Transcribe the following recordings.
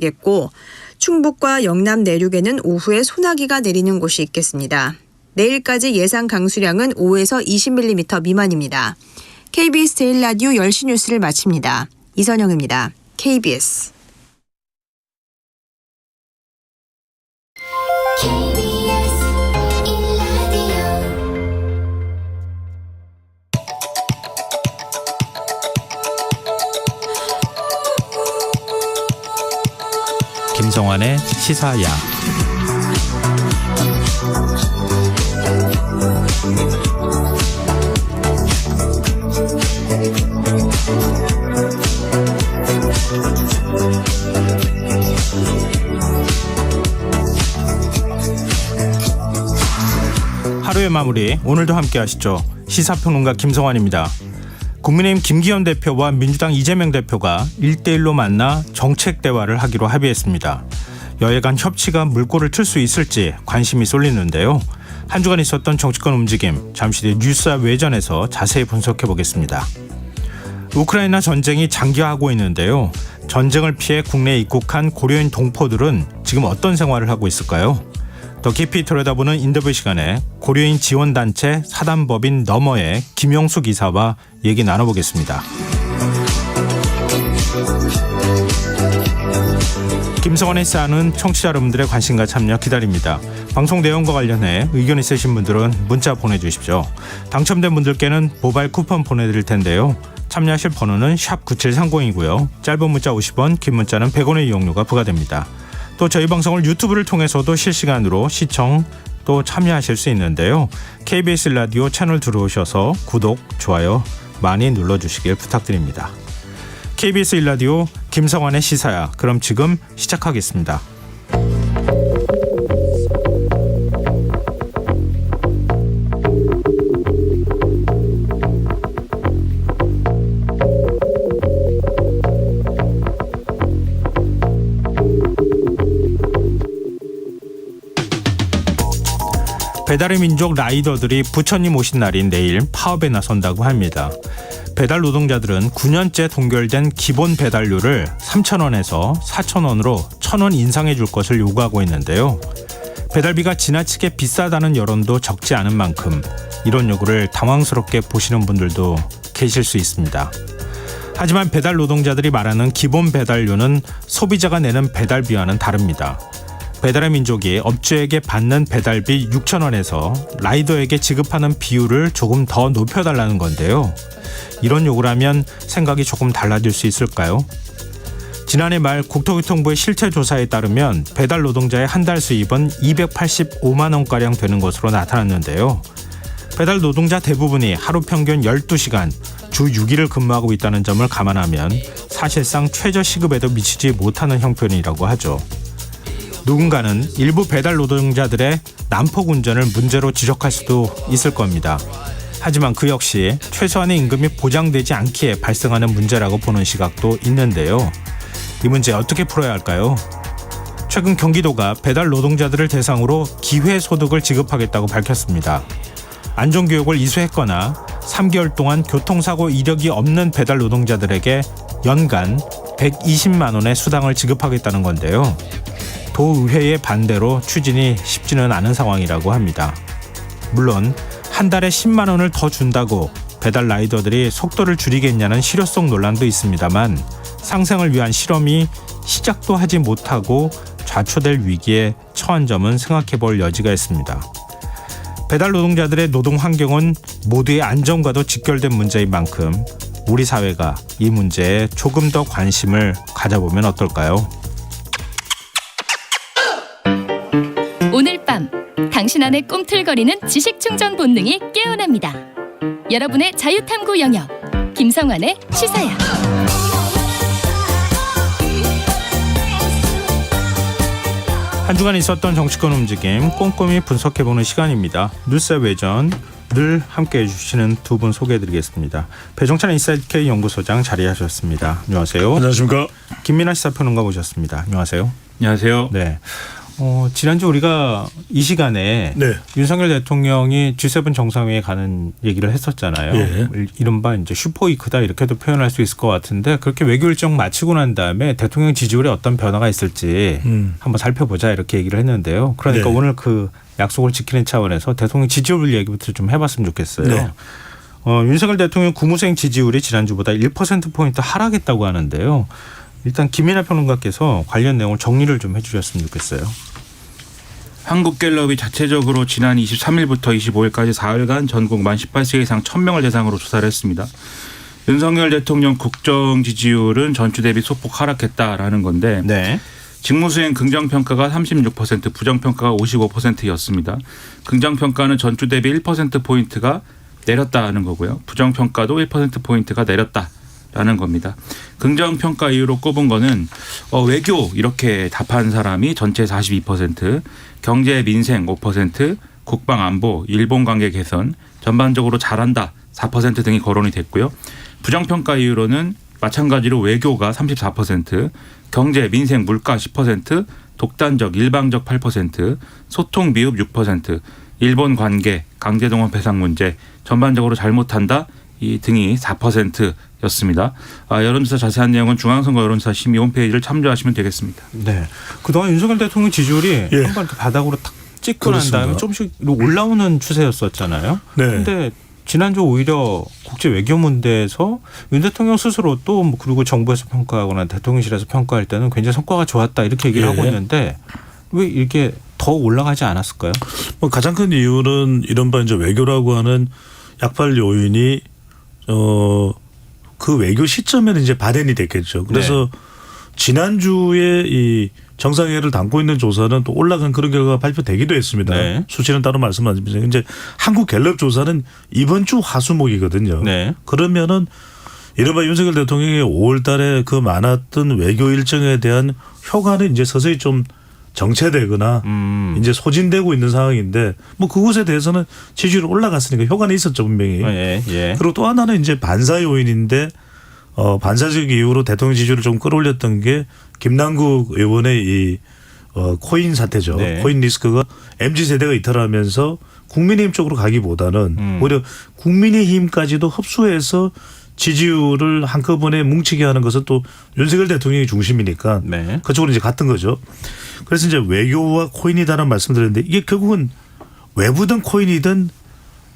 겠고 충북과 영남 내륙에는 오후에 소나기가 내리는 곳이 있겠습니다. 내일까지 예상 강수량은 5에서 20mm 미만입니다. KBS 제일 라디오 10시 뉴스를 마칩니다. 이선영입니다. KBS. 김성환의 시사야. 하루의 마무리, 오늘도 함께 하시죠. 시사평론가 김성환입니다. 국민의힘 김기현 대표와 민주당 이재명 대표가 1대1로 만나 정책 대화를 하기로 합의했습니다. 여야 간 협치가 물꼬를 틀 수 있을지 관심이 쏠리는데요. 한 주간 있었던 정치권 움직임, 잠시 뒤 뉴스 외전에서 자세히 분석해 보겠습니다. 우크라이나 전쟁이 장기화하고 있는데요. 전쟁을 피해 국내에 입국한 고려인 동포들은 지금 어떤 생활을 하고 있을까요? 더 깊이 들여다보는 인터뷰 시간에 고려인 지원단체 사단법인 너머의 김영숙 이사와 얘기 나눠보겠습니다. 김성환의 시사는 청취자 여러분들의 관심과 참여 기다립니다. 방송 내용과 관련해 의견 있으신 분들은 문자 보내주십시오. 당첨된 분들께는 모바일 쿠폰 보내드릴 텐데요. 참여하실 번호는 샵 9730이고요. 짧은 문자 50원, 긴 문자는 100원의 이용료가 부과됩니다. 또 저희 방송을 유튜브를 통해서도 실시간으로 시청 또 참여하실 수 있는데요. KBS 라디오 채널 들어오셔서 구독, 좋아요 많이 눌러주시길 부탁드립니다. KBS 라디오 김성환의 시사야. 그럼 지금 시작하겠습니다. 배달의 민족 라이더들이 부처님 오신 날인 내일 파업에 나선다고 합니다. 배달 노동자들은 9년째 동결된 기본 배달료를 3,000원에서 4,000원으로 1,000원 인상해 줄 것을 요구하고 있는데요. 배달비가 지나치게 비싸다는 여론도 적지 않은 만큼 이런 요구를 당황스럽게 보시는 분들도 계실 수 있습니다. 하지만 배달 노동자들이 말하는 기본 배달료는 소비자가 내는 배달비와는 다릅니다. 배달의 민족이 업주에게 받는 배달비 6,000원에서 라이더에게 지급하는 비율을 조금 더 높여달라는 건데요. 이런 요구를 하면 생각이 조금 달라질 수 있을까요? 지난해 말 국토교통부의 실태 조사에 따르면 배달 노동자의 한 달 수입은 285만 원가량 되는 것으로 나타났는데요. 배달 노동자 대부분이 하루 평균 12시간, 주 6일을 근무하고 있다는 점을 감안하면 사실상 최저시급에도 미치지 못하는 형편이라고 하죠. 누군가는 일부 배달 노동자들의 난폭 운전을 문제로 지적할 수도 있을 겁니다. 하지만 그 역시 최소한의 임금이 보장되지 않기에 발생하는 문제라고 보는 시각도 있는데요. 이 문제 어떻게 풀어야 할까요? 최근 경기도가 배달 노동자들을 대상으로 기회소득을 지급하겠다고 밝혔습니다. 안전교육을 이수했거나 3개월 동안 교통사고 이력이 없는 배달 노동자들에게 연간 120만 원의 수당을 지급하겠다는 건데요. 도의회의 반대로 추진이 쉽지는 않은 상황이라고 합니다. 물론 한 달에 10만 원을 더 준다고 배달 라이더들이 속도를 줄이겠냐는 실효성 논란도 있습니다만 상생을 위한 실험이 시작도 하지 못하고 좌초될 위기에 처한 점은 생각해 볼 여지가 있습니다. 배달 노동자들의 노동 환경은 모두의 안전과도 직결된 문제인 만큼 우리 사회가 이 문제에 조금 더 관심을 가져보면 어떨까요? 오늘 밤 당신 안에 꿈틀거리는 지식충전 본능이 깨어납니다. 여러분의 자유탐구 영역 김성환의 시사야. 한 주간 있었던 정치권 움직임 꼼꼼히 분석해보는 시간입니다. 뉴스 외전 늘 함께해 주시는 두 분 소개해드리겠습니다. 배종찬 인사이트K 연구소장 자리하셨습니다. 안녕하세요. 안녕하십니까. 김민하 시사평론가 모셨습니다. 안녕하세요. 안녕하세요. 네. 지난주 우리가 이 시간에 네. 윤석열 대통령이 G7 정상회의에 가는 얘기를 했었잖아요. 예. 이른바 이제 슈퍼위크다 이렇게도 표현할 수 있을 것 같은데 그렇게 외교 일정 마치고 난 다음에 대통령 지지율에 어떤 변화가 있을지 한번 살펴보자 이렇게 얘기를 했는데요. 그러니까 네. 오늘 그 약속을 지키는 차원에서 대통령 지지율 얘기부터 좀 해봤으면 좋겠어요. 네. 윤석열 대통령 국무수행 지지율이 지난주보다 1%포인트 하락했다고 하는데요. 일단 김민하 평론가께서 관련 내용을 정리를 좀 해주셨으면 좋겠어요. 한국갤럽이 자체적으로 지난 23일부터 25일까지 4일간 전국 만 18세 이상 1000명을 대상으로 조사를 했습니다. 윤석열 대통령 국정 지지율은 전주 대비 소폭 하락했다라는 건데 네. 직무수행 긍정평가가 36%, 부정평가가 55%였습니다. 긍정평가는 전주 대비 1%포인트가 내렸다는 거고요. 부정평가도 1%포인트가 내렸다라는 겁니다. 긍정평가 이유로 꼽은 거는 외교 이렇게 답한 사람이 전체 42%, 경제 민생 5%, 국방 안보, 일본 관계 개선, 전반적으로 잘한다 4% 등이 거론이 됐고요. 부정평가 이유로는 마찬가지로 외교가 34%, 경제, 민생, 물가 10%, 독단적, 일방적 8%, 소통 미흡 6%, 일본 관계, 강제동원 배상 문제, 전반적으로 잘못한다 이 등이 4%였습니다. 여론조사 자세한 내용은 중앙선거 여론조사 심의 홈페이지를 참조하시면 되겠습니다. 네. 그동안 윤석열 대통령 지지율이 예. 한번 이렇게 바닥으로 탁 찍고 그렇습니다. 난 다음에 조금씩 올라오는 추세였었잖아요. 네. 그런데 지난주 오히려 국제 외교 문제에서 윤 대통령 스스로 또 그리고 정부에서 평가하거나 대통령실에서 평가할 때는 굉장히 성과가 좋았다 이렇게 얘기를 예. 하고 있는데 왜 이렇게 더 올라가지 않았을까요? 뭐 가장 큰 이유는 이른바 이제 외교라고 하는 약발 요인이 그 외교 시점에는 이제 발현이 됐겠죠. 그래서 지난주에 이 정상회의를 담고 있는 조사는 또 올라간 그런 결과가 발표되기도 했습니다. 네. 수치는 따로 말씀 안 드리면 이제 한국 갤럽 조사는 이번 주 화수목이거든요. 네. 그러면은 이른바 윤석열 대통령이 5월 달에 그 많았던 외교 일정에 대한 효과는 이제 서서히 좀 정체되거나 이제 소진되고 있는 상황인데 뭐 그것에 대해서는 지지율이 올라갔으니까 효과는 있었죠 분명히. 예. 예. 그리고 또 하나는 이제 반사 요인인데 반사적 이유로 대통령 지지율을 좀 끌어올렸던 게 김남국 의원의 이 코인 사태죠. 네. 코인 리스크가 MZ세대가 이탈하면서 국민의힘 쪽으로 가기보다는 오히려 국민의힘까지도 흡수해서 지지율을 한꺼번에 뭉치게 하는 것은 또 윤석열 대통령이 중심이니까 네. 그쪽으로 이제 갔던 거죠. 그래서 이제 외교와 코인이다라는 말씀드렸는데 이게 결국은 외부든 코인이든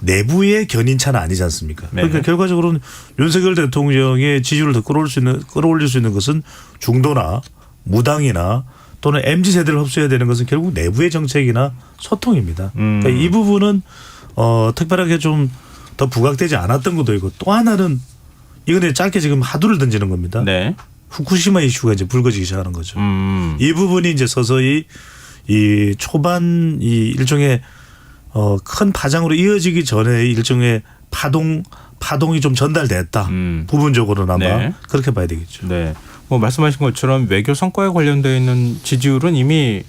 내부의 견인차는 아니지 않습니까? 네. 그러니까 결과적으로는 윤석열 대통령의 지지율을 더 끌어올릴 수 있는 것은 중도나 무당이나 또는 MZ세대를 흡수해야 되는 것은 결국 내부의 정책이나 소통입니다. 그러니까 이 부분은 특별하게 좀 더 부각되지 않았던 것도 있고 또 하나는 이건 짧게 지금 하두를 던지는 겁니다. 네. 후쿠시마 이슈가 이제 불거지기 시작하는 거죠. 이 부분이 이제 서서히 이 초반 이 일종의 큰 파장으로 이어지기 전에 일종의 파동이 좀 전달됐다. 부분적으로나마 네. 그렇게 봐야 되겠죠. 네. 뭐 말씀하신 것처럼 외교 성과에 관련되어 있는 지지율은 이미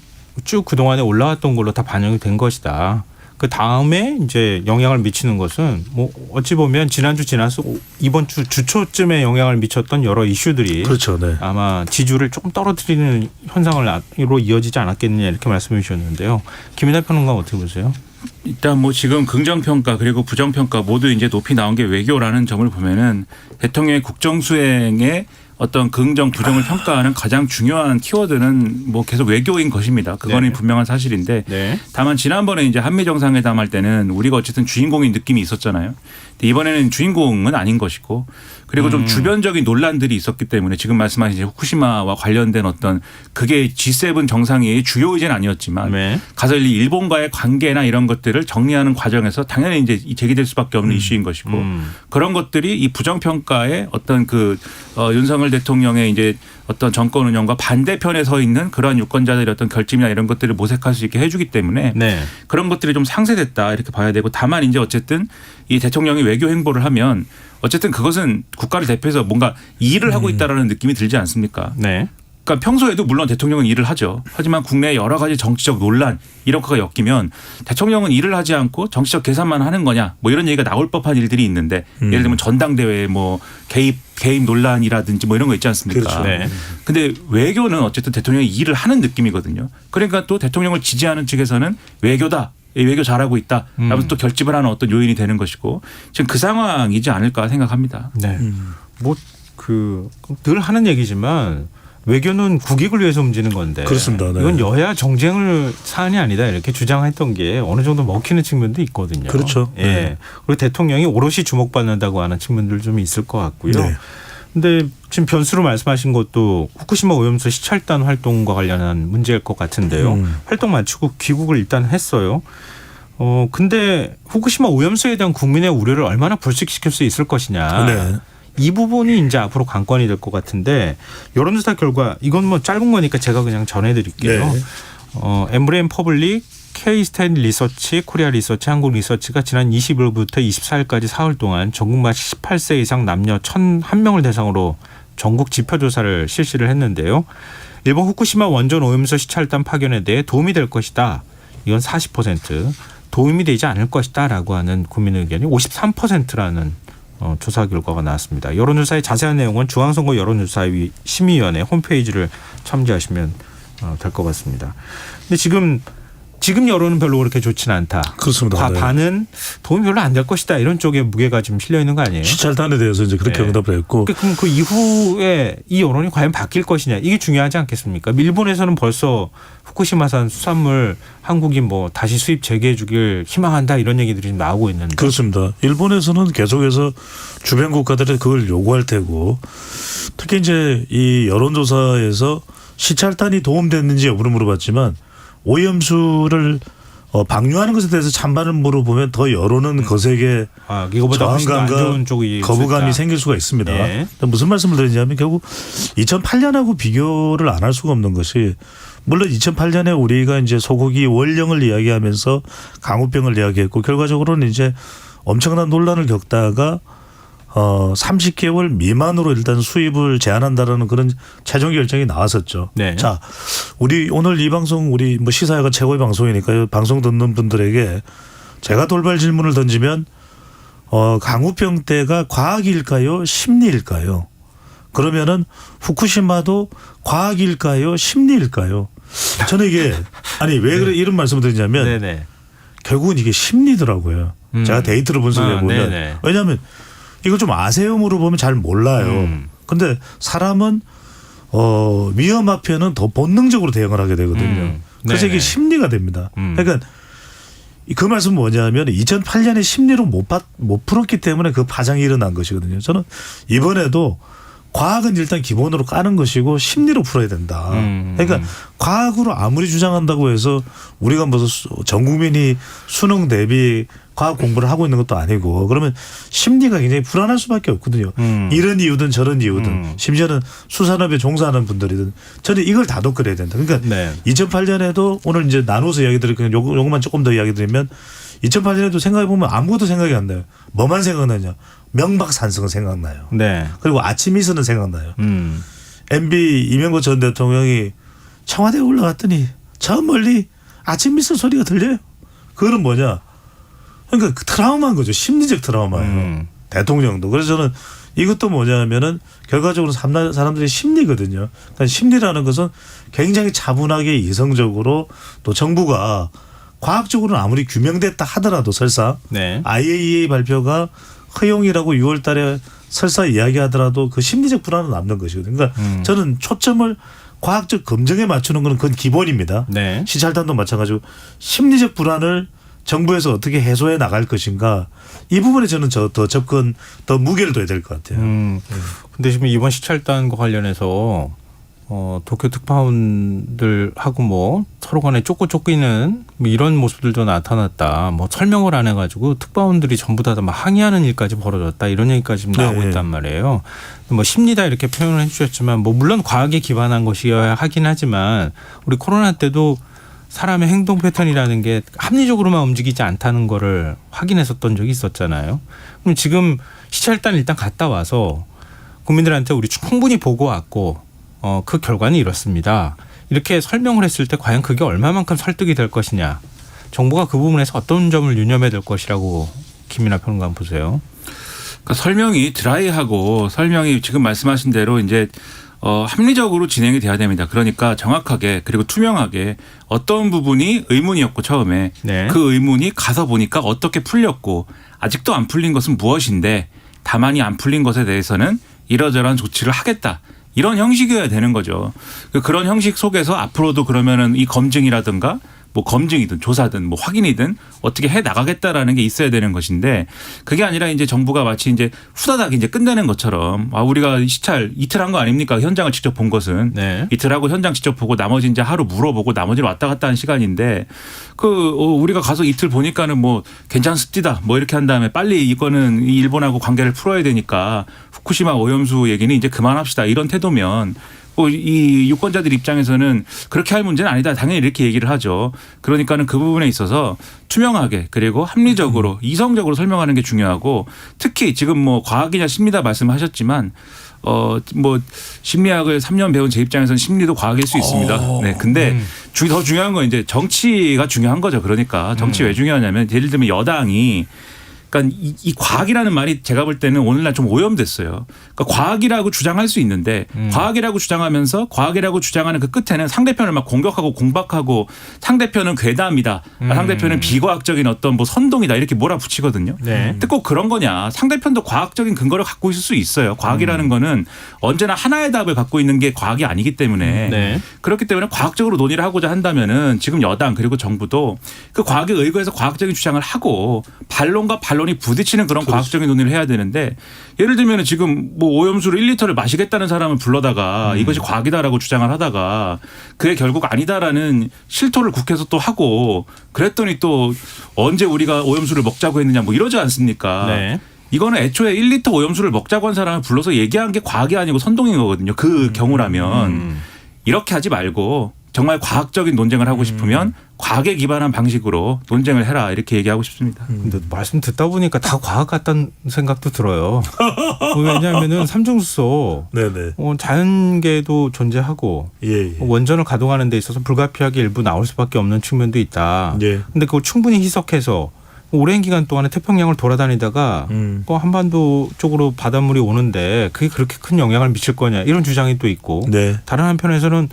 쭉 그동안에 올라왔던 걸로 다 반영이 된 것이다. 그 다음에 이제 영향을 미치는 것은 뭐 어찌 보면 지난주 지나서 이번 주 주초쯤에 영향을 미쳤던 여러 이슈들이 그렇죠. 네. 아마 지지율을 조금 떨어뜨리는 현상으로 이어지지 않았겠느냐 이렇게 말씀해 주셨는데요. 김민하 평론가 어떻게 보세요? 일단 뭐 지금 긍정평가 그리고 부정평가 모두 이제 높이 나온 게 외교라는 점을 보면은 대통령의 국정수행에 어떤 긍정 부정을 평가하는 가장 중요한 키워드는 뭐 계속 외교인 것입니다. 그거는 네. 분명한 사실인데 네. 다만 지난번에 이제 한미 정상회담 할 때는 우리가 어쨌든 주인공인 느낌이 있었잖아요. 근데 이번에는 주인공은 아닌 것이고 그리고 좀 주변적인 논란들이 있었기 때문에 지금 말씀하신 이제 후쿠시마와 관련된 어떤 그게 G7 정상회의의 주요 의제는 아니었지만 네. 가서 일본과의 관계나 이런 것들을 정리하는 과정에서 당연히 이제 제기될 수밖에 없는 이슈인 것이고 그런 것들이 이 부정평가의 어떤 그 윤석열 대통령의 이제 어떤 정권 운영과 반대편에 서 있는 그러한 유권자들의 어떤 결집이나 이런 것들을 모색할 수 있게 해주기 때문에 네. 그런 것들이 좀 상쇄됐다 이렇게 봐야 되고 다만 이제 어쨌든 이 대통령이 외교 행보를 하면 어쨌든 그것은 국가를 대표해서 뭔가 일을 하고 있다라는 느낌이 들지 않습니까? 네. 그러니까 평소에도 물론 대통령은 일을 하죠. 하지만 국내 여러 가지 정치적 논란 이런 거가 엮이면 대통령은 일을 하지 않고 정치적 계산만 하는 거냐 뭐 이런 얘기가 나올 법한 일들이 있는데 예를 들면 전당대회 뭐 개입 논란이라든지 뭐 이런 거 있지 않습니까? 그렇죠. 네. 근데 외교는 어쨌든 대통령이 일을 하는 느낌이거든요. 그러니까 또 대통령을 지지하는 측에서는 외교다. 외교 잘하고 있다. 라면서 또 결집을 하는 어떤 요인이 되는 것이고 지금 그 상황이지 않을까 생각합니다. 네. 뭐 늘 하는 얘기지만 외교는 국익을 위해서 움직이는 건데 그렇습니다. 네. 이건 여야 정쟁을 사안이 아니다 이렇게 주장했던 게 어느 정도 먹히는 측면도 있거든요. 그렇죠. 예. 네. 그리고 대통령이 오롯이 주목받는다고 하는 측면들 좀 있을 것 같고요. 네. 근데 지금 변수로 말씀하신 것도 후쿠시마 오염수 시찰단 활동과 관련한 문제일 것 같은데요. 활동 마치고 귀국을 일단 했어요. 근데 후쿠시마 오염수에 대한 국민의 우려를 얼마나 불식시킬 수 있을 것이냐. 네. 이 부분이 이제 앞으로 관건이 될 것 같은데 여론조사 결과 이건 뭐 짧은 거니까 제가 그냥 전해드릴게요. 네. 엠브레인 퍼블릭, K-스탠 리서치, 코리아 리서치, 한국 리서치가 지난 20일부터 24일까지 사흘 동안 전국 만 18세 이상 남녀 1,001명을 대상으로 전국 지표조사를 실시를 했는데요. 일본 후쿠시마 원전 오염수 시찰단 파견에 대해 도움이 될 것이다. 이건 40%, 도움이 되지 않을 것이다 라고 하는 국민 의견이 53%라는 조사 결과가 나왔습니다. 여론조사의 자세한 내용은 중앙선거 여론조사위 심의위원회 홈페이지를 참조하시면 될 것 같습니다. 근데 지금 여론은 별로 그렇게 좋지는 않다. 그렇습니다. 네. 반은 도움이 별로 안 될 것이다. 이런 쪽에 무게가 지금 실려 있는 거 아니에요? 시찰단에 대해서 이제 그렇게 네. 응답을 했고 그럼 그 이후에 이 여론이 과연 바뀔 것이냐 이게 중요하지 않겠습니까? 일본에서는 벌써 후쿠시마산 수산물 한국이 뭐 다시 수입 재개해 주길 희망한다 이런 얘기들이 지금 나오고 있는데. 그렇습니다. 일본에서는 계속해서 주변 국가들이 그걸 요구할 테고 특히 이제 이 여론조사에서 시찰단이 도움됐는지 여부를 물어봤지만 오염수를 방류하는 것에 대해서 찬반을 물어보면 더 여론은 거세게 이거보다 훨씬 안 저항감과 좋은 쪽이 거부감이 있었다. 생길 수가 있습니다. 예. 무슨 말씀을 드리냐면 결국 2008년하고 비교를 안 할 수가 없는 것이 물론 2008년에 우리가 이제 소고기 원령을 이야기하면서 강우병을 이야기했고 결과적으로는 이제 엄청난 논란을 겪다가 30개월 미만으로 일단 수입을 제한한다라는 그런 최종 결정이 나왔었죠. 네. 자, 우리 오늘 이 방송 우리 뭐 시사회가 최고의 방송이니까요. 방송 듣는 분들에게 제가 돌발 질문을 던지면 강우병 때가 과학일까요? 심리일까요? 그러면은 후쿠시마도 과학일까요? 심리일까요? 저는 이게 아니 왜 그래 이런 말씀을 드리냐면 네네. 결국은 이게 심리더라고요. 제가 데이터를 분석해 보면 네네. 왜냐하면 이걸 좀 아세요 물어보면 잘 몰라요. 근데 사람은 위험 앞에는 더 본능적으로 대응을 하게 되거든요. 그래서 네네. 이게 심리가 됩니다. 그러니까 그 말씀은 뭐냐면 2008년에 심리로 못 풀었기 때문에 그 파장이 일어난 것이거든요. 저는 이번에도 과학은 일단 기본으로 까는 것이고 심리로 풀어야 된다. 그러니까 과학으로 아무리 주장한다고 해서 우리가 무슨 전 국민이 수능 대비 과학 공부를 하고 있는 것도 아니고 그러면 심리가 굉장히 불안할 수밖에 없거든요. 이런 이유든 저런 이유든 심지어는 수산업에 종사하는 분들이든 저는 이걸 다독거려야 된다. 그러니까 네. 2008년에도 오늘 이제 나눠서 이야기 드릴 거예요. 요것만 조금 더 이야기 드리면 2008년에도 생각해 보면 아무것도 생각이 안 나요. 뭐만 생각나냐? 명박산성은 생각나요. 네. 그리고 아침 이슬은 생각나요. MB 이명박 전 대통령이 청와대에 올라갔더니 저 멀리 아침 이슬 소리가 들려요. 그거는 뭐냐? 그러니까 그 트라우마인 거죠. 심리적 트라우마예요. 대통령도. 그래서 저는 이것도 뭐냐면은 결과적으로 사람들의 심리거든요. 그러니까 심리라는 것은 굉장히 차분하게 이성적으로 또 정부가 과학적으로는 아무리 규명됐다 하더라도 설사 네. IAEA 발표가 허용이라고 6월 달에 설사 이야기하더라도 그 심리적 불안은 남는 것이거든요. 그러니까 저는 초점을 과학적 검증에 맞추는 건 그건 기본입니다. 네. 시찰단도 마찬가지고 심리적 불안을 정부에서 어떻게 해소해 나갈 것인가 이 부분에 저는 더 접근 더 무게를 둬야 될 것 같아요. 근데 지금 이번 시찰단과 관련해서 도쿄 특파원들하고 뭐 서로 간에 쫓기는 뭐 이런 모습들도 나타났다. 뭐 설명을 안 해가지고 특파원들이 전부 다 막 항의하는 일까지 벌어졌다. 이런 얘기까지 지금 나오고 네. 있단 말이에요. 뭐 심리다 이렇게 표현을 해주셨지만 뭐 물론 과학에 기반한 것이어야 하긴 하지만 우리 코로나 때도 사람의 행동 패턴이라는 게 합리적으로만 움직이지 않다는 거를 확인했었던 적이 있었잖아요. 그럼 지금 시찰단 일단 갔다 와서 국민들한테 우리 충분히 보고 왔고 그 결과는 이렇습니다. 이렇게 설명을 했을 때 과연 그게 얼마만큼 설득이 될 것이냐. 정부가 그 부분에서 어떤 점을 유념해야 될 것이라고 김민하 평론가 보세요. 그러니까 설명이 드라이하고 설명이 지금 말씀하신 대로 이제 합리적으로 진행이 돼야 됩니다. 그러니까 정확하게 그리고 투명하게 어떤 부분이 의문이었고 처음에 네. 그 의문이 가서 보니까 어떻게 풀렸고 아직도 안 풀린 것은 무엇인데 다만이 안 풀린 것에 대해서는 이러저러한 조치를 하겠다. 이런 형식이어야 되는 거죠. 그런 형식 속에서 앞으로도 그러면은 이 검증이라든가 뭐 검증이든 조사든 뭐 확인이든 어떻게 해 나가겠다라는 게 있어야 되는 것인데 그게 아니라 이제 정부가 마치 이제 후다닥 이제 끝내는 것처럼 우리가 시찰 이틀 한 거 아닙니까? 현장을 직접 본 것은 네. 이틀 하고 현장 직접 보고 나머지 이제 하루 물어보고 나머지는 왔다 갔다 한 시간인데 우리가 가서 이틀 보니까는 뭐 괜찮습니다. 뭐 이렇게 한 다음에 빨리 이거는 이 일본하고 관계를 풀어야 되니까 후쿠시마 오염수 얘기는 이제 그만합시다. 이런 태도면 이 유권자들 입장에서는 그렇게 할 문제는 아니다. 당연히 이렇게 얘기를 하죠. 그러니까는 그 부분에 있어서 투명하게 그리고 합리적으로 이성적으로 설명하는 게 중요하고 특히 지금 뭐 과학이냐 심리다 말씀하셨지만 뭐 심리학을 3년 배운 제 입장에서는 심리도 과학일 수 있습니다. 네. 근데 더 중요한 건 이제 정치가 중요한 거죠. 그러니까 정치 왜 중요하냐면 예를 들면 여당이 그러니까 이 과학이라는 말이 제가 볼 때는 오늘날 좀 오염됐어요. 그러니까 과학이라고 주장할 수 있는데 과학이라고 주장하면서 과학이라고 주장하는 그 끝에는 상대편을 막 공격하고 공박하고 상대편은 괴담이다. 상대편은 비과학적인 어떤 뭐 선동이다. 이렇게 몰아붙이거든요. 네. 근데 꼭 그런 거냐. 상대편도 과학적인 근거를 갖고 있을 수 있어요. 과학이라는 거는 언제나 하나의 답을 갖고 있는 게 과학이 아니기 때문에 네. 그렇기 때문에 과학적으로 논의를 하고자 한다면은 지금 여당 그리고 정부도 그 과학에 의거해서 과학적인 주장을 하고 반론과 반론이 부딪히는 그런 과학적인 논의를 해야 되는데 예를 들면 지금 뭐 오염수를 1리터를 마시겠다는 사람을 불러다가 이것이 과학이다라고 주장을 하다가 그게 결국 아니다라는 실토를 국회에서 또 하고 그랬더니 또 언제 우리가 오염수를 먹자고 했느냐 뭐 이러지 않습니까? 네. 이거는 애초에 1리터 오염수를 먹자고 한 사람을 불러서 얘기한 게 과학이 아니고 선동인 거거든요. 그 경우라면 이렇게 하지 말고 정말 과학적인 논쟁을 하고 싶으면 과학에 기반한 방식으로 논쟁을 해라 이렇게 얘기하고 싶습니다. 근데 말씀 듣다 보니까 다 과학 같다는 생각도 들어요. 왜냐하면은 삼중수소 네네. 자연계도 존재하고 예. 원전을 가동하는 데 있어서 불가피하게 일부 나올 수밖에 없는 측면도 있다. 예. 근데 그걸 충분히 희석해서 오랜 기간 동안에 태평양을 돌아다니다가 한반도 쪽으로 바닷물이 오는데 그게 그렇게 큰 영향을 미칠 거냐 이런 주장이 또 있고 네. 다른 한편에서는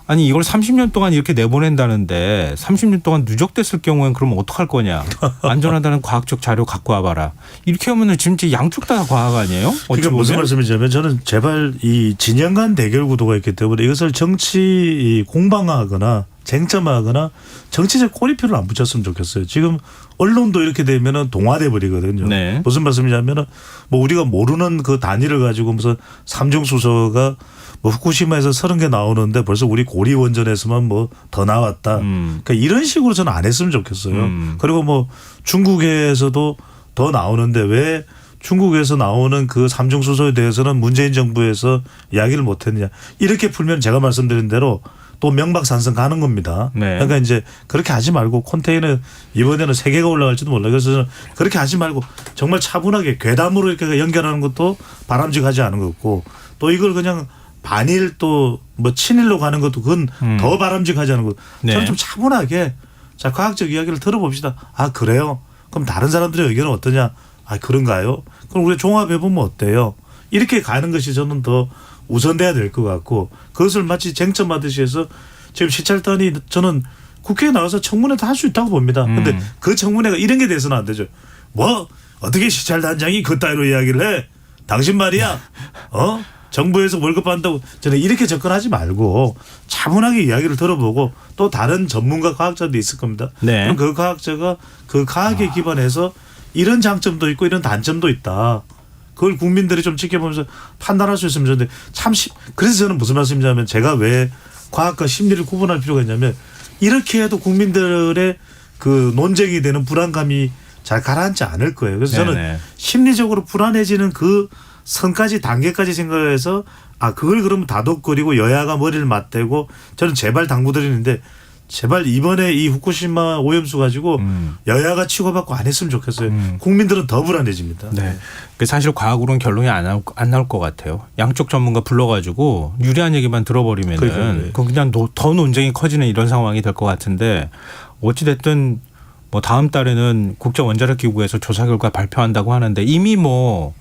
아니 이걸 30년 동안 이렇게 내보낸다는데 30년 동안 누적됐을 경우엔 그러면 어떡할 거냐. 안전하다는 과학적 자료 갖고 와봐라. 이렇게 하면 진짜 양쪽 다 과학 아니에요? 그러니까 무슨 말씀이냐면 저는 제발 이 진영 간 대결 구도가 있기 때문에 이것을 정치 공방화하거나 쟁점화하거나 정치적 꼬리표를 안 붙였으면 좋겠어요. 지금 언론도 이렇게 되면은 동화돼 버리거든요. 네. 무슨 말씀이냐면은 뭐 우리가 모르는 그 단위를 가지고 무슨 삼중수소가 뭐 후쿠시마에서 30개 나오는데 벌써 우리 고리 원전에서만 뭐 더 나왔다. 그러니까 이런 식으로 저는 안 했으면 좋겠어요. 그리고 뭐 중국에서도 더 나오는데 왜 중국에서 나오는 그 삼중수소에 대해서는 문재인 정부에서 이야기를 못 했느냐. 이렇게 풀면 제가 말씀드린 대로 또 명박산성 가는 겁니다. 네. 그러니까 이제 그렇게 하지 말고 컨테이너 이번에는 3개가 올라갈지도 몰라요. 그래서 저는 그렇게 하지 말고 정말 차분하게 괴담으로 이렇게 연결하는 것도 바람직하지 않은 것 같고 또 이걸 그냥 반일 또 뭐 친일로 가는 것도 그건 더 바람직하지 않은 것. 네. 저는 좀 차분하게 자 과학적 이야기를 들어봅시다. 아 그래요? 그럼 다른 사람들의 의견은 어떠냐? 아 그런가요? 그럼 우리 종합해 보면 어때요? 이렇게 가는 것이 저는 더 우선돼야 될 것 같고 그것을 마치 쟁점하듯이 해서 지금 시찰단이 저는 국회에 나와서 청문회도 할 수 있다고 봅니다. 그런데 그 청문회가 이런 게 돼서는 안 되죠. 뭐 어떻게 시찰단장이 그 따위로 이야기를 해? 당신 말이야. 정부에서 월급 받는다고 저는 이렇게 접근하지 말고 차분하게 이야기를 들어보고 또 다른 전문가 과학자도 있을 겁니다. 네. 그럼 그 과학자가 그 과학에 기반해서 이런 장점도 있고 이런 단점도 있다. 그걸 국민들이 좀 지켜보면서 판단할 수 있으면 좋은데 그래서 저는 무슨 말씀이냐면 제가 왜 과학과 심리를 구분할 필요가 있냐면 이렇게 해도 국민들의 그 논쟁이 되는 불안감이 잘 가라앉지 않을 거예요. 그래서 저는 네네. 심리적으로 불안해지는 그 선까지 단계까지 생각해서 그걸 그러면 다독거리고 여야가 머리를 맞대고 저는 제발 당부드리는데 제발 이번에 이 후쿠시마 오염수 가지고 여야가 치고받고 안 했으면 좋겠어요. 국민들은 더 불안해집니다. 네. 사실 과학으로는 결론이 안 나올 것 같아요. 양쪽 전문가 불러가지고 유리한 얘기만 들어버리면은 그냥 더 논쟁이 커지는 이런 상황이 될 것 같은데 어찌됐든 뭐 다음 달에는 국제원자력기구에서 조사 결과 발표한다고 하는데 이미 뭐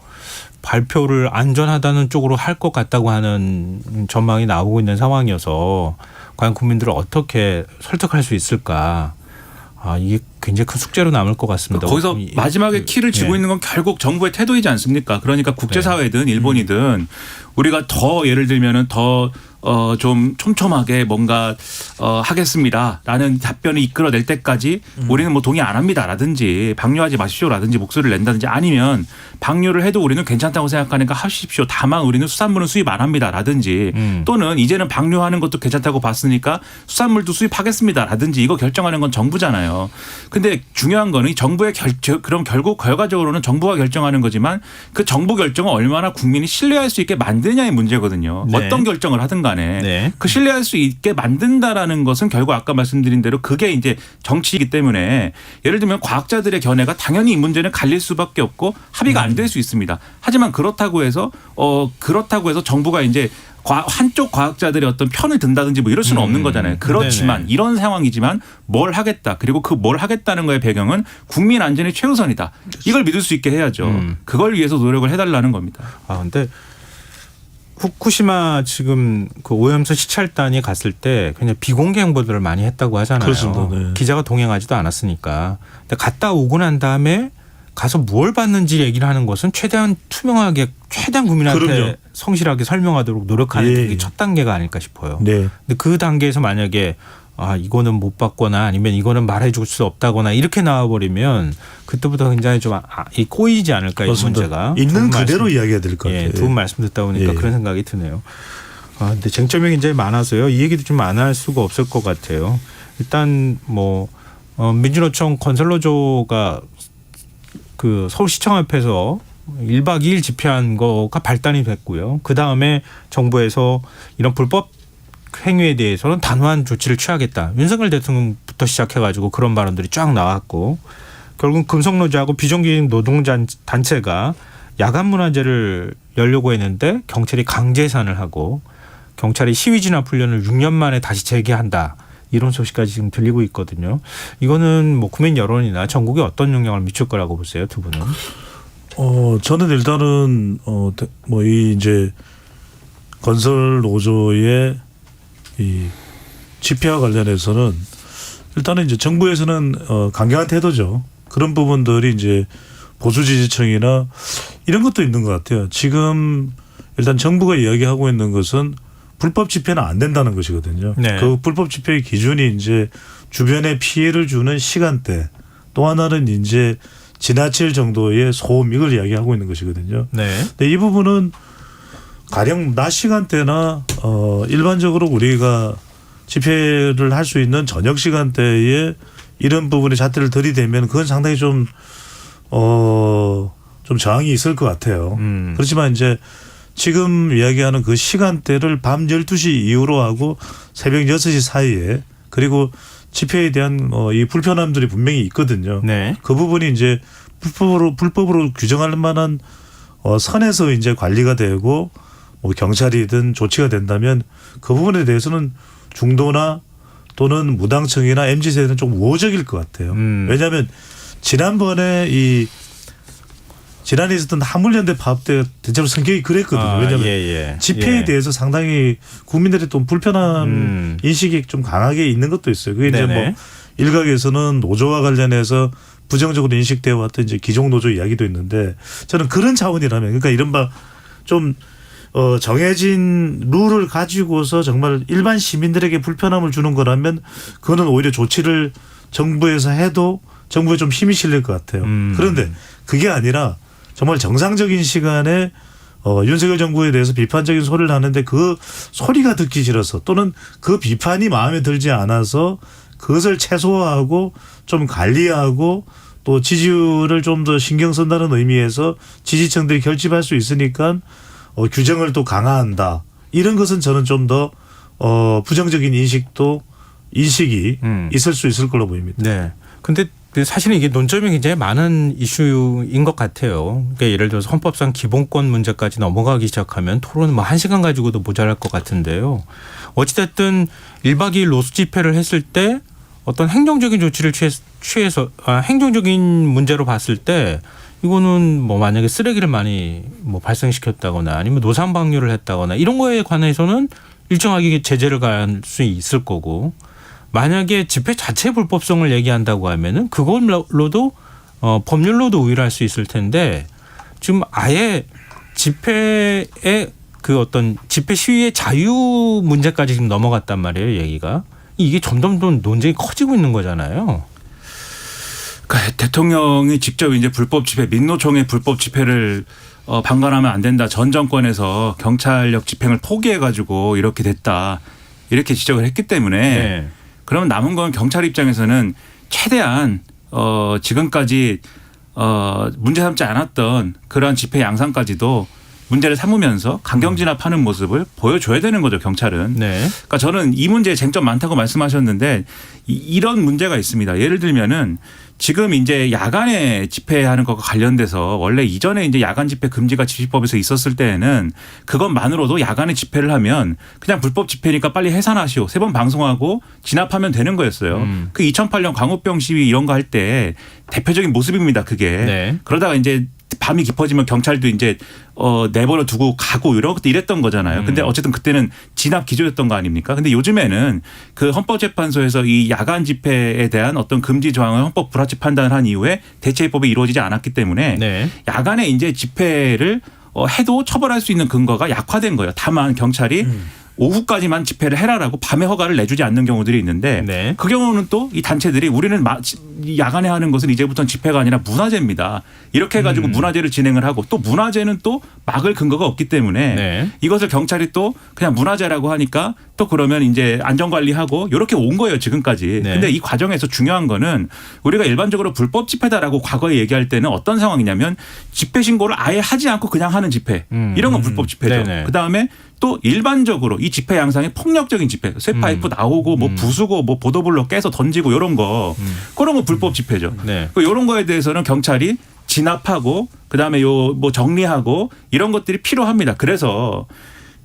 발표를 안전하다는 쪽으로 할 것 같다고 하는 전망이 나오고 있는 상황이어서 과연 국민들을 어떻게 설득할 수 있을까? 이게 굉장히 큰 숙제로 남을 것 같습니다. 거기서 마지막에 키를 쥐고 있는 건 결국 정부의 태도이지 않습니까? 그러니까 국제사회든 일본이든 우리가 더 예를 들면은 더 좀 촘촘하게 뭔가 하겠습니다라는 답변을 이끌어낼 때까지 우리는 뭐 동의 안 합니다라든지 방류하지 마십시오라든지 목소리를 낸다든지 아니면 방류를 해도 우리는 괜찮다고 생각하니까 하십시오. 다만 우리는 수산물은 수입 안 합니다라든지 또는 이제는 방류하는 것도 괜찮다고 봤으니까 수산물도 수입하겠습니다라든지 이거 결정하는 건 정부잖아요. 근데 중요한 거는 정부의 그럼 결국 결과적으로는 정부가 결정하는 거지만 그 정부 결정을 얼마나 국민이 신뢰할 수 있게 만드냐의 문제거든요. 네. 어떤 결정을 하든 간에 네. 그 신뢰할 수 있게 만든다라는 것은 결국 아까 말씀드린 대로 그게 이제 정치이기 때문에 예를 들면 과학자들의 견해가 당연히 이 문제는 갈릴 수밖에 없고 합의가 안 될 수 있습니다. 하지만 그렇다고 해서 정부가 이제 한쪽 과학자들의 어떤 편을 든다든지 뭐 이럴 수는 없는 거잖아요. 그렇지만 네네. 이런 상황이지만 뭘 하겠다. 그리고 그 뭘 하겠다는 거의 배경은 국민 안전이 최우선이다. 이걸 믿을 수 있게 해야죠. 그걸 위해서 노력을 해달라는 겁니다. 근데 후쿠시마 지금 그 오염수 시찰단이 갔을 때 그냥 비공개 홍보들을 많이 했다고 하잖아요. 그렇습니다. 네. 기자가 동행하지도 않았으니까. 근데 갔다 오고 난 다음에 가서 뭘 봤는지 얘기를 하는 것은 최대한 투명하게 최대한 국민한테 그럼요. 성실하게 설명하도록 노력하는 게 첫 단계가 아닐까 싶어요. 네. 근데 그 단계에서 만약에 이거는 못 봤거나 아니면 이거는 말해줄 수 없다거나 이렇게 나와버리면 그때부터 굉장히 좀 꼬이지 않을까 이 맞습니다. 문제가. 있는 그대로 이야기해야 될 것 같아요. 두 분 말씀 듣다 보니까 예. 그런 생각이 드네요. 근데 쟁점이 굉장히 많아서요. 이 얘기도 좀 안 할 수가 없을 것 같아요. 일단 뭐 민주노총 건설노조가 그 서울시청 앞에서 1박 2일 집회한 거가 발단이 됐고요. 그 다음에 정부에서 이런 불법 행위에 대해서는 단호한 조치를 취하겠다. 윤석열 대통령부터 시작해가지고 그런 발언들이 쫙 나왔고 결국 금속노조하고 비정규직 노동단체가 야간 문화제를 열려고 했는데 경찰이 강제 해산을 하고 경찰이 시위 진압 훈련을 6년 만에 다시 재개한다. 이런 소식까지 지금 들리고 있거든요. 이거는 뭐 국민 여론이나 전국에 어떤 영향을 미칠 거라고 보세요, 두 분은? 저는 일단은 뭐 이 이제 건설 노조의 이 집회와 관련해서는 일단은 이제 정부에서는 강경한 태도죠. 그런 부분들이 이제 보수 지지층이나 이런 것도 있는 것 같아요. 지금 일단 정부가 이야기하고 있는 것은 불법 집회는 안 된다는 것이거든요. 네. 그 불법 집회의 기준이 이제 주변에 피해를 주는 시간대 또 하나는 이제 지나칠 정도의 소음 이걸 이야기하고 있는 것이거든요. 네. 근데 이 부분은 가령 낮 시간대나 일반적으로 우리가 집회를 할 수 있는 저녁 시간대에 이런 부분에 잣대를 들이대면 그건 상당히 좀 저항이 있을 것 같아요. 그렇지만 이제 지금 이야기하는 그 시간대를 밤 12시 이후로 하고 새벽 6시 사이에 그리고 집회에 대한 이 불편함들이 분명히 있거든요. 네. 그 부분이 이제 불법으로 규정할 만한 선에서 이제 관리가 되고 뭐 경찰이든 조치가 된다면 그 부분에 대해서는 중도나 또는 무당층이나 MZ세대는 좀 우호적일 것 같아요. 왜냐하면 지난번에 지난해 있었던 한물연대 파업 때 대체로 성격이 그랬거든요. 왜냐하면 집회에 대해서 상당히 국민들의 또 불편한 인식이 좀 강하게 있는 것도 있어요. 그게 이제 뭐 일각에서는 노조와 관련해서 부정적으로 인식되어 왔던 이제 기종 노조 이야기도 있는데 저는 그런 차원이라면 그러니까 이른바 좀 정해진 룰을 가지고서 정말 일반 시민들에게 불편함을 주는 거라면 그거는 오히려 조치를 정부에서 해도 정부에 좀 힘이 실릴 것 같아요. 그런데 그게 아니라 정말 정상적인 시간에 윤석열 정부에 대해서 비판적인 소리를 하는데 그 소리가 듣기 싫어서 또는 그 비판이 마음에 들지 않아서 그것을 최소화하고 좀 관리하고 또 지지율을 좀 더 신경 쓴다는 의미에서 지지층들이 결집할 수 있으니까 규정을 또 강화한다. 이런 것은 저는 좀 더 부정적인 인식도 인식이 있을 수 있을 걸로 보입니다. 네. 근데 사실은 이게 논점이 굉장히 많은 이슈인 것 같아요. 그러니까 예를 들어서 헌법상 기본권 문제까지 넘어가기 시작하면 토론은 뭐 1시간 가지고도 모자랄 것 같은데요. 어찌됐든 1박 2일 노수 집회를 했을 때 어떤 행정적인 조치를 취해서 행정적인 문제로 봤을 때 이거는 뭐 만약에 쓰레기를 많이 뭐 발생시켰다거나 아니면 노상 방류를 했다거나 이런 거에 관해서는 일정하게 제재를 가할 수 있을 거고 만약에 집회 자체 불법성을 얘기한다고 하면은 그걸로도 법률로도 우회할 수 있을 텐데 지금 아예 집회의 그 어떤 집회 시위의 자유 문제까지 지금 넘어갔단 말이에요, 얘기가. 이게 점점 더 논쟁이 커지고 있는 거잖아요. 그러니까 대통령이 직접 이제 불법 집회, 민노총의 불법 집회를 방관하면 안 된다. 전 정권에서 경찰력 집행을 포기해가지고 이렇게 됐다. 이렇게 지적을 했기 때문에 네. 그러면 남은 건 경찰 입장에서는 최대한 지금까지 문제 삼지 않았던 그러한 집회 양상까지도 문제를 삼으면서 강경 진압하는 모습을 보여줘야 되는 거죠, 경찰은. 네. 그러니까 저는 이 문제에 쟁점 많다고 말씀하셨는데 이런 문제가 있습니다. 예를 들면은 지금 이제 야간에 집회하는 것과 관련돼서 원래 이전에 이제 야간 집회 금지가 집시법에서 있었을 때에는 그것만으로도 야간에 집회를 하면 그냥 불법 집회니까 빨리 해산하시오. 3번 방송하고 진압하면 되는 거였어요. 그 2008년 광우병 시위 이런 거 할 때 대표적인 모습입니다. 그게. 네. 그러다가 이제 밤이 깊어지면 경찰도 이제 내버려 두고 가고 이랬던 거잖아요. 근데 어쨌든 그때는 진압 기조였던 거 아닙니까? 근데 요즘에는 그 헌법재판소에서 이 야간 집회에 대한 어떤 금지 조항을 헌법 불합치 판단을 한 이후에 대체입법이 이루어지지 않았기 때문에 네. 야간에 이제 집회를 해도 처벌할 수 있는 근거가 약화된 거예요. 다만 경찰이 오후까지만 집회를 해라라고 밤에 허가를 내주지 않는 경우들이 있는데 네. 그 경우는 또 이 단체들이 우리는 야간에 하는 것은 이제부터는 집회가 아니라 문화제입니다. 이렇게 해가지고 문화제를 진행을 하고 또 문화제는 또 막을 근거가 없기 때문에 네. 이것을 경찰이 또 그냥 문화제라고 하니까 또 그러면 이제 안전관리하고 이렇게 온 거예요 지금까지. 네. 근데 이 과정에서 중요한 거는 우리가 일반적으로 불법 집회다라고 과거에 얘기할 때는 어떤 상황이냐면 집회 신고를 아예 하지 않고 그냥 하는 집회 이런 건 불법 집회죠. 네네. 그다음에 또 일반적으로 이 집회 양상이 폭력적인 집회, 쇠파이프 나오고 뭐 부수고 뭐 보도블록 깨서 던지고 이런 거 그런 거 불법 집회죠. 네. 이런 거에 대해서는 경찰이 진압하고 그다음에 요 뭐 정리하고 이런 것들이 필요합니다. 그래서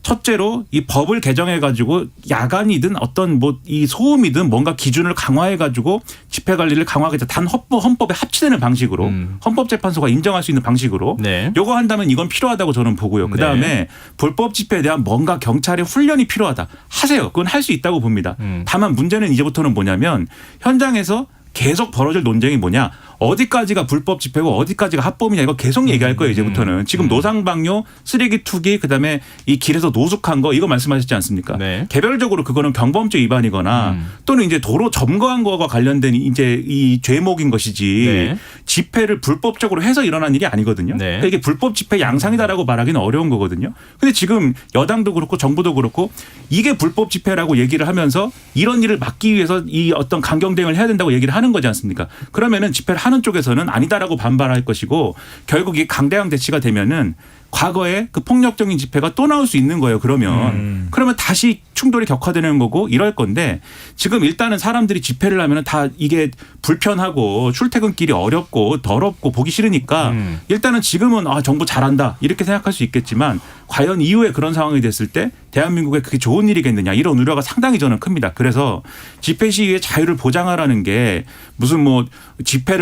첫째로 이 법을 개정해 가지고 야간이든 어떤 뭐 이 소음이든 뭔가 기준을 강화해 가지고 집회 관리를 강화하겠다. 단 헌법에 합치되는 방식으로 헌법재판소가 인정할 수 있는 방식으로 네. 요거 한다면 이건 필요하다고 저는 보고요. 그다음에 네. 불법 집회에 대한 뭔가 경찰의 훈련이 필요하다. 하세요. 그건 할 수 있다고 봅니다. 다만 문제는 이제부터는 뭐냐면 현장에서 계속 벌어질 논쟁이 뭐냐. 어디까지가 불법 집회고 어디까지가 합법이냐 이거 계속 얘기할 거예요 이제부터는. 지금 노상방뇨, 쓰레기 투기 그다음에 이 길에서 노숙한 거 이거 말씀하셨지 않습니까? 네. 개별적으로 그거는 경범죄 위반이거나 또는 이제 도로 점거한 거와 관련된 이제 이 죄목인 것이지 네. 집회를 불법적으로 해서 일어난 일이 아니거든요. 네. 그러니까 이게 불법 집회 양상이다라고 말하기는 어려운 거거든요. 근데 지금 여당도 그렇고 정부도 그렇고 이게 불법 집회라고 얘기를 하면서 이런 일을 막기 위해서 이 어떤 강경 대응을 해야 된다고 얘기를 하는 거지 않습니까? 그러면은 집회를 하는 쪽에서는 아니다라고 반발할 것이고 결국 이 강대강 대치가 되면은 과거에 그 폭력적인 집회가 또 나올 수 있는 거예요. 그러면 다시 충돌이 격화되는 거고 이럴 건데 지금 일단은 사람들이 집회를 하면은 다 이게 불편하고 출퇴근길이 어렵고 더럽고 보기 싫으니까 일단은 지금은 정부 잘한다 이렇게 생각할 수 있겠지만 과연 이후에 그런 상황이 됐을 때 대한민국에 그게 좋은 일이겠느냐 이런 우려가 상당히 저는 큽니다. 그래서 집회 시위의 자유를 보장하라는 게 무슨 뭐 집회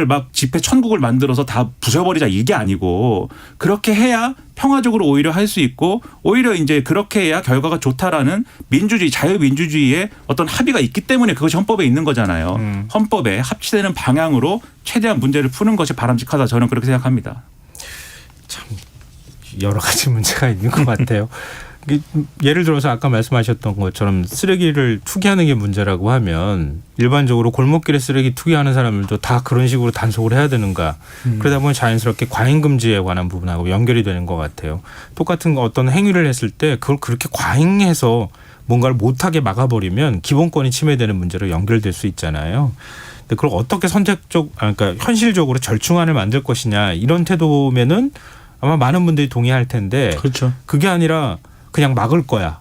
천국을 만들어서 다 부숴버리자 이게 아니고 그렇게 해야 평화적으로 오히려 할 수 있고 오히려 이제 그렇게 해야 결과가 좋다라는 민주주의 자유민주주의의 어떤 합의가 있기 때문에 그것이 헌법에 있는 거잖아요. 헌법에 합치되는 방향으로 최대한 문제를 푸는 것이 바람직하다 저는 그렇게 생각합니다. 참 여러 가지 문제가 있는 것 같아요. 예를 들어서 아까 말씀하셨던 것처럼 쓰레기를 투기하는 게 문제라고 하면 일반적으로 골목길에 쓰레기 투기하는 사람들도 다 그런 식으로 단속을 해야 되는가. 그러다 보면 자연스럽게 과잉금지에 관한 부분하고 연결이 되는 것 같아요. 똑같은 어떤 행위를 했을 때 그걸 그렇게 과잉해서 뭔가를 못하게 막아버리면 기본권이 침해되는 문제로 연결될 수 있잖아요. 근데 그걸 어떻게 그러니까 현실적으로 절충안을 만들 것이냐 이런 태도면은 아마 많은 분들이 동의할 텐데 그렇죠. 그게 아니라 그냥 막을 거야.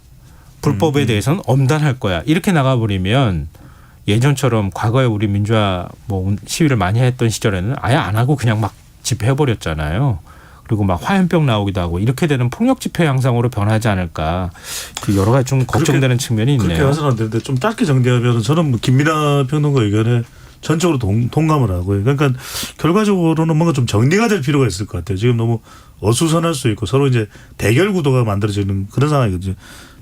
불법에 대해서는 엄단할 거야. 이렇게 나가버리면 예전처럼 과거에 우리 민주화 뭐 시위를 많이 했던 시절에는 아예 안 하고 그냥 막 집회해버렸잖아요. 그리고 막 화염병 나오기도 하고 이렇게 되는 폭력 집회 양상으로 변하지 않을까 여러 가지 좀 걱정되는 측면이 있네요. 그렇게 해서는 안 되는데 좀 짧게 정리하면 저는 뭐 김민하 평론가 의견에 전적으로 동감을 하고요. 그러니까 결과적으로는 뭔가 좀 정리가 될 필요가 있을 것 같아요. 지금 너무 어수선할 수 있고 서로 이제 대결 구도가 만들어지는 그런 상황이거든요.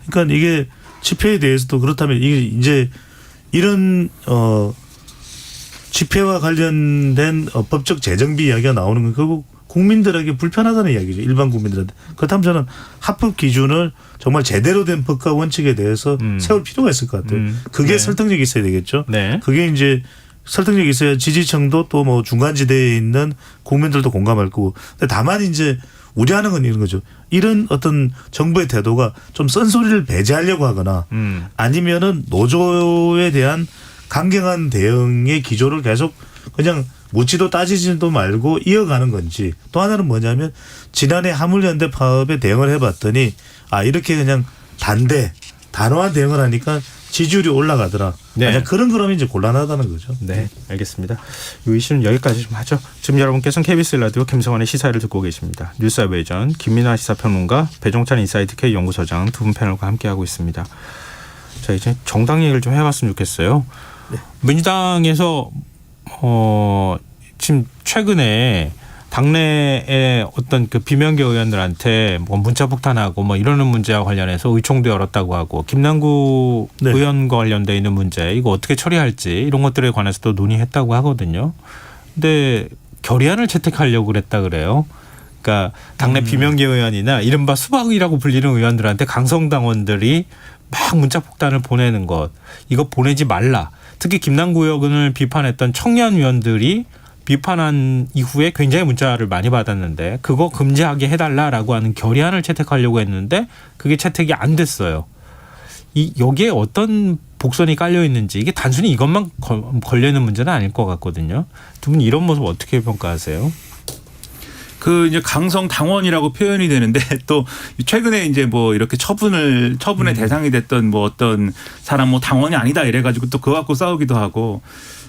그러니까 이게 집회에 대해서도 그렇다면 이게 이제 이런 집회와 관련된 법적 재정비 이야기가 나오는 건 결국 국민들에게 불편하다는 이야기죠. 일반 국민들한테. 그렇다면 저는 합법 기준을 정말 제대로 된 법과 원칙에 대해서 세울 필요가 있을 것 같아요. 그게 네. 설득력이 있어야 되겠죠. 네. 그게 이제 설득력이 있어야 지지층도 또 뭐 중간지대에 있는 국민들도 공감할 거고. 근데 다만 이제 우려하는 건 이런 거죠. 이런 어떤 정부의 태도가 좀 쓴소리를 배제하려고 하거나 아니면은 노조에 대한 강경한 대응의 기조를 계속 그냥 묻지도 따지지도 말고 이어가는 건지 또 하나는 뭐냐면 지난해 화물연대 파업에 대응을 해봤더니 이렇게 그냥 단호한 대응을 하니까 지지율이 올라가더라. 네. 그런 거라면 이제 곤란하다는 거죠. 네, 알겠습니다. 이 이슈는 여기까지 좀 하죠. 지금 여러분께서는 KBS 라디오 김성환의 시사를 듣고 계십니다. 뉴스아베이전 김민하 시사평론가 배종찬 인사이트 K 연구소장 두 분 패널과 함께하고 있습니다. 자, 이제 정당 얘기를 좀 해봤으면 좋겠어요. 네. 민주당에서 지금 최근에 당내의 어떤 그 비명계 의원들한테 뭐 문자 폭탄하고 뭐 이러는 문제와 관련해서 의총도 열었다고 하고 김남국 네. 의원과 관련돼 있는 문제 이거 어떻게 처리할지 이런 것들에 관해서도 논의했다고 하거든요. 근데 결의안을 채택하려고 그랬다 그래요. 그러니까 당내 비명계 의원이나 이른바 수박이라고 불리는 의원들한테 강성당원들이 막 문자 폭탄을 보내는 것 이거 보내지 말라. 특히 김남국 의원을 비판했던 청년 의원들이 비판한 이후에 굉장히 문자를 많이 받았는데 그거 금지하게 해달라라고 하는 결의안을 채택하려고 했는데 그게 채택이 안 됐어요. 여기에 어떤 복선이 깔려 있는지 이게 단순히 이것만 걸려 있는 문제는 아닐 것 같거든요. 두 분 이런 모습 어떻게 평가하세요? 그 이제 강성 당원이라고 표현이 되는데 또 최근에 이제 뭐 이렇게 처분의 대상이 됐던 뭐 어떤 사람 뭐 당원이 아니다 이래가지고 또 그거 갖고 싸우기도 하고.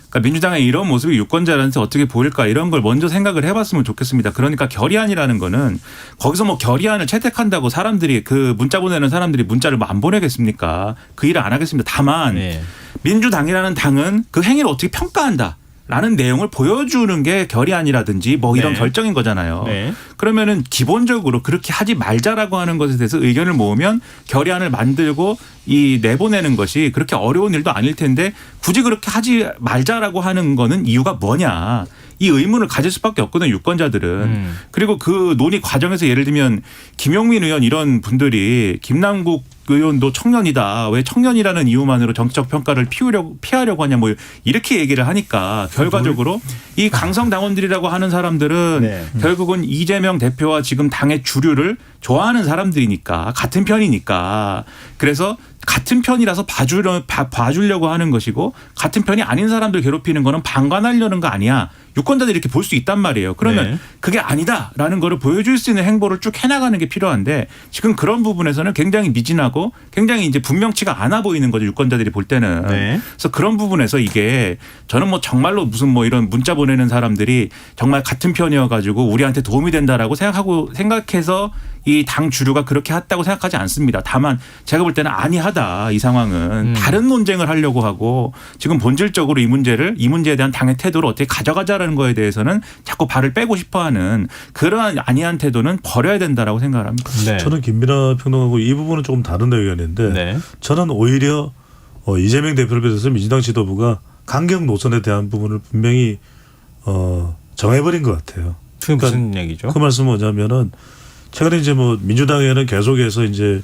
그러니까 민주당의 이런 모습이 유권자한테 어떻게 보일까 이런 걸 먼저 생각을 해봤으면 좋겠습니다. 그러니까 결의안이라는 거는 거기서 뭐 결의안을 채택한다고 사람들이 그 문자 보내는 사람들이 문자를 뭐 안 보내겠습니까? 그 일을 안 하겠습니다. 다만 네. 민주당이라는 당은 그 행위를 어떻게 평가한다. 라는 내용을 보여주는 게 결의안이라든지 뭐 이런 네. 결정인 거잖아요. 네. 그러면은 기본적으로 그렇게 하지 말자라고 하는 것에 대해서 의견을 모으면 결의안을 만들고 내보내는 것이 그렇게 어려운 일도 아닐 텐데 굳이 그렇게 하지 말자라고 하는 거는 이유가 뭐냐. 이 의문을 가질 수밖에 없거든요. 유권자들은. 그리고 그 논의 과정에서 예를 들면 김용민 의원 이런 분들이 김남국 의원도 청년이다. 왜 청년이라는 이유만으로 정치적 평가를 피하려고 하냐 뭐 이렇게 얘기를 하니까 결과적으로 이 강성 당원들이라고 하는 사람들은 네. 결국은 이재명 대표와 지금 당의 주류를 좋아하는 사람들이니까 같은 편이니까 그래서 같은 편이라서 봐주려고 하는 것이고 같은 편이 아닌 사람들 괴롭히는 거는 방관하려는 거 아니야. 유권자들이 이렇게 볼 수 있단 말이에요. 그러면 네. 그게 아니다라는 거를 보여줄 수 있는 행보를 쭉 해나가는 게 필요한데 지금 그런 부분에서는 굉장히 미진하고 굉장히 이제 분명치가 않아 보이는 거죠. 유권자들이 볼 때는. 네. 그래서 그런 부분에서 이게 저는 뭐 정말로 무슨 뭐 이런 문자 보내는 사람들이 정말 같은 편이어가지고 우리한테 도움이 된다라고 생각해서 이 당 주류가 그렇게 했다고 생각하지 않습니다. 다만 제가 볼 때는 아니하다 이 상황은 다른 논쟁을 하려고 하고 지금 본질적으로 이 문제에 대한 당의 태도를 어떻게 가져가자라는 거에 대해서는 자꾸 발을 빼고 싶어하는 그러한 아니한 태도는 버려야 된다라고 생각을 합니다. 네. 저는 김민하 평론가하고 이 부분은 조금 다른 의견인데 네. 저는 오히려 이재명 대표를 비롯해서 민주당 지도부가 강경 노선에 대한 부분을 분명히 정해버린 것 같아요. 그게 무슨 얘기죠? 그 말씀은 뭐냐면은 최근에 이제 뭐 민주당에는 계속해서 이제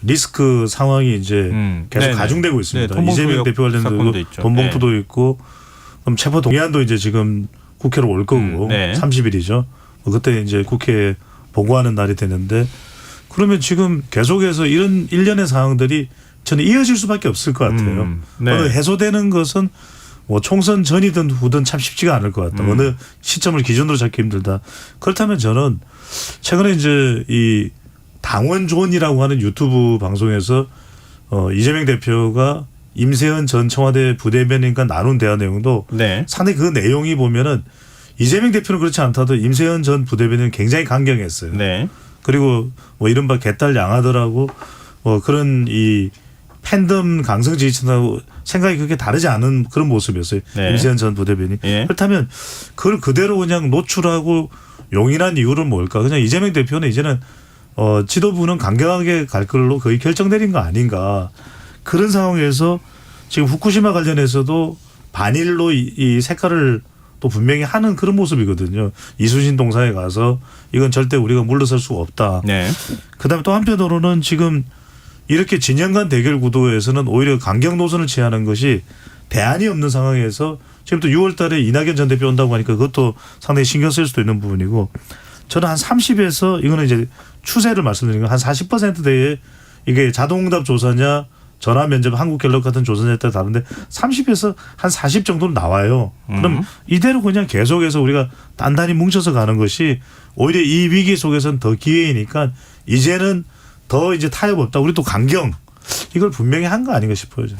리스크 상황이 이제 계속 네네. 가중되고 있습니다. 네, 이재명 대표 사건도 관련해서 있죠. 돈봉투도 있고 그럼 체포 동의안도 이제 지금 국회로 올 거고 네. 30일이죠. 그때 이제 국회에 보고하는 날이 되는데 그러면 지금 계속해서 이런 일련의 상황들이 저는 이어질 수밖에 없을 것 같아요. 네. 어느 해소되는 것은 뭐 총선 전이든 후든 참 쉽지가 않을 것 같다. 어느 시점을 기준으로 잡기 힘들다. 그렇다면 저는 최근에 이제 이 당원존이라고 하는 유튜브 방송에서 이재명 대표가 임세현 전 청와대 부대변인과 나눈 대화 내용도 네. 상당히 그 내용이 보면은 이재명 대표는 그렇지 않다도 임세현 전 부대변인은 굉장히 강경했어요. 네. 그리고 뭐 이른바 개딸 양아들하고 뭐 그런 이 팬덤 강성 지지층하고 생각이 그렇게 다르지 않은 그런 모습이었어요. 네. 임세현 전 부대변인. 예. 그렇다면 그걸 그대로 그냥 노출하고 용인한 이유는 뭘까? 그냥 이재명 대표는 이제는 지도부는 강경하게 갈 걸로 거의 결정 내린 거 아닌가. 그런 상황에서 지금 후쿠시마 관련해서도 반일로 이 색깔을 또 분명히 하는 그런 모습이거든요. 이순신 동상에 가서 이건 절대 우리가 물러설 수가 없다. 네. 그다음에 또 한편으로는 지금 이렇게 진영 간 대결 구도에서는 오히려 강경 노선을 취하는 것이 대안이 없는 상황에서 지금 또 6월 달에 이낙연 전 대표 온다고 하니까 그것도 상당히 신경 쓸 수도 있는 부분이고 저는 한 30에서 이거는 이제 추세를 말씀드리는 거 한 40%대에 이게 자동응답 조사냐 전화 면접 한국갤럽 같은 조사냐에 따라 다른데 30에서 한 40 정도는 나와요. 그럼 이대로 그냥 계속해서 우리가 단단히 뭉쳐서 가는 것이 오히려 이 위기 속에서는 더 기회이니까 이제는 더 이제 타협 없다. 우리 또 강경 이걸 분명히 한 거 아닌가 싶어요. 저는.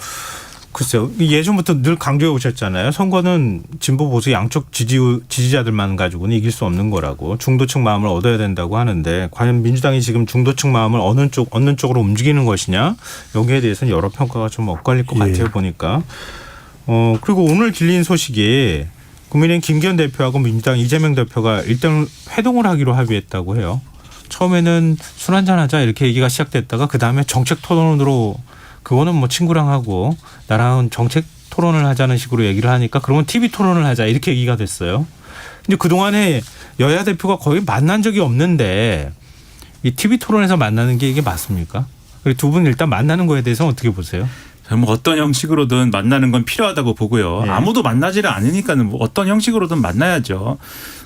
글쎄요. 예전부터 늘 강조해 오셨잖아요. 선거는 진보 보수 양쪽 지지자들만 가지고는 이길 수 없는 거라고 중도층 마음을 얻어야 된다고 하는데 과연 민주당이 지금 중도층 마음을 어느 쪽으로 움직이는 것이냐 여기에 대해서는 여러 평가가 좀 엇갈릴 것 같아요. 보니까. 그리고 오늘 들린 소식이 국민의힘 김기현 대표하고 민주당 이재명 대표가 일단 회동을 하기로 합의했다고 해요. 처음에는 술 한잔 하자 이렇게 얘기가 시작됐다가 그다음에 정책 토론으로 그거는 뭐 친구랑 하고 나랑은 정책 토론을 하자는 식으로 얘기를 하니까 그러면 TV 토론을 하자 이렇게 얘기가 됐어요. 근데 그동안에 여야 대표가 거의 만난 적이 없는데 이 TV 토론에서 만나는 게 이게 맞습니까? 그리고 두 분 일단 만나는 거에 대해서 어떻게 보세요? 뭐 어떤 형식으로든 만나는 건 필요하다고 보고요. 네. 아무도 만나지를 않으니까는 뭐 어떤 형식으로든 만나야죠.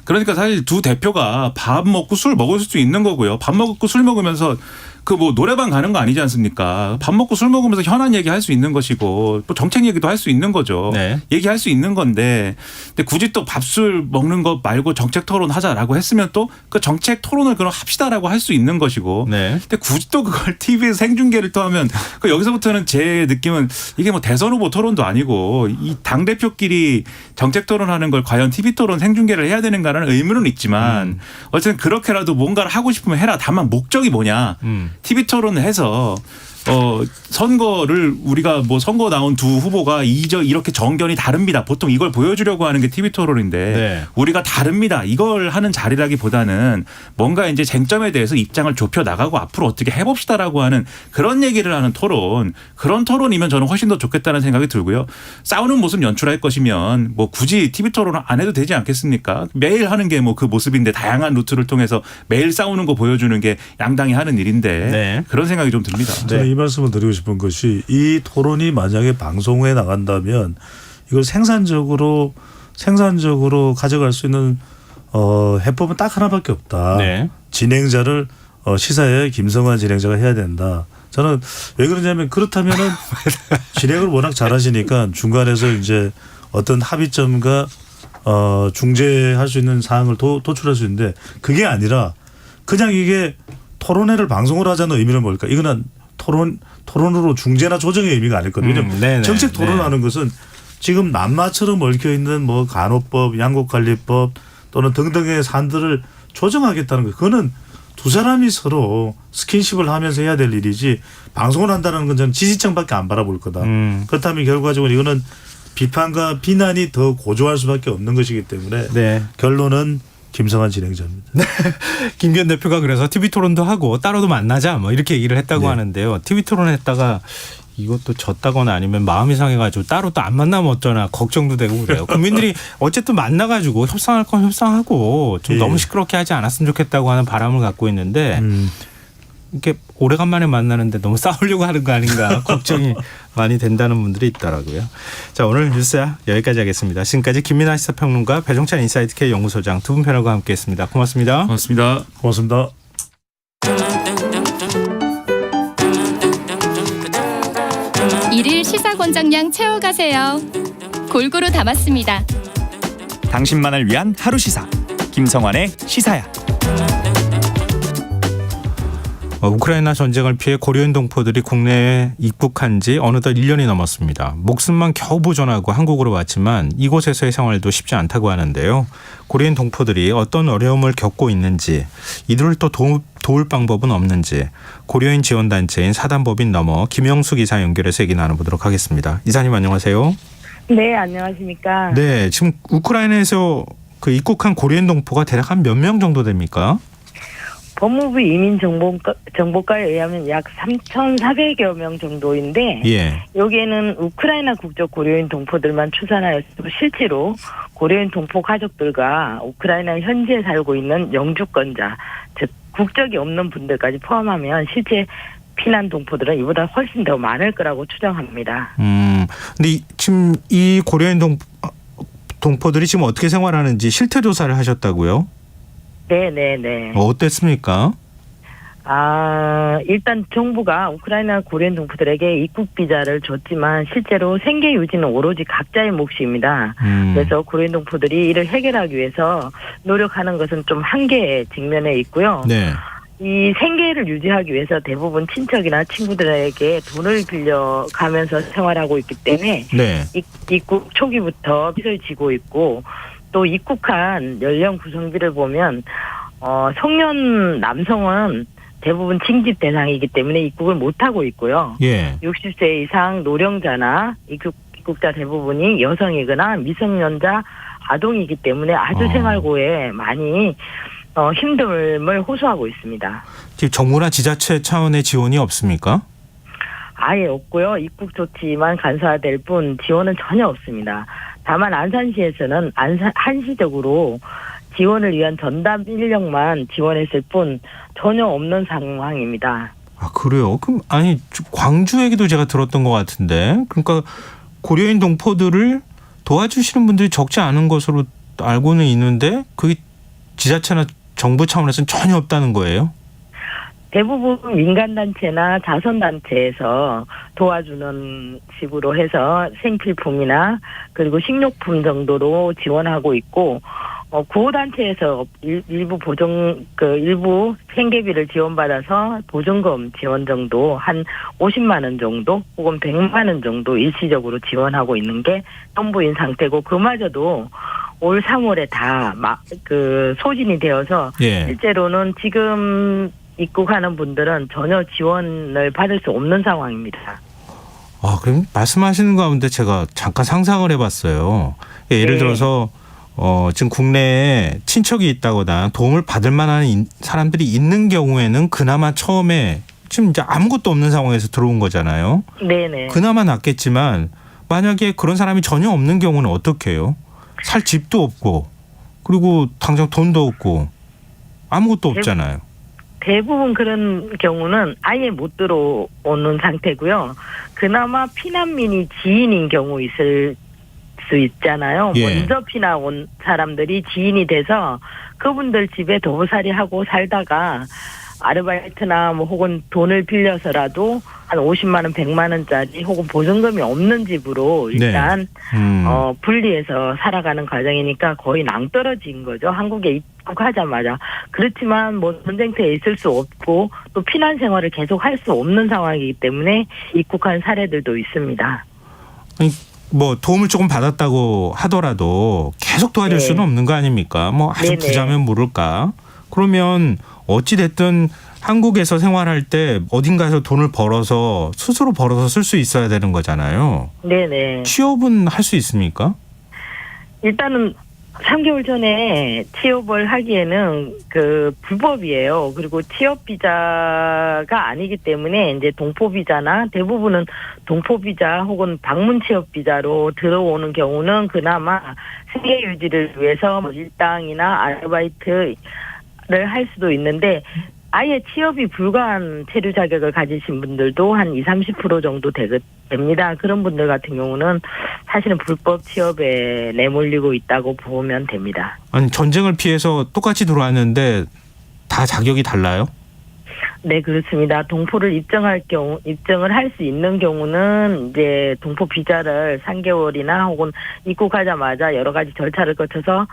그러니까 사실 두 대표가 밥 먹고 술 먹을 수도 있는 거고요. 밥 먹고 술 먹으면서 그 뭐 노래방 가는 거 아니지 않습니까? 밥 먹고 술 먹으면서 현안 얘기할 수 있는 것이고 또 정책 얘기도 할 수 있는 거죠. 네. 얘기할 수 있는 건데 근데 굳이 또 밥술 먹는 것 말고 정책 토론 하자라고 했으면 또 그 정책 토론을 그럼 합시다라고 할 수 있는 것이고 네. 근데 굳이 또 그걸 TV에서 생중계를 또 하면 그 여기서부터는 제 느낌은 이게 뭐 대선 후보 토론도 아니고 이 당대표끼리 정책 토론하는 걸 과연 TV 토론 생중계를 해야 되는가라는 의문은 있지만 어쨌든 그렇게라도 뭔가를 하고 싶으면 해라. 다만 목적이 뭐냐. TV 토론을 해서 선거를 우리가 뭐 선거 나온 두 후보가 이렇게 정견이 다릅니다. 보통 이걸 보여주려고 하는 게 TV 토론인데 네. 우리가 다릅니다. 이걸 하는 자리라기보다는 뭔가 이제 쟁점에 대해서 입장을 좁혀 나가고 앞으로 어떻게 해봅시다라고 하는 그런 얘기를 하는 토론 그런 토론이면 저는 훨씬 더 좋겠다는 생각이 들고요. 싸우는 모습 연출할 것이면 뭐 굳이 TV 토론을 안 해도 되지 않겠습니까? 매일 하는 게 뭐 그 모습인데 다양한 루트를 통해서 매일 싸우는 거 보여주는 게 양당이 하는 일인데 네. 그런 생각이 좀 듭니다. 저는 이 말씀을 드리고 싶은 것이 이 토론이 만약에 방송에 나간다면 이걸 생산적으로 가져갈 수 있는 해법은 딱 하나밖에 없다. 네. 진행자를 시사회 김성환 진행자가 해야 된다. 저는 왜 그러냐면 그렇다면은 진행을 워낙 잘하시니까 중간에서 이제 어떤 합의점과 중재할 수 있는 사항을 도출할 수 있는데 그게 아니라 그냥 이게 토론회를 방송을 하자는 의미는 뭘까? 이거는 토론으로 중재나 조정의 의미가 아닐거든요. 네네. 정책 토론하는 것은 지금 남마처럼 얽혀 있는 뭐 간호법, 양곡관리법 또는 등등의 사안들을 조정하겠다는 거. 그거는 두 사람이 서로 스킨십을 하면서 해야 될 일이지 방송을 한다는 건 저는 지지층밖에 안 바라볼 거다. 그렇다면 결과적으로 이거는 비판과 비난이 더 고조할 수밖에 없는 것이기 때문에 네. 결론은 김성환 진행자입니다. 김기현 대표가 그래서 TV 토론도 하고 따로도 만나자 뭐 이렇게 얘기를 했다고 네. 하는데요. TV 토론했다가 이것도 졌다거나 아니면 마음이 상해가지고 따로 또 안 만나면 어쩌나 걱정도 되고 그래요. 국민들이 어쨌든 만나가지고 협상할 건 협상하고 좀 예. 너무 시끄럽게 하지 않았으면 좋겠다고 하는 바람을 갖고 있는데 이렇게 오래간만에 만나는데 너무 싸우려고 하는 거 아닌가 걱정이 많이 된다는 분들이 있더라고요. 자, 오늘 뉴스야 여기까지 하겠습니다. 지금까지 김민하 시사평론가 배종찬 인사이트 K 연구소장 두 분 패널과 함께했습니다. 고맙습니다. 고맙습니다. 고맙습니다. 일일 시사권장량 채워가세요. 골고루 담았습니다. 당신만을 위한 하루 시사 김성환의 시사야. 우크라이나 전쟁을 피해 고려인 동포들이 국내에 입국한 지 어느덧 1년이 넘었습니다. 목숨만 겨우 보존하고 한국으로 왔지만 이곳에서의 생활도 쉽지 않다고 하는데요. 고려인 동포들이 어떤 어려움을 겪고 있는지, 이들을 또 도울 방법은 없는지 고려인 지원단체인 사단법인 넘어 김영숙 이사 연결해서 얘기 나눠보도록 하겠습니다. 이사님 안녕하세요. 네, 안녕하십니까. 네, 지금 우크라이나에서 그 입국한 고려인 동포가 대략 한 몇 명 정도 됩니까? 법무부 이민정보과에 의하면 약 3,400여 명 정도인데 예. 여기에는 우크라이나 국적 고려인 동포들만 추산하였고 실제로 고려인 동포 가족들과 우크라이나에 현지에 살고 있는 영주권자, 즉 국적이 없는 분들까지 포함하면 실제 피난 동포들은 이보다 훨씬 더 많을 거라고 추정합니다. 근데 지금 이 고려인 동포들이 지금 어떻게 생활하는지 실태 조사를 하셨다고요? 네네네. 어땠습니까? 일단 정부가 우크라이나 고려인 동포들에게 입국 비자를 줬지만 실제로 생계 유지는 오로지 각자의 몫입니다. 그래서 고려인 동포들이 이를 해결하기 위해서 노력하는 것은 좀 한계에 직면해 있고요. 네. 이 생계를 유지하기 위해서 대부분 친척이나 친구들에게 돈을 빌려가면서 생활하고 있기 때문에 네. 입국 초기부터 빚을 지고 있고 또 입국한 연령 구성비를 보면 성년 남성은 대부분 징집 대상이기 때문에 입국을 못하고 있고요. 예. 60세 이상 노령자나 입국자 대부분이 여성이거나 미성년자 아동이기 때문에 아주 생활고에 많이 힘듦을 호소하고 있습니다. 지금 정부나 지자체 차원의 지원이 없습니까? 아예 없고요. 입국 조치만 간소화될 뿐 지원은 전혀 없습니다. 다만 안산시에서는 한시적으로 지원을 위한 전담 인력만 지원했을 뿐 전혀 없는 상황입니다. 아, 그래요? 그럼 아니 광주 얘기도 제가 들었던 것 같은데, 그러니까 고려인 동포들을 도와주시는 분들이 적지 않은 것으로 알고는 있는데 그게 지자체나 정부 차원에서는 전혀 없다는 거예요? 대부분 민간단체나 자선단체에서 도와주는 식으로 해서 생필품이나 그리고 식료품 정도로 지원하고 있고, 구호단체에서 일부 일부 생계비를 지원받아서 보증금 지원 정도 한 50만 원 정도 혹은 100만 원 정도 일시적으로 지원하고 있는 게 전부인 상태고, 그마저도 올 3월에 다 소진이 되어서 예. 실제로는 지금 입국하는 분들은 전혀 지원을 받을 수 없는 상황입니다. 아, 그럼 말씀하시는 가운데 제가 잠깐 상상을 해봤어요. 예를 네. 들어서 지금 국내에 친척이 있다거나 도움을 받을 만한 사람들이 있는 경우에는 그나마 처음에 지금 이제 아무것도 없는 상황에서 들어온 거잖아요. 네네. 그나마 낫겠지만 만약에 그런 사람이 전혀 없는 경우는 어떻게 해요? 살 집도 없고 그리고 당장 돈도 없고 아무것도 없잖아요. 대부분 그런 경우는 아예 못 들어오는 상태고요. 그나마 피난민이 지인인 경우 있을 수 있잖아요. 예. 먼저 피난 온 사람들이 지인이 돼서 그분들 집에 도보살이하고 살다가 아르바이트나 혹은 돈을 빌려서라도 한 50만 원, 100만 원짜리 혹은 보증금이 없는 집으로 일단 분리해서 살아가는 과정이니까 거의 낭떠러진 거죠. 한국에 입국하자마자. 그렇지만 전쟁터에 있을 수 없고 또 피난 생활을 계속 할 수 없는 상황이기 때문에 입국한 사례들도 있습니다. 아니, 도움을 조금 받았다고 하더라도 계속 도와줄 네. 수는 없는 거 아닙니까? 아주 네네. 부자면 모를까. 그러면 어찌 됐든 한국에서 생활할 때 어딘가에서 돈을 스스로 벌어서 쓸 수 있어야 되는 거잖아요. 네네. 취업은 할 수 있습니까? 일단은 3개월 전에 취업을 하기에는 불법이에요. 그리고 취업 비자가 아니기 때문에 이제 동포 비자나 대부분은 동포 비자 혹은 방문 취업 비자로 들어오는 경우는 그나마 생계 유지를 위해서 일당이나 아르바이트를 할 수도 있는데 아예 취업이 불가한 체류 자격을 가지신 분들도 한 20-30% 정도 됩니다. 그런 분들 같은 경우는 사실은 불법 취업에 내몰리고 있다고 보면 됩니다. 아니, 전쟁을 피해서 똑같이 들어왔는데 다 자격이 달라요? 네, 그렇습니다. 동포를 입증을 할 수 있는 경우는 이제 동포 비자를 3개월이나 혹은 입국하자마자 여러 가지 절차를 거쳐서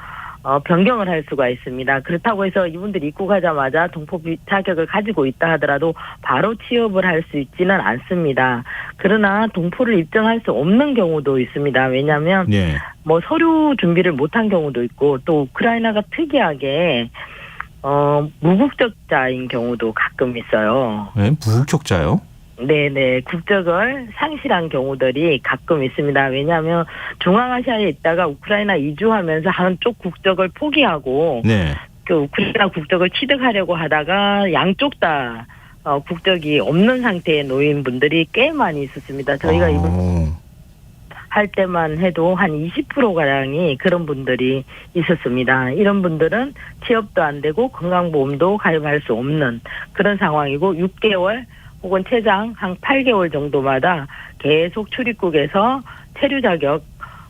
변경을 할 수가 있습니다. 그렇다고 해서 이분들이 입국하자마자 동포 자격을 가지고 있다 하더라도 바로 취업을 할 수 있지는 않습니다. 그러나 동포를 입증할 수 없는 경우도 있습니다. 왜냐하면 네. 뭐 서류 준비를 못한 경우도 있고 또 우크라이나가 특이하게 무국적자인 경우도 가끔 있어요. 네, 무국적자요? 네네, 국적을 상실한 경우들이 가끔 있습니다. 왜냐하면 중앙아시아에 있다가 우크라이나 이주하면서 한쪽 국적을 포기하고 네. 그 우크라이나 국적을 취득하려고 하다가 양쪽 다 국적이 없는 상태에 놓인 분들이 꽤 많이 있었습니다. 저희가 이번 할 때만 해도 한 20%가량이 그런 분들이 있었습니다. 이런 분들은 취업도 안 되고 건강보험도 가입할 수 없는 그런 상황이고 6개월 혹은 최장 한 8개월 정도마다 계속 출입국에서 체류 자격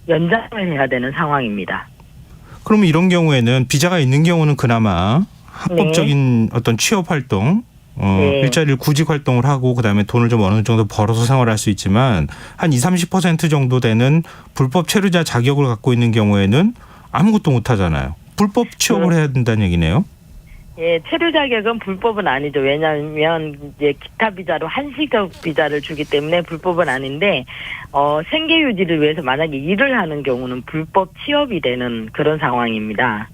연장을 해야 되는 상황입니다. 그러면 이런 경우에는 비자가 있는 경우는 그나마 합법적인 어떤 취업 활동, 네. 일자리를 구직 활동을 하고 그다음에 돈을 좀 어느 정도 벌어서 생활할 수 있지만 한 20-30% 정도 되는 불법 체류자 자격을 갖고 있는 경우에는 아무것도 못 하잖아요. 불법 취업을 해야 된다는 얘기네요. 예, 체류 자격은 불법은 아니죠. 왜냐하면 이제 기타 비자로 한시적 비자를 주기 때문에 불법은 아닌데 생계 유지를 위해서 만약에 일을 하는 경우는 불법 취업이 되는 그런 상황입니다.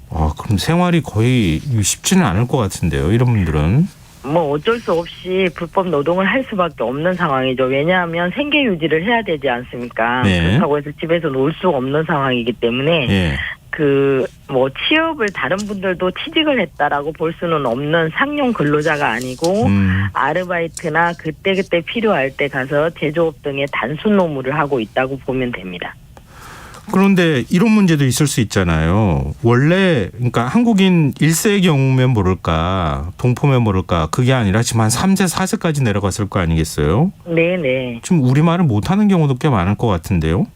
그럼 생활이 거의 쉽지는 않을 것 같은데요. 이런 분들은. 뭐 어쩔 수 없이 불법 노동을 할 수밖에 없는 상황이죠. 왜냐하면 생계 유지를 해야 되지 않습니까? 네. 그렇다고 해서 집에서 놀 수 없는 상황이기 때문에 예. 뭐 취업을 다른 분들도 취직을 했다라고 볼 수는 없는 상용 근로자가 아니고 아르바이트나 그때그때 필요할 때 가서 제조업 등의 단순 노무를 하고 있다고 보면 됩니다. 그런데 이런 문제도 있을 수 있잖아요. 원래 그러니까 한국인 1세의 경우면 모를까 동포면 모를까 그게 아니라 지금 한 3세 4세까지 내려갔을 거 아니겠어요? 네네. 지금 우리말을 못하는 경우도 꽤 많을 것 같은데요.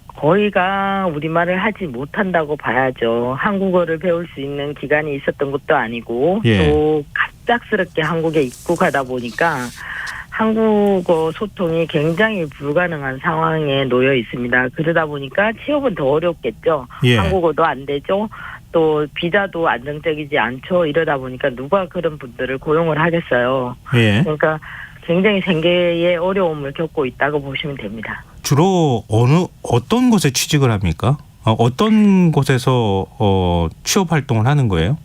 거의가 우리말을 하지 못한다고 봐야죠. 한국어를 배울 수 있는 기간이 있었던 것도 아니고 예. 또 갑작스럽게 한국에 입국하다 보니까 한국어 소통이 굉장히 불가능한 상황에 놓여 있습니다. 그러다 보니까 취업은 더 어렵겠죠. 예. 한국어도 안 되죠. 또 비자도 안정적이지 않죠. 이러다 보니까 누가 그런 분들을 고용을 하겠어요. 예. 그러니까 굉장히 생계에 어려움을 겪고 있다고 보시면 됩니다. 주로 어떤 곳에 취직을 합니까? 어떤 곳에서 취업 활동을 하는 거예요?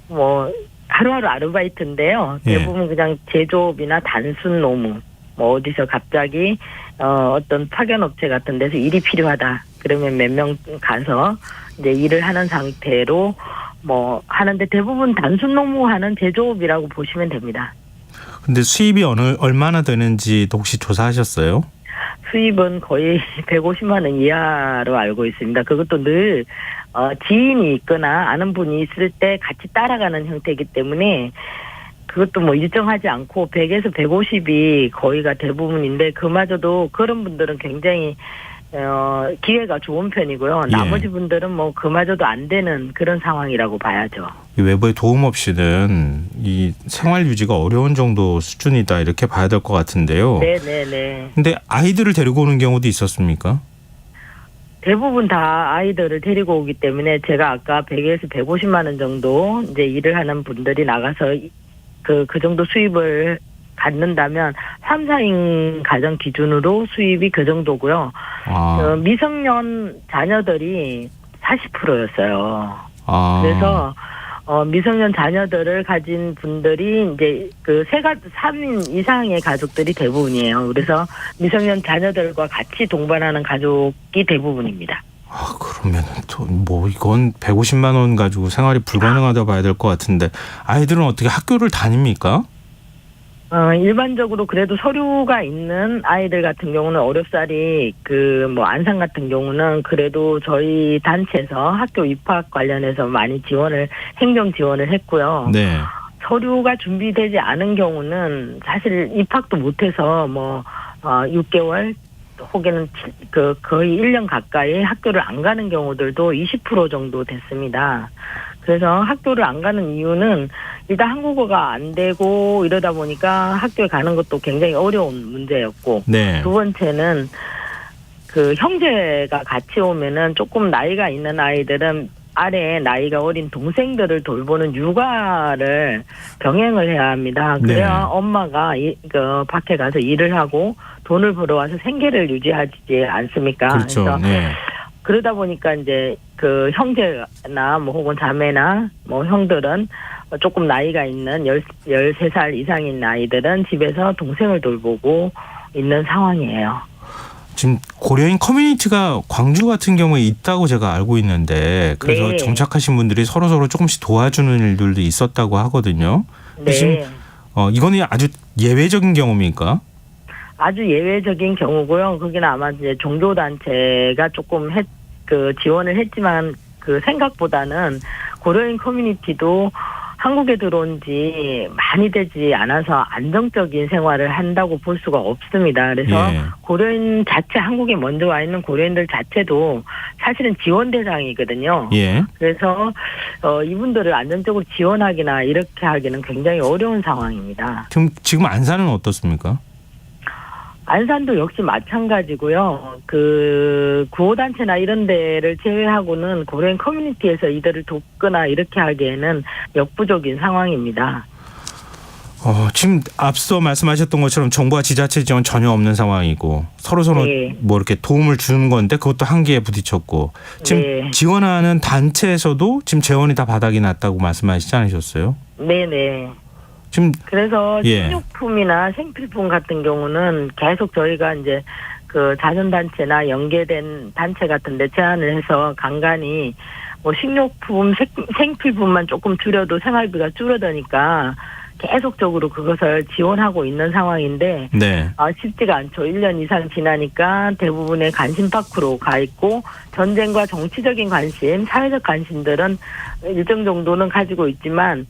뭐 하루하루 아르바이트인데요. 예. 대부분 그냥 제조업이나 단순 노무. 뭐 어디서 갑자기 어떤 파견 업체 같은 데서 일이 필요하다. 그러면 몇 명 가서 이제 일을 하는 상태로 뭐 하는데 대부분 단순 노무하는 제조업이라고 보시면 됩니다. 근데 수입이 얼마나 되는지도 혹시 조사하셨어요? 수입은 거의 150만 원 이하로 알고 있습니다. 그것도 늘 지인이 있거나 아는 분이 있을 때 같이 따라가는 형태이기 때문에 그것도 뭐 일정하지 않고 100에서 150이 거의가 대부분인데 그마저도 그런 분들은 굉장히 기회가 좋은 편이고요. 예. 나머지 분들은 뭐 그마저도 안 되는 그런 상황이라고 봐야죠. 이 외부의 도움 없이는 이 생활 유지가 어려운 정도 수준이다 이렇게 봐야 될 것 같은데요. 네네네. 근데 아이들을 데리고 오는 경우도 있었습니까? 대부분 다 아이들을 데리고 오기 때문에 제가 아까 100에서 150만 원 정도 이제 일을 하는 분들이 나가서 그 정도 수입을 갖는다면 3, 4인 가정 기준으로 수입이 그 정도고요. 미성년 자녀들이 40%였어요. 그래서 미성년 자녀들을 가진 분들이 이제 3인 이상의 가족들이 대부분이에요. 그래서 미성년 자녀들과 같이 동반하는 가족이 대부분입니다. 그러면은 뭐 이건 150만 원 가지고 생활이 불가능하다고 봐야 될 것 같은데 아이들은 어떻게 학교를 다닙니까? 일반적으로 그래도 서류가 있는 아이들 같은 경우는 어렵사리 안산 같은 경우는 그래도 저희 단체에서 학교 입학 관련해서 많이 행정 지원을 했고요. 네. 서류가 준비되지 않은 경우는 사실 입학도 못해서 6개월 혹은 거의 1년 가까이 학교를 안 가는 경우들도 20% 정도 됐습니다. 그래서 학교를 안 가는 이유는 일단 한국어가 안 되고 이러다 보니까 학교에 가는 것도 굉장히 어려운 문제였고 네. 두 번째는 그 형제가 같이 오면은 조금 나이가 있는 아이들은 아래 나이가 어린 동생들을 돌보는 육아를 병행을 해야 합니다. 그래야 네. 엄마가 그 밖에 가서 일을 하고 돈을 벌어와서 생계를 유지하지 않습니까? 그렇죠. 그래서 네. 그러다 보니까 이제 그 형제나 뭐 혹은 자매나 뭐 형들은 조금 나이가 있는 13살 이상인 아이들은 집에서 동생을 돌보고 있는 상황이에요. 지금 고려인 커뮤니티가 광주 같은 경우에 있다고 제가 알고 있는데 그래서 네. 정착하신 분들이 서로 조금씩 도와주는 일들도 있었다고 하거든요. 네. 지금 이거는 아주 예외적인 경우입니까? 아주 예외적인 경우고요. 거기는 아마 이제 종교 단체가 조금 지원을 했지만 그 생각보다는 고려인 커뮤니티도 한국에 들어온 지 많이 되지 않아서 안정적인 생활을 한다고 볼 수가 없습니다. 그래서 예. 고려인 자체, 한국에 먼저 와 있는 고려인들 자체도 사실은 지원 대상이거든요. 예. 그래서 이분들을 안정적으로 지원하기나 이렇게 하기는 굉장히 어려운 상황입니다. 지금 안산은 어떻습니까? 안산도 역시 마찬가지고요. 그 구호단체나 이런 데를 제외하고는 고려인 커뮤니티에서 이들을 돕거나 이렇게 하기에는 역부족인 상황입니다. 지금 앞서 말씀하셨던 것처럼 정부와 지자체 지원 전혀 없는 상황이고 서로 네. 뭐 이렇게 도움을 주는 건데 그것도 한계에 부딪혔고 지금 네. 지원하는 단체에서도 지금 재원이 다 바닥이 났다고 말씀하시지 않으셨어요? 네네. 지금 그래서 예. 식료품이나 생필품 같은 경우는 계속 저희가 이제 그 자선단체나 연계된 단체 같은 데 제안을 해서 간간히 뭐 식료품, 생필품만 조금 줄여도 생활비가 줄어드니까 계속적으로 그것을 지원하고 있는 상황인데 네. 쉽지가 않죠. 1년 이상 지나니까 대부분의 관심 밖으로 가 있고 전쟁과 정치적인 관심, 사회적 관심들은 일정 정도는 가지고 있지만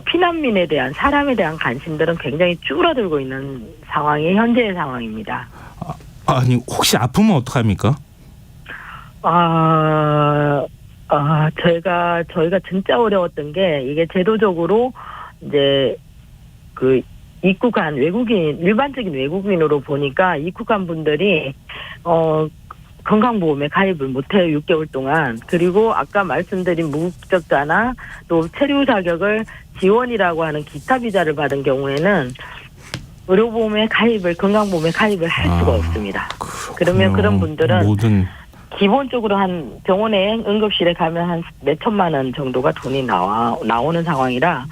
피난민에 대한 사람에 대한 관심들은 굉장히 줄어들고 있는 상황이 현재의 상황입니다. 아니 혹시 아프면 어떡합니까? 저희가 진짜 어려웠던 게 이게 제도적으로 이제 그 입국한 외국인, 일반적인 외국인으로 보니까 입국한 분들이 건강보험에 가입을 못해요. 6개월 동안. 그리고 아까 말씀드린 무국적자나 또 체류 자격을 지원이라고 하는 기타 비자를 받은 경우에는 의료보험에 가입을, 건강보험에 가입을 할 수가 없습니다. 그러면 그런 분들은 기본적으로 한 병원에 응급실에 가면 한 몇천만 원 정도가 돈이 나오는 상황이라,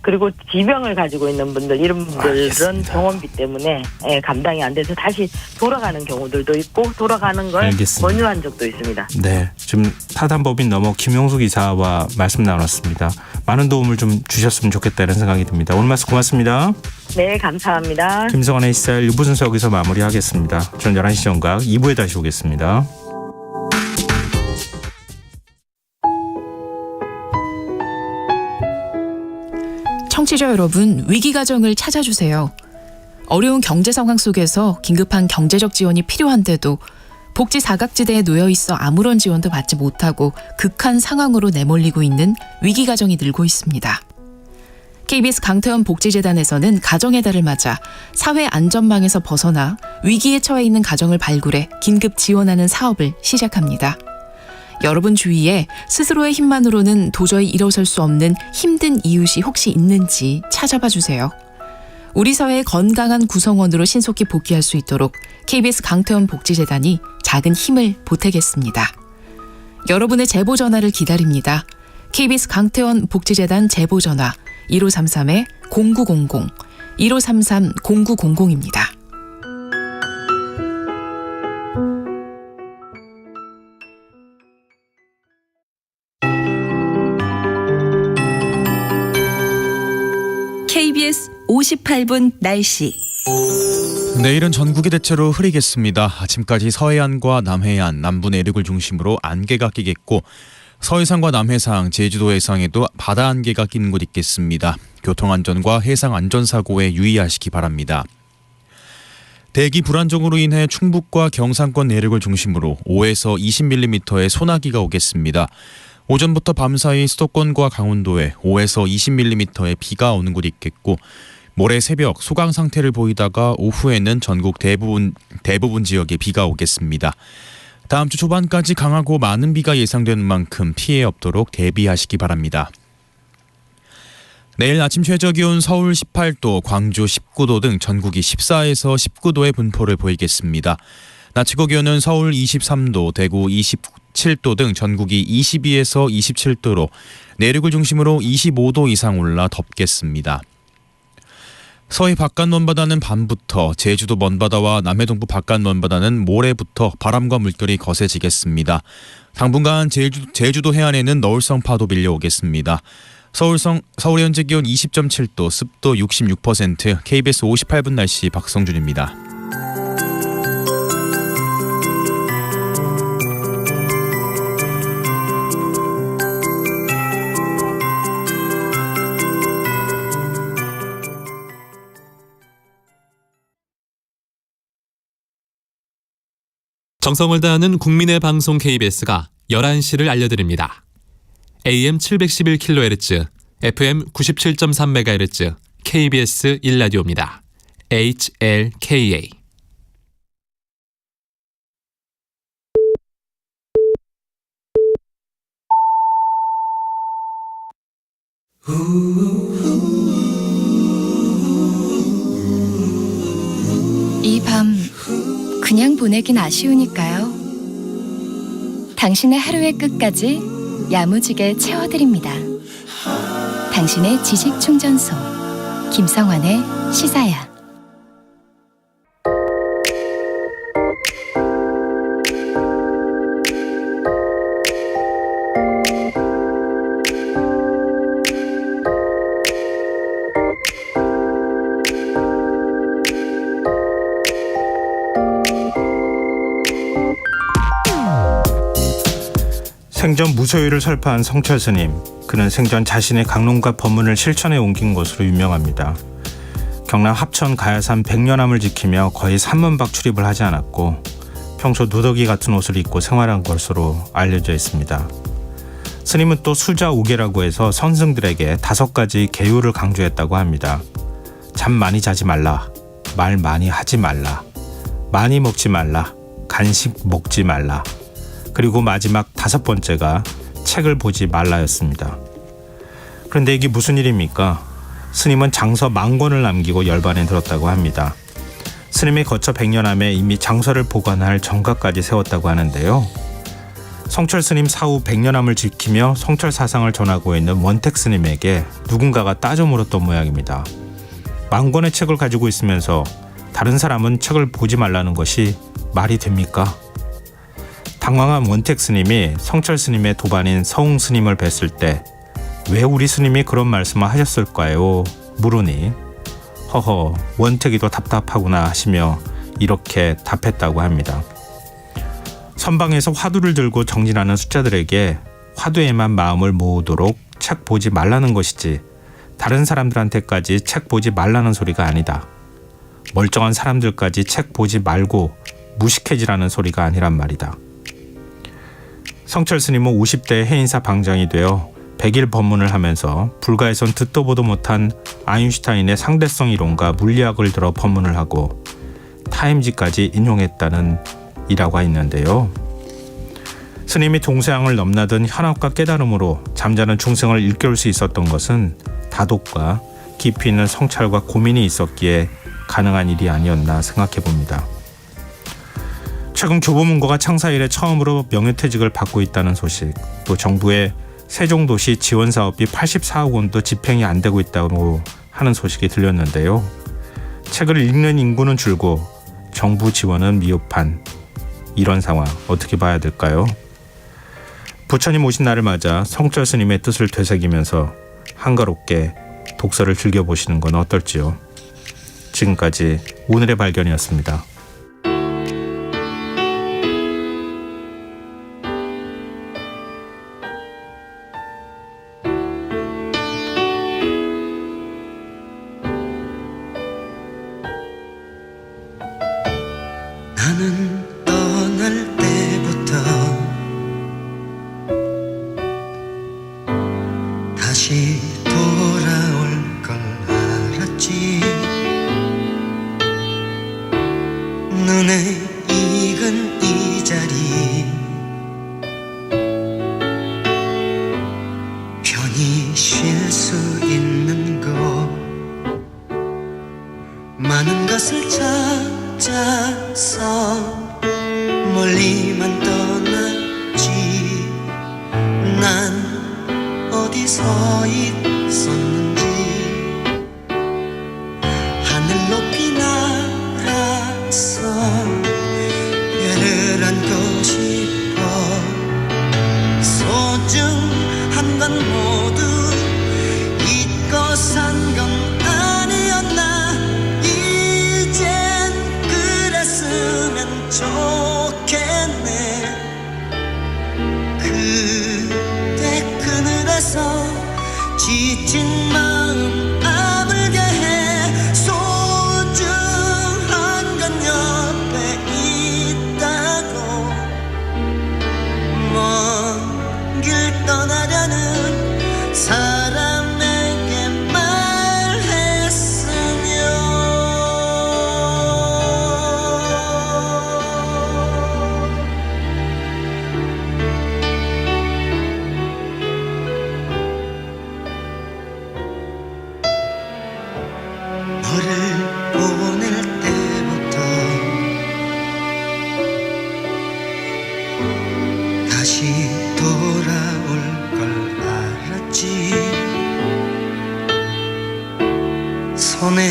그리고 지병을 가지고 있는 분들, 이런 분들은 병원비 때문에 감당이 안 돼서 다시 돌아가는 경우들도 있고 돌아가는 걸 권유한 적도 있습니다. 네, 지금 타단법인 너머 김용숙 이사와 말씀 나눴습니다. 많은 도움을 좀 주셨으면 좋겠다는 생각이 듭니다. 오늘 말씀 고맙습니다. 네, 감사합니다. 김성환의 시사일 1부 순서 여기서 마무리하겠습니다. 저는 11시 정각 2부에 다시 오겠습니다. 청취자 여러분, 위기가정을 찾아주세요. 어려운 경제 상황 속에서 긴급한 경제적 지원이 필요한데도 복지 사각지대에 놓여 있어 아무런 지원도 받지 못하고 극한 상황으로 내몰리고 있는 위기가정이 늘고 있습니다. KBS 강태원 복지재단에서는 가정의 달을 맞아 사회 안전망에서 벗어나 위기에 처해 있는 가정을 발굴해 긴급 지원하는 사업을 시작합니다. 여러분 주위에 스스로의 힘만으로는 도저히 일어설 수 없는 힘든 이웃이 혹시 있는지 찾아봐 주세요. 우리 사회의 건강한 구성원으로 신속히 복귀할 수 있도록 KBS 강태원 복지재단이 작은 힘을 보태겠습니다. 여러분의 제보 전화를 기다립니다. KBS 강태원 복지재단 제보 전화 1533-0900, 1533-0900입니다. KBS 58분 날씨. 내일은 전국이 대체로 흐리겠습니다. 아침까지 서해안과 남해안, 남부 내륙을 중심으로 안개가 끼겠고 서해상과 남해상, 제주도 해상에도 바다 안개가 끼는 곳 있겠습니다. 교통안전과 해상안전사고에 유의하시기 바랍니다. 대기 불안정으로 인해 충북과 경상권 내륙을 중심으로 5에서 20mm의 소나기가 오겠습니다. 오전부터 밤사이 수도권과 강원도에 5에서 20mm의 비가 오는 곳이 있겠고 모레 새벽 소강 상태를 보이다가 오후에는 전국 대부분 지역에 비가 오겠습니다. 다음 주 초반까지 강하고 많은 비가 예상되는 만큼 피해 없도록 대비하시기 바랍니다. 내일 아침 최저기온 서울 18도, 광주 19도 등 전국이 14에서 19도의 분포를 보이겠습니다. 낮 최고 기온은 서울 23도, 대구 27도 등 전국이 22에서 27도로 내륙을 중심으로 25도 이상 올라 덥겠습니다. 서해 바깥 먼바다는 밤부터, 제주도 먼바다와 남해 동부 바깥 먼바다는 모레부터 바람과 물결이 거세지겠습니다. 당분간 제주도 해안에는 너울성 파도 밀려오겠습니다. 서울의 현재 기온 20.7도, 습도 66%, KBS 58분 날씨 박성준입니다. 정성을 다하는 국민의 방송 KBS가 11시를 알려드립니다. AM 711kHz, FM 97.3MHz, KBS 1라디오입니다. HLKA. 이 밤 그냥 보내긴 아쉬우니까요. 당신의 하루의 끝까지 야무지게 채워드립니다. 당신의 지식 충전소 김성환의 시사야. 생전 무소유를 설파한 성철 스님. 그는 생전 자신의 강론과 법문을 실천에 옮긴 것으로 유명합니다. 경남 합천 가야산 백년암을 지키며 거의 산문박 출입을 하지 않았고 평소 누더기 같은 옷을 입고 생활한 것으로 알려져 있습니다. 스님은 또 수자 우계라고 해서 선승들에게 5가지 계율을 강조했다고 합니다. 잠 많이 자지 말라, 말 많이 하지 말라, 많이 먹지 말라, 간식 먹지 말라, 그리고 마지막 5번째가 책을 보지 말라였습니다. 그런데 이게 무슨 일입니까? 스님은 장서 10,000권을 남기고 열반에 들었다고 합니다. 스님의 거처 백년암에 이미 장서를 보관할 정각까지 세웠다고 하는데요. 성철 스님 사후 백년암을 지키며 성철 사상을 전하고 있는 원택 스님에게 누군가가 따져 물었던 모양입니다. 10,000권의 책을 가지고 있으면서 다른 사람은 책을 보지 말라는 것이 말이 됩니까? 당황한 원택 스님이 성철 스님의 도반인 서웅 스님을 뵀을 때 왜 우리 스님이 그런 말씀을 하셨을까요? 물으니 허허 원택이도 답답하구나 하시며 이렇게 답했다고 합니다. 선방에서 화두를 들고 정진하는 숫자들에게 화두에만 마음을 모으도록 책 보지 말라는 것이지 다른 사람들한테까지 책 보지 말라는 소리가 아니다. 멀쩡한 사람들까지 책 보지 말고 무식해지라는 소리가 아니란 말이다. 성철 스님은 50대 해인사 방장이 되어 100일 법문을 하면서 불가에선 듣도 보도 못한 아인슈타인의 상대성 이론과 물리학을 들어 법문을 하고 타임지까지 인용했다는 일화가 있는데요. 스님이 동서양을 넘나든 현학과 깨달음으로 잠자는 중생을 일깨울 수 있었던 것은 다독과 깊이 있는 성찰과 고민이 있었기에 가능한 일이 아니었나 생각해 봅니다. 최근 교보문고가 창사 이래 처음으로 명예퇴직을 받고 있다는 소식, 또 정부의 세종도시 지원사업비 84억 원도 집행이 안 되고 있다고 하는 소식이 들렸는데요. 책을 읽는 인구는 줄고 정부 지원은 미흡한 이런 상황 어떻게 봐야 될까요? 부처님 오신 날을 맞아 성철 스님의 뜻을 되새기면서 한가롭게 독서를 즐겨보시는 건 어떨지요? 지금까지 오늘의 발견이었습니다. 나는 떠날 때부터 다시 돌아올 걸 알았지. 그대 그늘에서 지친 마음 아물게 해 소중한 건 옆에 있다고 먼 길 떠나려는 사람에게 너를 보낼 때부터 다시 돌아올 걸 알았지. 손에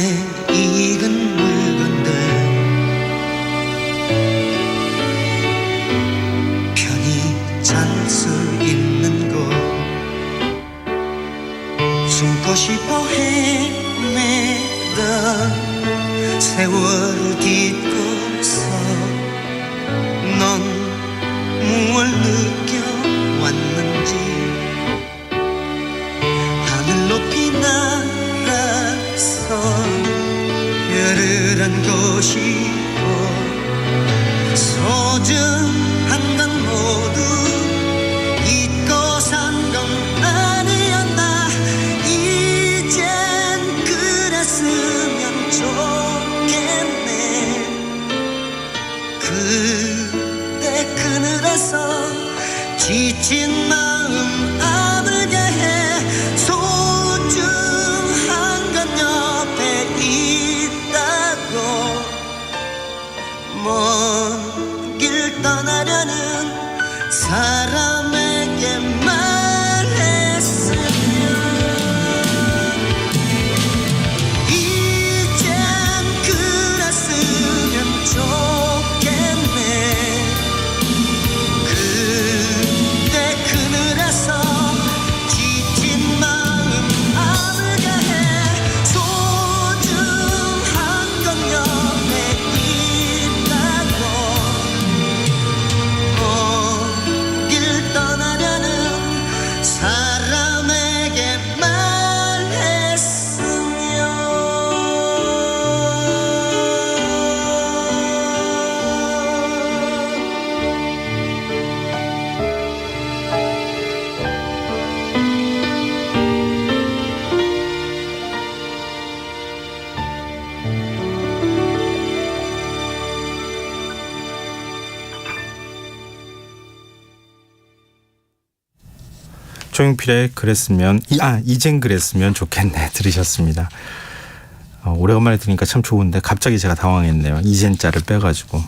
익은 물건들 편히 잘 수 있는 곳 숨고 싶어 헤매던 세월을 딛고서 넌 무얼 느껴왔는지 하늘 높이 날아서 별을 안고 싶어 소중한 건 모두 잊고 산 건 아니었나 이젠 그랬으면 좋겠네 그대 그늘에서 지친 마음 아물게 해 소중한 건 옆에 있다고 먼 길 떠나려는 사람에게 말했으면 이젠 그랬으면 좋겠네 그대 그늘에서 지친 마음 아물게 해 소중한 건 옆에 있다고 길 떠나려는 사람에게 말했으면 조용필의 이젠 그랬으면 좋겠네 들으셨습니다. 오래간만에 들으니까 참 좋은데 갑자기 제가 당황했네요. 이젠자를 빼가지고.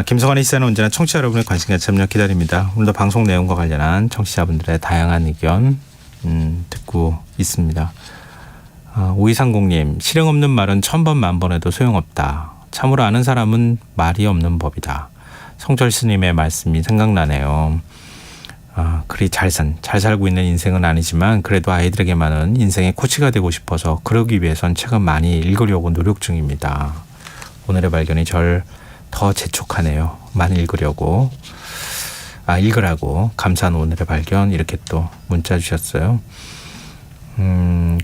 김성환의 시사는 언제나 청취자 여러분의 관심과 참여 기다립니다. 오늘도 방송 내용과 관련한 청취자분들의 다양한 의견 듣고 있습니다. 5230님, 실행 없는 말은 1000번 만번 해도 소용없다. 참으로 아는 사람은 말이 없는 법이다. 성철 스님의 말씀이 생각나네요. 그리 잘 살고 있는 인생은 아니지만 그래도 아이들에게만은 인생의 코치가 되고 싶어서 그러기 위해선 책은 많이 읽으려고 노력 중입니다. 오늘의 발견이 절 더 재촉하네요. 많이 읽으라고 감사한 오늘의 발견 이렇게 또 문자 주셨어요.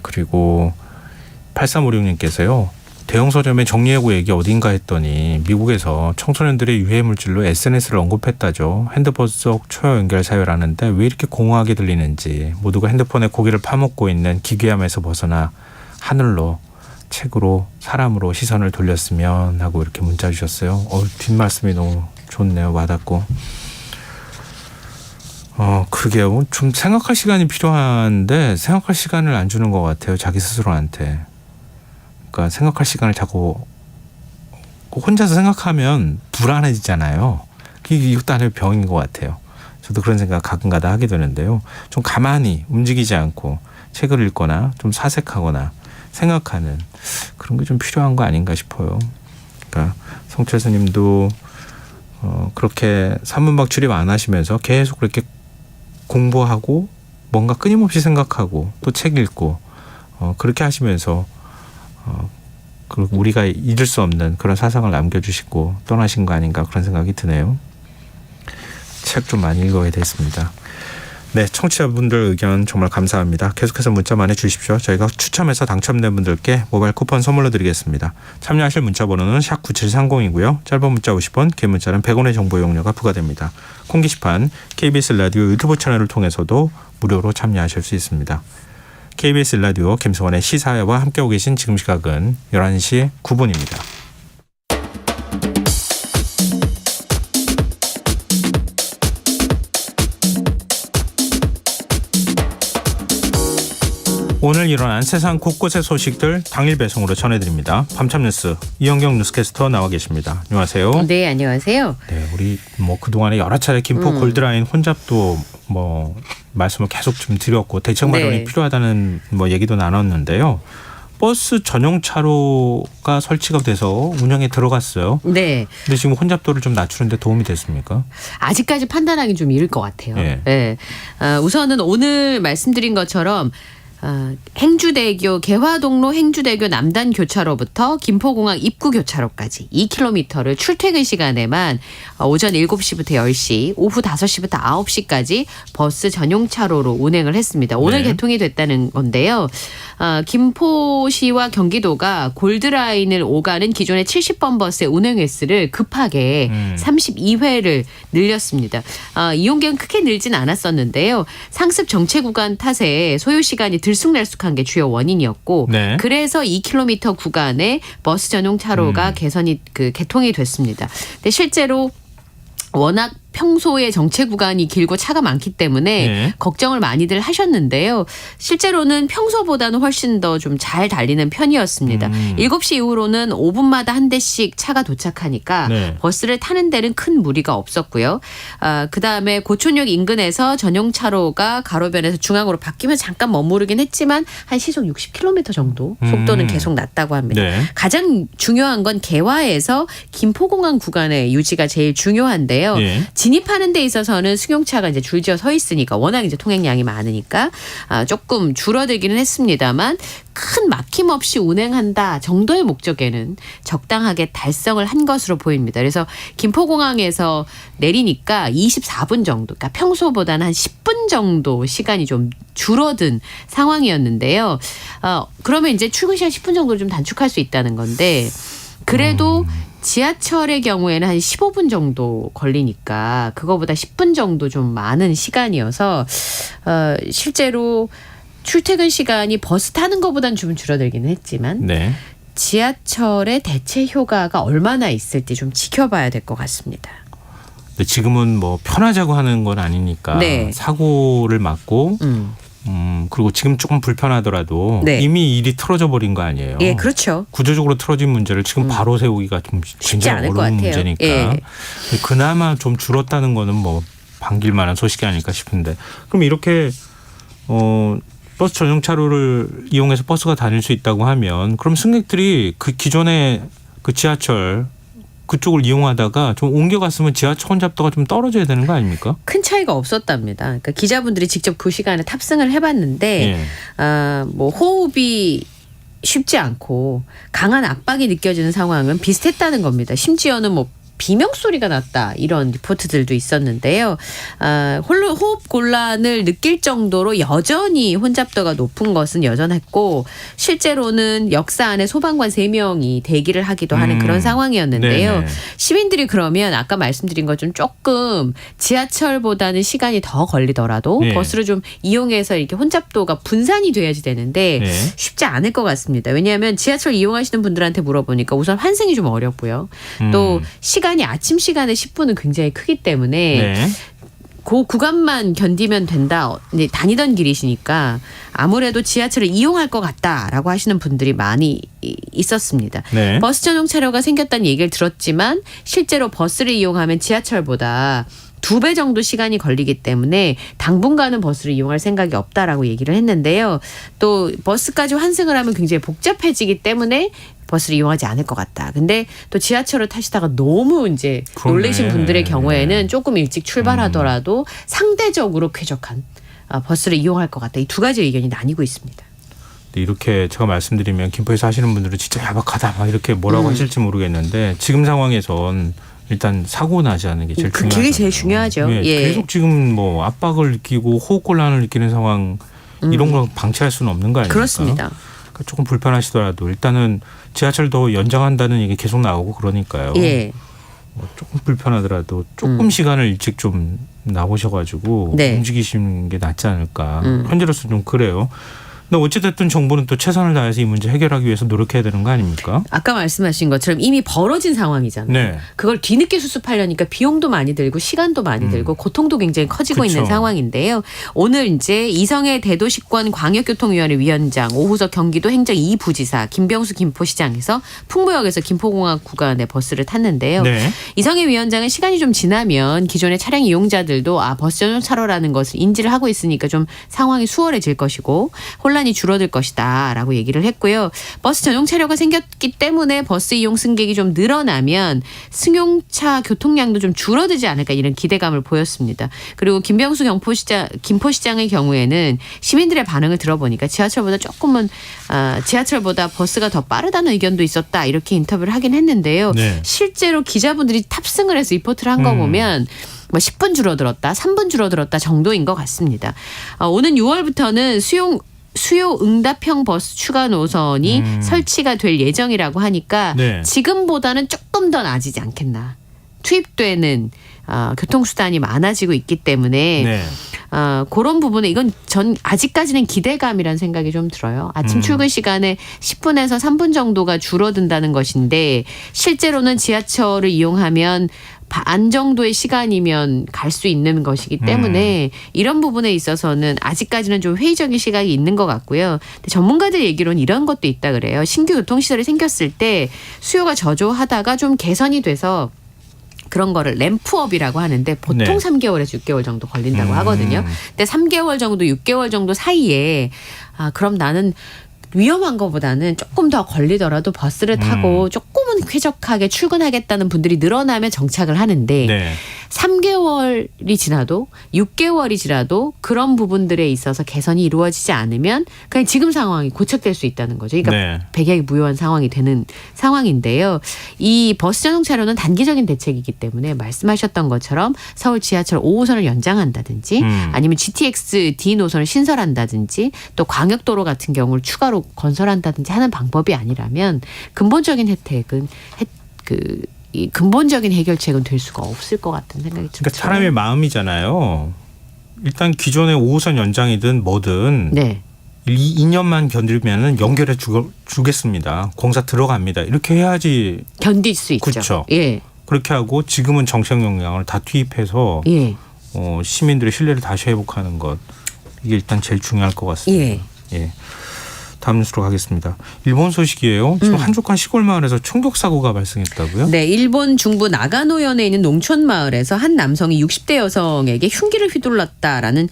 그리고 8356님께서요. 대형 서점의 정리해고 얘기 어딘가 했더니 미국에서 청소년들의 유해 물질로 SNS를 언급했다죠. 핸드폰 속 초여 연결 사유라는데 왜 이렇게 공허하게 들리는지 모두가 핸드폰에 고개를 파묻고 있는 기괴함에서 벗어나 하늘로 책으로 사람으로 시선을 돌렸으면 하고 이렇게 문자 주셨어요. 뒷말씀이 너무 좋네요. 와닿고. 그러게요. 좀 생각할 시간이 필요한데 생각할 시간을 안 주는 것 같아요. 자기 스스로한테. 그러니까 생각할 시간을 자꾸 혼자서 생각하면 불안해지잖아요. 이것도 하나의 병인 것 같아요. 저도 그런 생각 가끔가다 하게 되는데요. 좀 가만히 움직이지 않고 책을 읽거나 좀 사색하거나 생각하는 그런 게 좀 필요한 거 아닌가 싶어요. 그러니까 성철 스님도 그렇게 산문박 출입 안 하시면서 계속 그렇게 공부하고 뭔가 끊임없이 생각하고 또 책 읽고 그렇게 하시면서 우리가 잊을 수 없는 그런 사상을 남겨주시고 떠나신 거 아닌가 그런 생각이 드네요. 책 좀 많이 읽어야 됐습니다. 네, 청취자분들 의견 정말 감사합니다. 계속해서 문자 많이 주십시오. 저희가 추첨해서 당첨된 분들께 모바일 쿠폰 선물로 드리겠습니다. 참여하실 문자 번호는 샵 9730이고요. 짧은 문자 50원, 긴 문자는 100원의 정보 이용료가 부과됩니다. 콩 게시판 KBS 라디오 유튜브 채널을 통해서도 무료로 참여하실 수 있습니다. KBS 라디오 김성환의 시사회와 함께하고 계신 지금 시각은 11시 9분입니다. 오늘 일어난 세상 곳곳의 소식들 당일 배송으로 전해드립니다. 밤참 뉴스 이영경 뉴스캐스터 나와 계십니다. 안녕하세요. 네, 안녕하세요. 네, 우리 뭐 그동안에 여러 차례 김포 골드라인 혼잡도 뭐 말씀을 계속 좀 드렸고 대책 마련이 네. 필요하다는 뭐 얘기도 나눴는데요. 버스 전용 차로가 설치가 돼서 운영에 들어갔어요. 네. 근데 지금 혼잡도를 좀 낮추는데 도움이 됐습니까? 아직까지 판단하기 좀 이를 것 같아요. 예. 네. 우선은 오늘 말씀드린 것처럼 행주대교 개화동로 행주대교 남단 교차로부터 김포공항 입구 교차로까지 2km를 출퇴근 시간에만 오전 7시부터 10시, 오후 5시부터 9시까지 버스 전용 차로로 운행을 했습니다. 오늘 네. 개통이 됐다는 건데요. 김포시와 경기도가 골드라인을 오가는 기존의 70번 버스의 운행 횟수를 급하게 32회를 늘렸습니다. 이용객은 크게 늘진 않았었는데요. 상습 정체 구간 탓에 소요 시간이 들쑥날쑥한 게 주요 원인이었고 네. 그래서 2km 구간에 버스 전용 차로가 개통이 됐습니다. 근데 실제로 워낙 평소에 정체 구간이 길고 차가 많기 때문에 네. 걱정을 많이들 하셨는데요. 실제로는 평소보다는 훨씬 더 좀 잘 달리는 편이었습니다. 7시 이후로는 5분마다 한 대씩 차가 도착하니까 네. 버스를 타는 데는 큰 무리가 없었고요. 그다음에 고촌역 인근에서 전용 차로가 가로변에서 중앙으로 바뀌면 잠깐 머무르긴 했지만 한 시속 60km 정도 속도는 계속 났다고 합니다. 네. 가장 중요한 건 개화에서 김포공항 구간의 유지가 제일 중요한데요. 예. 진입하는 데 있어서는 승용차가 이제 줄지어 서 있으니까 워낙 이제 통행량이 많으니까 조금 줄어들기는 했습니다만 큰 막힘 없이 운행한다 정도의 목적에는 적당하게 달성을 한 것으로 보입니다. 그래서 김포공항에서 내리니까 24분 정도, 그러니까 평소보다는 한 10분 정도 시간이 좀 줄어든 상황이었는데요. 그러면 이제 출근 시간 10분 정도를 좀 단축할 수 있다는 건데 그래도 지하철의 경우에는 한 15분 정도 걸리니까 그거보다 10분 정도 좀 많은 시간이어서 실제로 출퇴근 시간이 버스 타는 것보다는 좀 줄어들기는 했지만 네. 지하철의 대체 효과가 얼마나 있을지 좀 지켜봐야 될 것 같습니다. 근데 지금은 뭐 편하자고 하는 건 아니니까 네. 사고를 막고 그리고 지금 조금 불편하더라도 네. 이미 일이 틀어져 버린 거 아니에요. 예, 그렇죠. 구조적으로 틀어진 문제를 지금 바로 세우기가 좀 굉장히 않을 것 어려운 같아요. 문제니까 예. 그나마 좀 줄었다는 거는 뭐 반길 만한 소식이 아닐까 싶은데 그럼 이렇게 버스 전용 차로를 이용해서 버스가 다닐 수 있다고 하면 그럼 승객들이 그 기존의 그 지하철 그쪽을 이용하다가 좀 옮겨갔으면 지하철 혼잡도가 좀 떨어져야 되는 거 아닙니까? 큰 차이가 없었답니다. 그러니까 기자분들이 직접 그 시간에 탑승을 해봤는데 뭐 호흡이 쉽지 않고 강한 압박이 느껴지는 상황은 비슷했다는 겁니다. 심지어는 뭐 비명 소리가 났다 이런 리포트들도 있었는데요. 호흡 곤란을 느낄 정도로 여전히 혼잡도가 높은 것은 여전했고 실제로는 역사 안에 소방관 3명이 대기를 하기도 하는 그런 상황이었는데요. 네네. 시민들이 그러면 아까 말씀드린 것좀 조금 지하철보다는 시간이 더 걸리더라도 네. 버스를 좀 이용해서 이렇게 혼잡도가 분산이 돼야지 되는데 네. 쉽지 않을 것 같습니다. 왜냐하면 지하철 이용하시는 분들한테 물어보니까 우선 환승이 좀 어렵고요. 또 시간이 아침 시간에 10분은 굉장히 크기 때문에 네. 그 구간만 견디면 된다. 이제 다니던 길이시니까 아무래도 지하철을 이용할 것 같다라고 하시는 분들이 많이 있었습니다. 네. 버스 전용 차로가 생겼다는 얘기를 들었지만 실제로 버스를 이용하면 지하철보다 2배 정도 시간이 걸리기 때문에 당분간은 버스를 이용할 생각이 없다라고 얘기를 했는데요. 또 버스까지 환승을 하면 굉장히 복잡해지기 때문에 버스를 이용하지 않을 것 같다. 근데 또 지하철을 타시다가 너무 이제 그러네. 놀라신 분들의 경우에는 조금 일찍 출발하더라도 상대적으로 쾌적한 버스를 이용할 것 같다. 이 두 가지 의견이 나뉘고 있습니다. 이렇게 제가 말씀드리면 김포에 사시는 분들은 진짜 야박하다 막 이렇게 뭐라고 하실지 모르겠는데 지금 상황에선 일단 사고 나지 않는 게 제일 중요하죠. 그게 제일 중요하죠. 네, 예. 계속 지금 뭐 압박을 느끼고 호흡곤란을 느끼는 상황 이런 걸 방치할 수는 없는 거 아닙니까? 그렇습니다. 그러니까 조금 불편하시더라도 일단은 지하철 더 연장한다는 얘기 계속 나오고 그러니까요. 예. 뭐 조금 불편하더라도 조금 시간을 일찍 좀 나오셔가지고 네. 움직이시는 게 낫지 않을까. 현재로서 좀 그래요. 근데 어찌됐든 정부는 또 최선을 다해서 이 문제 해결하기 위해서 노력해야 되는 거 아닙니까? 아까 말씀하신 것처럼 이미 벌어진 상황이잖아요. 네. 그걸 뒤늦게 수습하려니까 비용도 많이 들고 시간도 많이 들고 고통도 굉장히 커지고 그쵸. 있는 상황인데요. 오늘 이제 이성애 대도시권 광역교통위원회 위원장, 오후석 경기도 행정 2부지사, 김병수 김포시장에서 풍무역에서 김포공항 구간에 버스를 탔는데요. 네. 이성애 위원장은 시간이 좀 지나면 기존의 차량 이용자들도 버스 전용 차로라는 것을 인지를 하고 있으니까 좀 상황이 수월해질 것이고 혼란이 줄어들 것이다라고 얘기를 했고요. 버스 전용 차로가 생겼기 때문에 버스 이용 승객이 좀 늘어나면 승용차 교통량도 좀 줄어들지 않을까 이런 기대감을 보였습니다. 그리고 김병수 김포시장의 경우에는 시민들의 반응을 들어보니까 지하철보다 버스가 더 빠르다는 의견도 있었다 이렇게 인터뷰를 하긴 했는데요. 네. 실제로 기자분들이 탑승을 해서 리포트를 한 거 보면 뭐 10분 줄어들었다, 3분 줄어들었다 정도인 것 같습니다. 오는 6월부터는 수요 응답형 버스 추가 노선이 설치가 될 예정이라고 하니까 네. 지금보다는 조금 더 나아지지 않겠나. 투입되는 교통수단이 많아지고 있기 때문에 네. 그런 부분에 이건 전 아직까지는 기대감이라는 생각이 좀 들어요. 아침 출근 시간에 10분에서 3분 정도가 줄어든다는 것인데 실제로는 지하철을 이용하면 반 정도의 시간이면 갈 수 있는 것이기 때문에 이런 부분에 있어서는 아직까지는 좀 회의적인 시각이 있는 것 같고요. 근데 전문가들 얘기로는 이런 것도 있다 그래요. 신규 교통시설이 생겼을 때 수요가 저조하다가 좀 개선이 돼서 그런 거를 램프업이라고 하는데 보통 네. 3개월에서 6개월 정도 걸린다고 하거든요. 근데 3개월 정도, 6개월 정도 사이에 그럼 나는 위험한 것보다는 조금 더 걸리더라도 버스를 타고 조금은 쾌적하게 출근하겠다는 분들이 늘어나면 정착을 하는데 네. 3개월이 지나도 6개월이 지나도 그런 부분들에 있어서 개선이 이루어지지 않으면 그냥 지금 상황이 고착될 수 있다는 거죠. 그러니까 네. 백약이 무효한 상황이 되는 상황인데요. 이 버스 전용 차로는 단기적인 대책이기 때문에 말씀하셨던 것처럼 서울 지하철 5호선을 연장한다든지 아니면 GTX D 노선을 신설한다든지 또 광역도로 같은 경우를 추가로 건설한다든지 하는 방법이 아니라면 근본적인 혜택은 이 근본적인 해결책은 될 수가 없을 것 같은 생각이 들어요. 그러니까 사람의 마음이잖아요. 일단 기존의 5호선 연장이든 뭐든 네. 2년만 견디면은 연결해 주겠습니다. 공사 들어갑니다. 이렇게 해야지 견딜 수 있죠. 그렇죠. 예. 그렇게 하고 지금은 정책 역량을 다 투입해서 예. 시민들의 신뢰를 다시 회복하는 것 이게 일단 제일 중요할 것 같습니다. 예. 예. 다음 뉴스로 가겠습니다. 일본 소식이에요. 지금 한족한 시골 마을에서 총격 사고가 발생했다고요? 네, 일본 중부 나가노현에 있는 농촌 마을에서 한 남성이 60대 여성에게 흉기를 휘둘렀다라는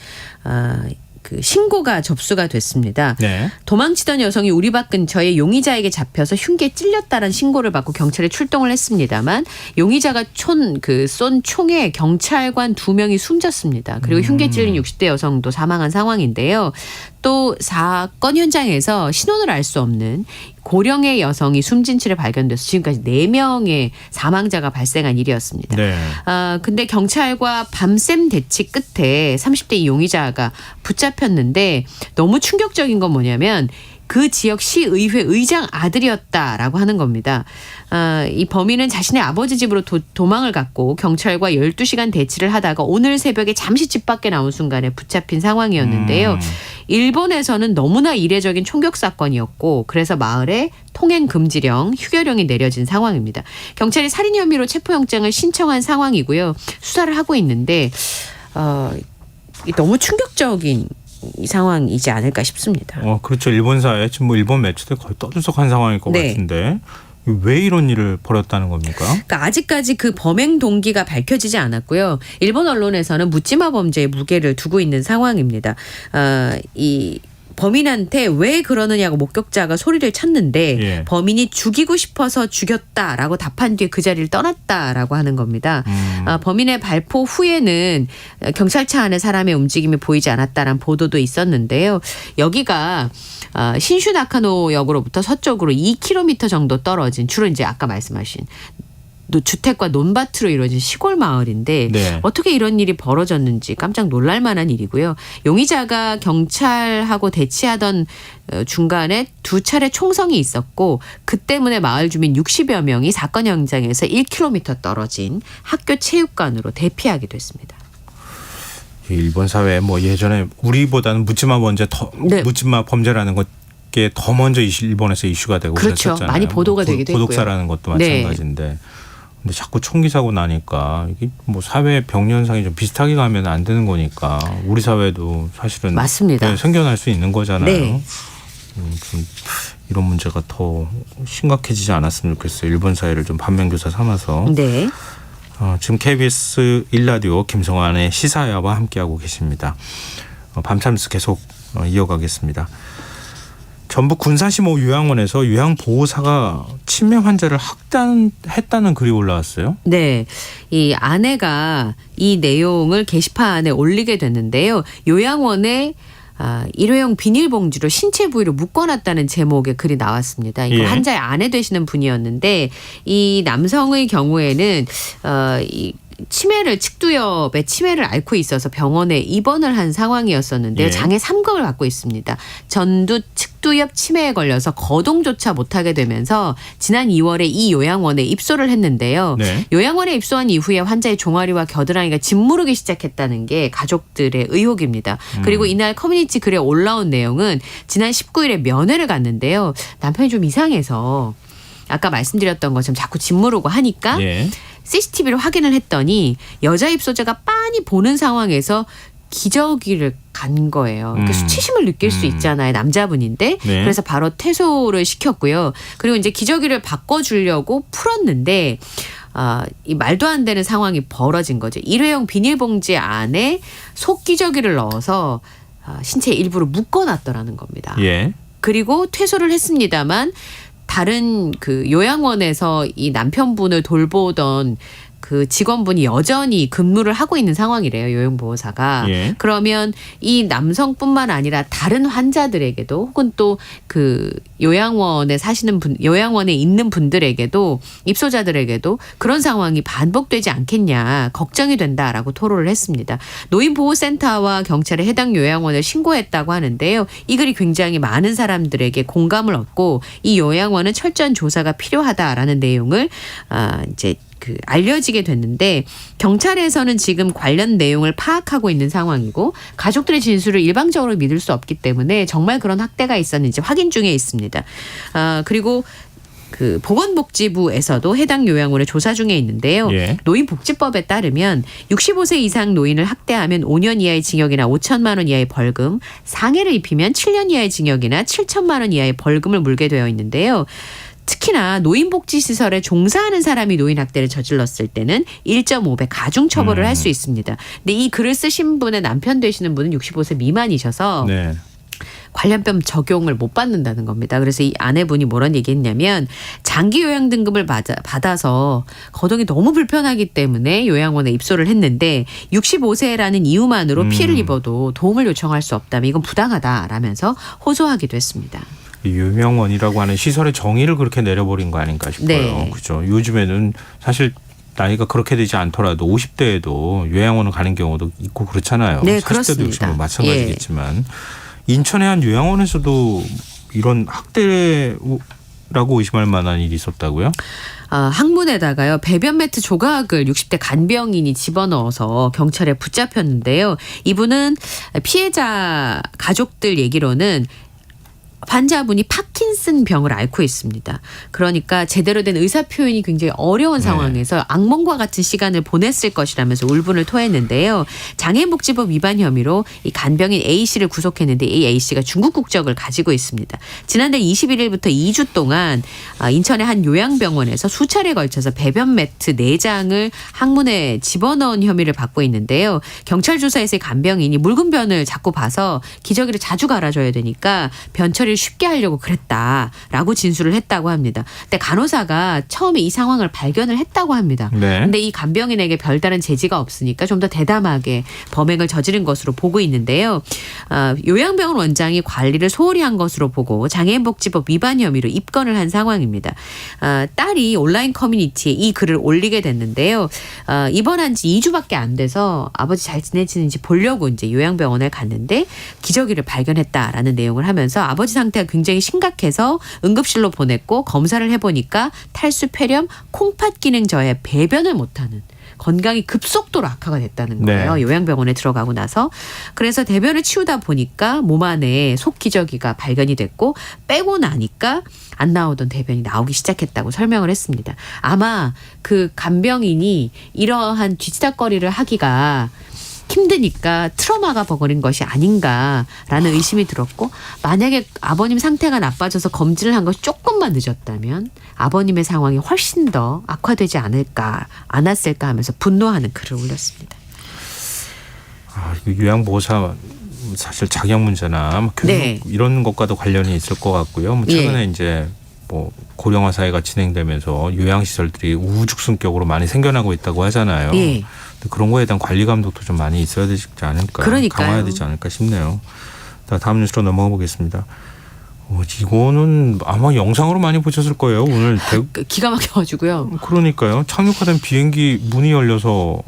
그 신고가 접수가 됐습니다. 네. 도망치던 여성이 우리 밭 근처에 용의자에게 잡혀서 흉기에 찔렸다는 신고를 받고 경찰에 출동을 했습니다만 용의자가 쏜 총에 경찰관 2명이 숨졌습니다. 그리고 흉기에 찔린 60대 여성도 사망한 상황인데요. 또 사건 현장에서 신원을 알 수 없는 고령의 여성이 숨진 채로 발견돼서 지금까지 4명의 사망자가 발생한 일이었습니다. 네. 근데 경찰과 밤샘 대치 끝에 30대 이 용의자가 붙잡혔는데 너무 충격적인 건 뭐냐면 그 지역 시의회 의장 아들이었다라고 하는 겁니다. 이 범인은 자신의 아버지 집으로 도망을 갔고 경찰과 12시간 대치를 하다가 오늘 새벽에 잠시 집 밖에 나온 순간에 붙잡힌 상황이었는데요. 일본에서는 너무나 이례적인 총격 사건이었고 그래서 마을에 통행 금지령, 휴교령이 내려진 상황입니다. 경찰이 살인 혐의로 체포영장을 신청한 상황이고요. 수사를 하고 있는데 너무 충격적인 이 상황이지 않을까 싶습니다. 그렇죠. 일본 사회 지금 뭐 일본 매체들 거의 떠들썩한 상황일 것 네. 같은데 왜 이런 일을 벌였다는 겁니까? 그러니까 아직까지 그 범행 동기가 밝혀지지 않았고요. 일본 언론에서는 묻지마 범죄에 무게를 두고 있는 상황입니다. 이 범인한테 왜 그러느냐고 목격자가 소리를 쳤는데 예. 범인이 죽이고 싶어서 죽였다라고 답한 뒤에 그 자리를 떠났다라고 하는 겁니다. 범인의 발포 후에는 경찰차 안에 사람의 움직임이 보이지 않았다라는 보도도 있었는데요. 여기가 신슈나카노역으로부터 서쪽으로 2km 정도 떨어진 주로 이제 아까 말씀하신 주택과 논밭으로 이루어진 시골 마을인데 네. 어떻게 이런 일이 벌어졌는지 깜짝 놀랄 만한 일이고요. 용의자가 경찰하고 대치하던 중간에 2차례 총성이 있었고 그 때문에 마을 주민 60여 명이 사건 현장에서 1km 떨어진 학교 체육관으로 대피하기도 했습니다. 일본 사회 뭐 예전에 우리보다는 묻지마 범죄라는 게 더 먼저 일본에서 이슈가 되고 그렇죠. 그랬었잖아요. 많이 보도가 되기도 했고요. 도둑사라는 것도 네. 마찬가지인데. 근데 자꾸 총기 사고 나니까 이게 뭐 사회 병렬상이 좀 비슷하게 가면 안 되는 거니까 우리 사회도 사실은 맞습니다. 생겨날 수 있는 거잖아요. 네. 좀 이런 문제가 더 심각해지지 않았으면 좋겠어요. 일본 사회를 좀 반면교사 삼아서. 네. 지금 KBS 1라디오 김성환의 시사야와 함께하고 계십니다. 밤참스 계속 이어가겠습니다. 전북 군산시 모 요양원에서 요양보호사가 치매 환자를 학대했다는 글이 올라왔어요. 네. 이 아내가 이 내용을 게시판에 올리게 됐는데요. 요양원에 일회용 비닐봉지로 신체 부위를 묶어놨다는 제목의 글이 나왔습니다. 이거 예. 환자의 아내 되시는 분이었는데 이 남성의 경우에는 이 측두엽에 치매를 앓고 있어서 병원에 입원을 한 상황이었었는데요. 예. 장애 3급을 갖고 있습니다. 전두 측두엽 치매에 걸려서 거동조차 못하게 되면서 지난 2월에 이 요양원에 입소를 했는데요. 네. 요양원에 입소한 이후에 환자의 종아리와 겨드랑이가 짓무르기 시작했다는 게 가족들의 의혹입니다. 그리고 이날 커뮤니티 글에 올라온 내용은 지난 19일에 면회를 갔는데요. 남편이 좀 이상해서 아까 말씀드렸던 것처럼 자꾸 짓무르고 하니까 예. CCTV를 확인을 했더니 여자 입소자가 빤히 보는 상황에서 기저귀를 간 거예요. 그러니까 수치심을 느낄 수 있잖아요. 남자분인데. 네. 그래서 바로 퇴소를 시켰고요. 그리고 이제 기저귀를 바꿔주려고 풀었는데 이 말도 안 되는 상황이 벌어진 거죠. 일회용 비닐봉지 안에 속기저귀를 넣어서 신체 일부를 묶어놨더라는 겁니다. 예. 그리고 퇴소를 했습니다만 다른 그 요양원에서 이 남편분을 돌보던 그 직원분이 여전히 근무를 하고 있는 상황이래요. 요양보호사가. 예. 그러면 이 남성뿐만 아니라 다른 환자들에게도 혹은 또 그 요양원에 요양원에 있는 분들에게도 입소자들에게도 그런 상황이 반복되지 않겠냐 걱정이 된다라고 토로를 했습니다. 노인보호센터와 경찰에 해당 요양원을 신고했다고 하는데요. 이 글이 굉장히 많은 사람들에게 공감을 얻고 이 요양원은 철저한 조사가 필요하다라는 내용을 이제 알려지게 됐는데 경찰에서는 지금 관련 내용을 파악하고 있는 상황이고 가족들의 진술을 일방적으로 믿을 수 없기 때문에 정말 그런 학대가 있었는지 확인 중에 있습니다. 그리고 그 보건복지부에서도 해당 요양원을 조사 중에 있는데요. 예. 노인복지법에 따르면 65세 이상 노인을 학대하면 5년 이하의 징역이나 5천만 원 이하의 벌금, 상해를 입히면 7년 이하의 징역이나 7천만 원 이하의 벌금을 물게 되어 있는데요. 특히나 노인복지시설에 종사하는 사람이 노인학대를 저질렀을 때는 1.5배 가중처벌을 할 수 있습니다. 근데 이 글을 쓰신 분의 남편 되시는 분은 65세 미만이셔서 네. 관련법 적용을 못 받는다는 겁니다. 그래서 이 아내분이 뭐란 얘기했냐면 장기 요양 등급을 받아서 거동이 너무 불편하기 때문에 요양원에 입소를 했는데 65세라는 이유만으로 피해를 입어도 도움을 요청할 수 없다면 이건 부당하다라면서 호소하기도 했습니다. 요양원이라고 하는 시설의 정의를 그렇게 내려버린 거 아닌가 싶어요. 네. 그죠. 요즘에는 사실 나이가 그렇게 되지 않더라도 50대에도 요양원을 가는 경우도 있고 그렇잖아요. 네, 40대도 그렇습니다. 역시 뭐 마찬가지겠지만 인천의 한 요양원에서도 이런 학대라고 의심할 만한 일이 있었다고요? 항문에다가요 배변 매트 조각을 60대 간병인이 집어넣어서 경찰에 붙잡혔는데요. 이분은 피해자 가족들 얘기로는 환자분이 파킨슨 병을 앓고 있습니다. 그러니까 제대로 된 의사 표현이 굉장히 어려운 상황에서 악몽과 같은 시간을 보냈을 것이라면서 울분을 토했는데요. 장애인복지법 위반 혐의로 이 간병인 A 씨를 구속했는데 이 A 씨가 중국 국적을 가지고 있습니다. 지난달 21일부터 2주 동안 인천의 한 요양병원에서 수차례에 걸쳐서 배변 매트 4장을 항문에 집어넣은 혐의를 받고 있는데요. 경찰 조사에서 간병인이 묽은 변을 자꾸 봐서 기저귀를 자주 갈아줘야 되니까 변 처리 처리를 쉽게 하려고 그랬다라고 진술을 했다고 합니다. 근데 간호사가 처음에 이 상황을 발견을 했다고 합니다. 네. 근데 이 간병인에게 별다른 제지가 없으니까 좀 더 대담하게 범행을 저지른 것으로 보고 있는데요. 요양병원 원장이 관리를 소홀히 한 것으로 보고 장애인복지법 위반 혐의로 입건을 한 상황입니다. 딸이 온라인 커뮤니티에 이 글을 올리게 됐는데요. 입원한 지 2주밖에 안 돼서 아버지 잘 지내지는지 보려고 이제 요양병원에 갔는데 기저귀를 발견했다라는 내용을 하면서 아버지 상태가 굉장히 심각해서 응급실로 보냈고 검사를 해보니까 탈수, 폐렴, 콩팥 기능 저해, 배변을 못하는 건강이 급속도로 악화가 됐다는 거예요. 네. 요양병원에 들어가고 나서. 그래서 대변을 치우다 보니까 몸 안에 속기저귀가 발견이 됐고 빼고 나니까 안 나오던 대변이 나오기 시작했다고 설명을 했습니다. 아마 그 간병인이 이러한 뒤치다거리를 하기가 힘드니까 트라우마가 버거린 것이 아닌가라는 의심이 들었고, 만약에 아버님 상태가 나빠져서 검진을 한 것이 조금만 늦었다면 아버님의 상황이 훨씬 더 악화되지 않았을까 하면서 분노하는 글을 올렸습니다. 이거 요양보호사 사실 자격 문제나 뭐 교육 네. 이런 것과도 관련이 있을 것 같고요. 뭐 최근에 이제 뭐 고령화 사회가 진행되면서 요양시설들이 우후죽순격으로 많이 생겨나고 있다고 하잖아요. 예. 근데 그런 거에 대한 관리 감독도 좀 많이 있어야 되지 않을까. 그러니까요. 강화해야 되지 않을까 싶네요. 자, 다음 뉴스로 넘어가 보겠습니다. 이거는 아마 영상으로 많이 보셨을 거예요. 오늘 기가 막혀가지고요. 그러니까요. 착륙하던 비행기 문이 열려서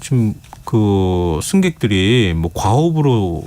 지금 그 승객들이 뭐 과호흡으로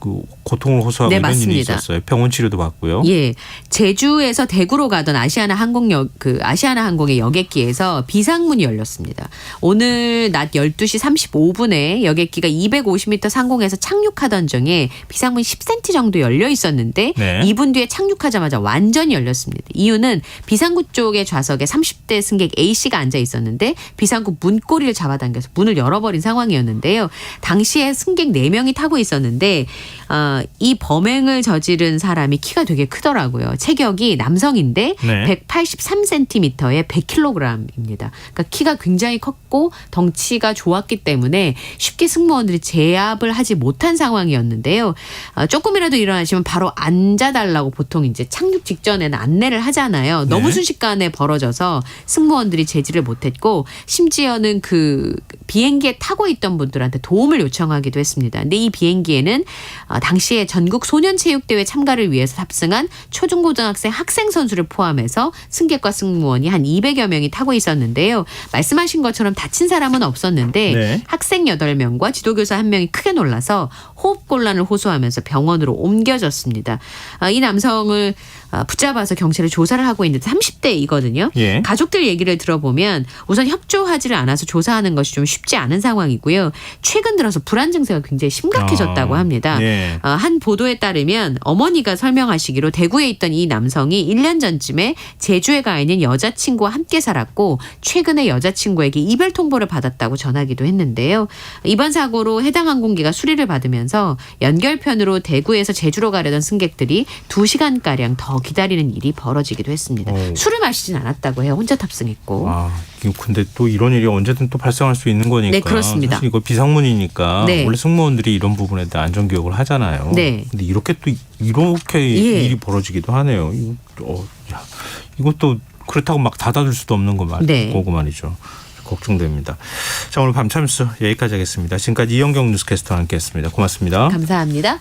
그 고통을 호소하고 네, 이런 일이 맞습니다. 있었어요. 병원 치료도 받고요. 예, 제주에서 대구로 가던 아시아나 항공의 여객기에서 비상문이 열렸습니다. 오늘 낮 12시 35분에 여객기가 250m 상공에서 착륙하던 중에 비상문이 10cm 정도 열려 있었는데 네. 2분 뒤에 착륙하자마자 완전히 열렸습니다. 이유는 비상구 쪽의 좌석에 30대 승객 A씨가 앉아 있었는데 비상구 문고리를 잡아당겨서 문을 열어버린 상황이었는데요. 당시에 승객 4명이 타고 있었는데 이 범행을 저지른 사람이 키가 되게 크더라고요. 체격이 남성인데 네. 183cm에 100kg입니다. 그러니까 키가 굉장히 컸고 덩치가 좋았기 때문에 쉽게 승무원들이 제압을 하지 못한 상황이었는데요. 조금이라도 일어나시면 바로 앉아달라고 보통 이제 착륙 직전에는 안내를 하잖아요. 너무 네. 순식간에 벌어져서 승무원들이 제지를 못했고 심지어는 그 비행기에 타고 있던 분들한테 도움을 요청하기도 했습니다. 근데 이 비행기에는 당시에 전국 소년체육대회 참가를 위해서 탑승한 초중고등학생 학생 선수를 포함해서 승객과 승무원이 한 200여 명이 타고 있었는데요. 말씀하신 것처럼 다친 사람은 없었는데 네. 학생 8명과 지도교사 1명이 크게 놀라서 호흡곤란을 호소하면서 병원으로 옮겨졌습니다. 이 남성을 붙잡아서 경찰에 조사를 하고 있는데 30대이거든요. 예. 가족들 얘기를 들어보면 우선 협조하지를 않아서 조사하는 것이 좀 쉽지 않은 상황이고요. 최근 들어서 불안 증세가 굉장히 심각해졌다고 합니다. 예. 한 보도에 따르면 어머니가 설명하시기로 대구에 있던 이 남성이 1년 전쯤에 제주에 가 있는 여자친구와 함께 살았고 최근에 여자친구에게 이별 통보를 받았다고 전하기도 했는데요. 이번 사고로 해당 항공기가 수리를 받으면서 연결편으로 대구에서 제주로 가려던 승객들이 2시간가량 더 기다리는 일이 벌어지기도 했습니다. 술을 마시진 않았다고 해요. 혼자 탑승했고. 근데 또 이런 일이 언제든 또 발생할 수 있는 거니까. 네, 그렇습니다. 사실 이거 비상문이니까 네. 원래 승무원들이 이런 부분에 대한 안전 교육을 하잖아요. 네. 근데 이렇게 일이 벌어지기도 하네요. 이것도 그렇다고 막 닫아둘 수도 없는 거고 말이죠. 걱정됩니다. 자, 오늘 밤 참수 여기까지 하겠습니다. 지금까지 이영경 뉴스캐스터와 함께했습니다. 고맙습니다. 감사합니다.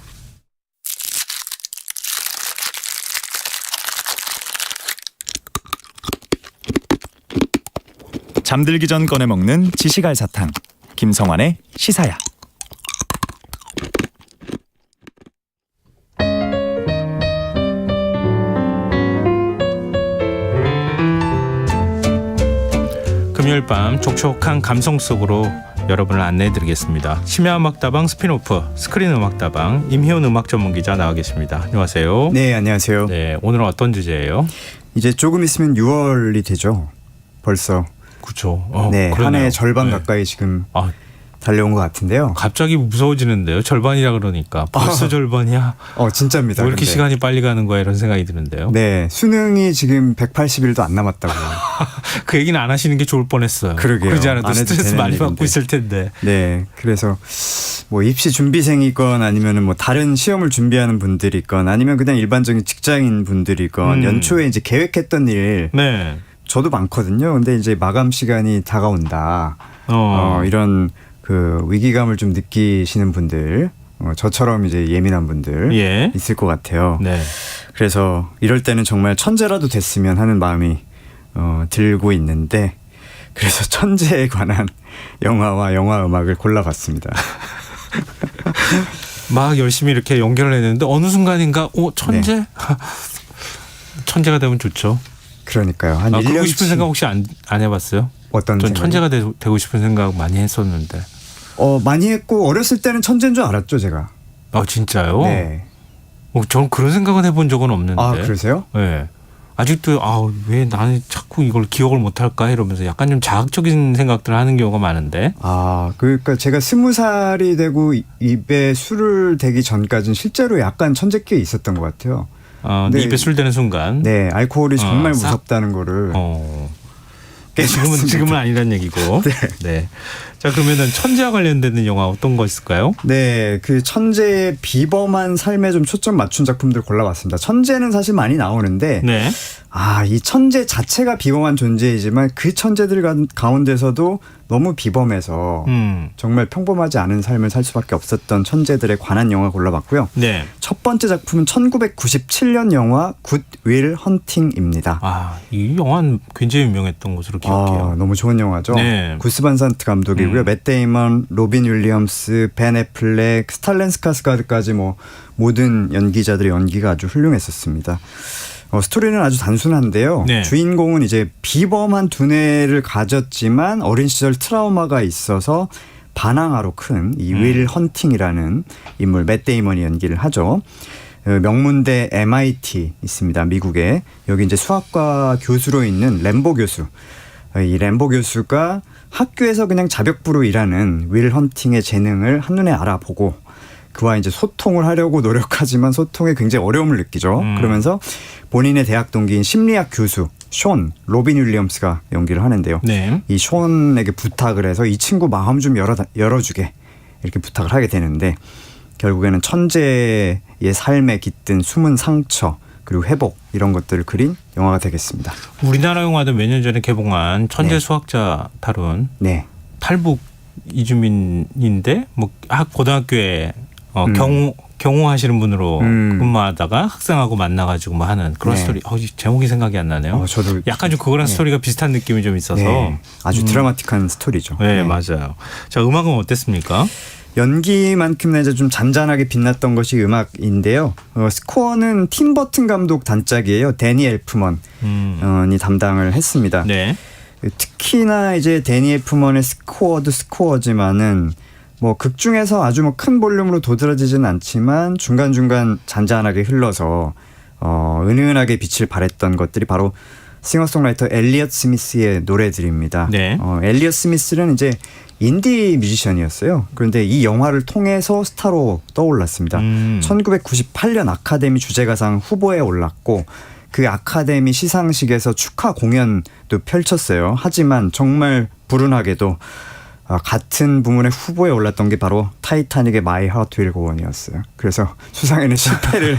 잠들기 전 꺼내 먹는 지시갈 사탕. 김성환의 시사야. 금요일 밤 촉촉한 감성 속으로 여러분을 안내해드리겠습니다. 심야음악다방 스피노프 스크린 음악다방 임희원 음악전문기자 나와 계십니다. 안녕하세요. 네, 안녕하세요. 네, 오늘은 어떤 주제예요? 이제 조금 있으면 6월이 되죠. 벌써. 그렇죠. 네, 한 해 절반 가까이 지금 달려온 것 같은데요. 갑자기 무서워지는데요. 절반이라 그러니까 벌써 절반이야. 진짜입니다. 왜 이렇게 근데. 시간이 빨리 가는 거야 이런 생각이 드는데요. 네, 수능이 지금 180일도 안 남았다고. 그 얘기는 안 하시는 게 좋을 뻔했어요. 그러게요. 그러지 않아도 안 해도 스트레스 되는 많이 받고 일인데. 있을 텐데. 네, 그래서 뭐 입시 준비생이건 아니면은 뭐 다른 시험을 준비하는 분들이건 아니면 그냥 일반적인 직장인 분들이건 연초에 이제 계획했던 일 네. 저도 많거든요. 근데 이제 마감 시간이 다가온다. 이런 그 위기감을 좀 느끼시는 분들, 저처럼 이제 예민한 분들 예. 있을 것 같아요. 네. 그래서 이럴 때는 정말 천재라도 됐으면 하는 마음이 들고 있는데 그래서 천재에 관한 영화와 영화 음악을 골라봤습니다. 막 열심히 이렇게 연결을 했는데 어느 순간인가 천재? 네. 천재가 되면 좋죠. 그러니까요. 한 그러고 1년치. 싶은 생각 혹시 안 해봤어요? 어떤 전 생각이? 천재가 되고 싶은 생각 많이 했었는데. 많이 했고 어렸을 때는 천재인 줄 알았죠, 제가. 진짜요? 네. 저는 그런 생각은 해본 적은 없는데. 그러세요? 네. 아직도 왜 나는 자꾸 이걸 기억을 못할까 이러면서 약간 좀 자극적인 생각들을 하는 경우가 많은데. 그러니까 제가 20살이 되고 입에 술을 대기 전까지는 실제로 약간 천재기에 있었던 것 같아요. 네, 입에 술 대는 순간. 네, 알코올이 정말 무섭다는 거를. 지금은 아니란 얘기고. 네. 자, 그러면은 천재와 관련되는 영화 어떤 거 있을까요? 네, 그 천재의 비범한 삶에 좀 초점 맞춘 작품들 골라봤습니다. 천재는 사실 많이 나오는데, 네. 이 천재 자체가 비범한 존재이지만 그 천재들 가운데서도 너무 비범해서 정말 평범하지 않은 삶을 살 수밖에 없었던 천재들에 관한 영화 골라봤고요. 네. 첫 번째 작품은 1997년 영화 굿 윌 헌팅입니다. 이 영화는 굉장히 유명했던 것으로 기억해요. 너무 좋은 영화죠. 네. 구스 반 산트 감독이고요. 맷 데이먼, 로빈 윌리엄스, 벤 애플렉, 스탈렌 스카스가드까지 뭐 모든 연기자들의 연기가 아주 훌륭했었습니다. 스토리는 아주 단순한데요. 네. 주인공은 이제 비범한 두뇌를 가졌지만 어린 시절 트라우마가 있어서 반항아로 큰 이 윌 헌팅이라는 인물, 맷 데이먼이 연기를 하죠. 명문대 MIT 있습니다. 미국에. 여기 이제 수학과 교수로 있는 램보 교수. 이 램보 교수가 학교에서 그냥 자벽부로 일하는 윌 헌팅의 재능을 한눈에 알아보고 그와 이제 소통을 하려고 노력하지만 소통에 굉장히 어려움을 느끼죠. 그러면서 본인의 대학 동기인 심리학 교수 숀 로빈 윌리엄스가 연기를 하는데요. 네. 이 숀에게 부탁을 해서 이 친구 마음 좀 열어주게 이렇게 부탁을 하게 되는데 결국에는 천재의 삶에 깃든 숨은 상처 그리고 회복 이런 것들을 그린 영화가 되겠습니다. 우리나라 영화도 몇 년 전에 개봉한 천재 수학자 다룬 탈북 이주민인데 고등학교에 경호하시는 분으로 근무하다가 학생하고 만나가지고 뭐 하는 그런 스토리. 제목이 생각이 안 나네요. 저도 약간 좀 그거랑 스토리가 비슷한 느낌이 좀 있어서 아주 드라마틱한 스토리죠. 네, 맞아요. 자, 음악은 어땠습니까? 연기만큼은 이제 좀 잔잔하게 빛났던 것이 음악인데요. 스코어는 팀 버튼 감독 단짝이에요. 데니 엘프먼이 담당을 했습니다. 네. 특히나 이제 데니 엘프먼의 스코어도 스코어지만은 뭐 극 중에서 아주 뭐 큰 볼륨으로 도드라지진 않지만 중간중간 잔잔하게 흘러서 은은하게 빛을 발했던 것들이 바로 싱어송라이터 엘리엇 스미스의 노래들입니다. 네. 엘리엇 스미스는 이제 인디 뮤지션이었어요. 그런데 이 영화를 통해서 스타로 떠올랐습니다. 1998년 아카데미 주제가상 후보에 올랐고 그 아카데미 시상식에서 축하 공연도 펼쳤어요. 하지만 정말 불운하게도 같은 부문의 후보에 올랐던 게 바로 타이타닉의 마이 하트 윌 고 온이었어요. 그래서 수상에는 실패를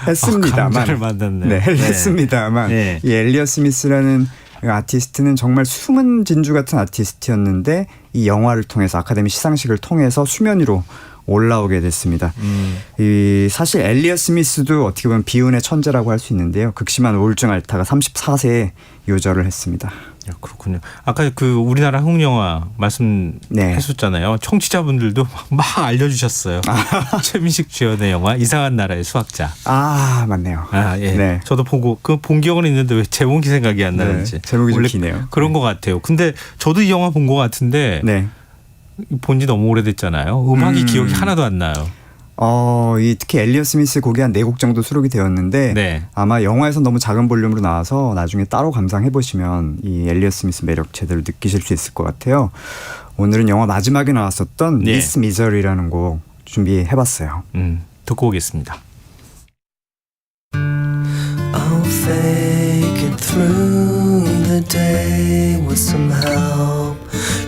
했습니다만 강자를 만났네요. 네, 했습니다만 네. 이 엘리엇 스미스라는 아티스트는 정말 숨은 진주 같은 아티스트였는데 이 영화를 통해서 아카데미 시상식을 통해서 수면 위로 올라오게 됐습니다. 사실 엘리엇 스미스도 어떻게 보면 비운의 천재라고 할 수 있는데요. 극심한 우울증 앓다가 34세에 요절을 했습니다. 그렇군요. 아까 그 우리나라 한국 영화 말씀했었잖아요. 청취자분들도 막 알려주셨어요. 최민식 주연의 영화 이상한 나라의 수학자. 맞네요. 예. 네. 저도 보고 본 기억은 있는데 왜 제목이 생각이 안 나는지. 제목이 좀 기네요. 그런 것 같아요. 근데 저도 이 영화 본 것 같은데 본 지 너무 오래됐잖아요. 음악이 기억이 하나도 안 나요. 특히 엘리엇 스미스 곡이 한 4곡 정도 수록이 되었는데 아마 영화에서 너무 작은 볼륨으로 나와서 나중에 따로 감상해 보시면 이 엘리엇 스미스 매력 제대로 느끼실 수 있을 것 같아요. 오늘은 영화 마지막에 나왔었던 예. 미스 미저리라는 곡 준비해봤어요. 듣고 오겠습니다. I'll fake it through the day with some help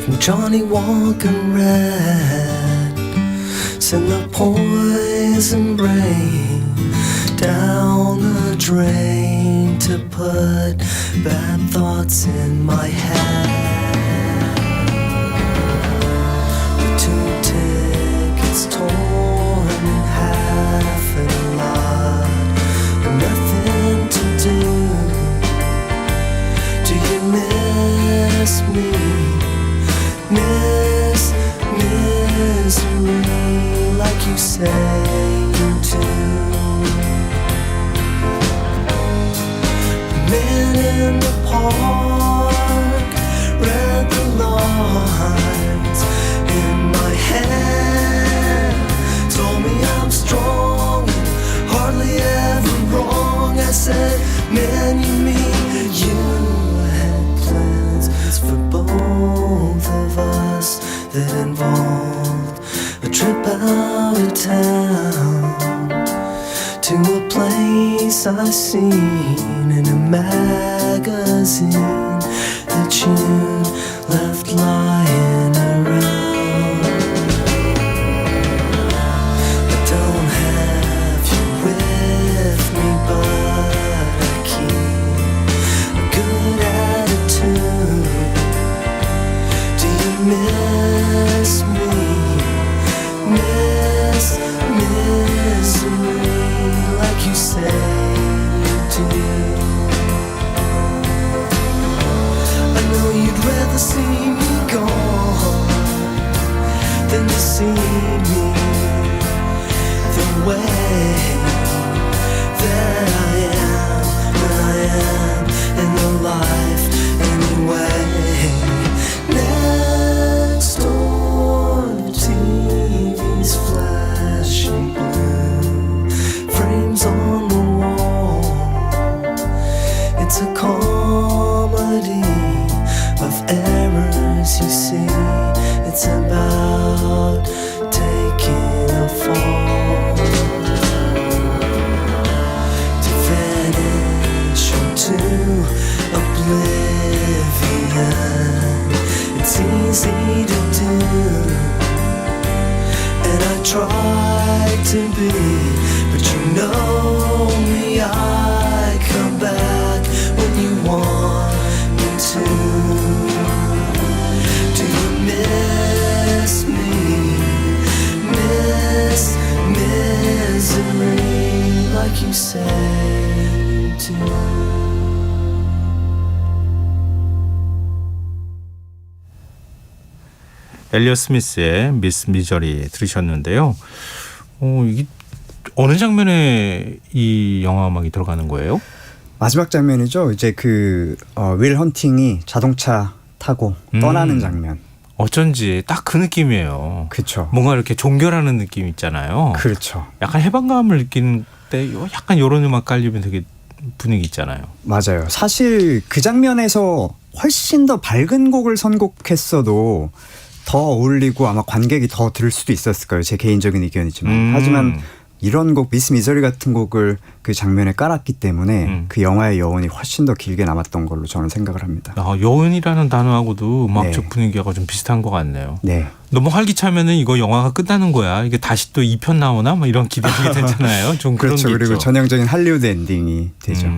from Johnny Walker Red. Send the poison rain down the drain to put bad thoughts in my head. With 2 tickets torn in half and a lot and nothing to do. Do you miss me? Miss misery like you say you do. Men in the park read the lines in my hand. Told me I'm strong and hardly ever wrong. I said, man, you mean you had plans for both of us that involved a trip out of town to a place I seen in a magazine that you'd left lying around. I don't have you with me, but I keep a good attitude. Do you miss me? Miss misery like you say you do. I know you'd rather see me gone than to see me the way that I am when I am in the life anyway. Next door, the TV's flashing blue, frames on the wall. It's a comedy of errors, you see. It's about taking a fall, to vanish into oblivion. It's easy to do, and I try to be, but you know me, I come back when you want me to. Do you miss me? Miss misery like you say you do. 엘리엇 스미스의 미스 미저리 들으셨는데요. 이게 어느 장면에 이 영화 음악이 들어가는 거예요? 마지막 장면이죠. 이제 윌 헌팅이 자동차 타고 떠나는 장면. 어쩐지 딱 그 느낌이에요. 그렇죠. 뭔가 이렇게 종결하는 느낌 있잖아요. 그렇죠. 약간 해방감을 느끼는 때 약간 이런 음악 깔리면 되게 분위기 있잖아요. 맞아요. 사실 그 장면에서 훨씬 더 밝은 곡을 선곡했어도 더 어울리고 아마 관객이 더 들을 수도 있었을 거예요. 제 개인적인 의견이지만. 하지만 이런 곡 미스 미저리 같은 곡을 그 장면에 깔았기 때문에 그 영화의 여운이 훨씬 더 길게 남았던 걸로 저는 생각을 합니다. 여운이라는 단어하고도 음악적 분위기가 좀 비슷한 것 같네요. 네. 너무 활기차면은 이거 영화가 끝나는 거야. 이게 다시 또 2편 나오나? 뭐 이런 기대하게 되잖아요. 좀 그런 그렇죠. 게 그리고 있죠. 전형적인 할리우드 엔딩이 되죠.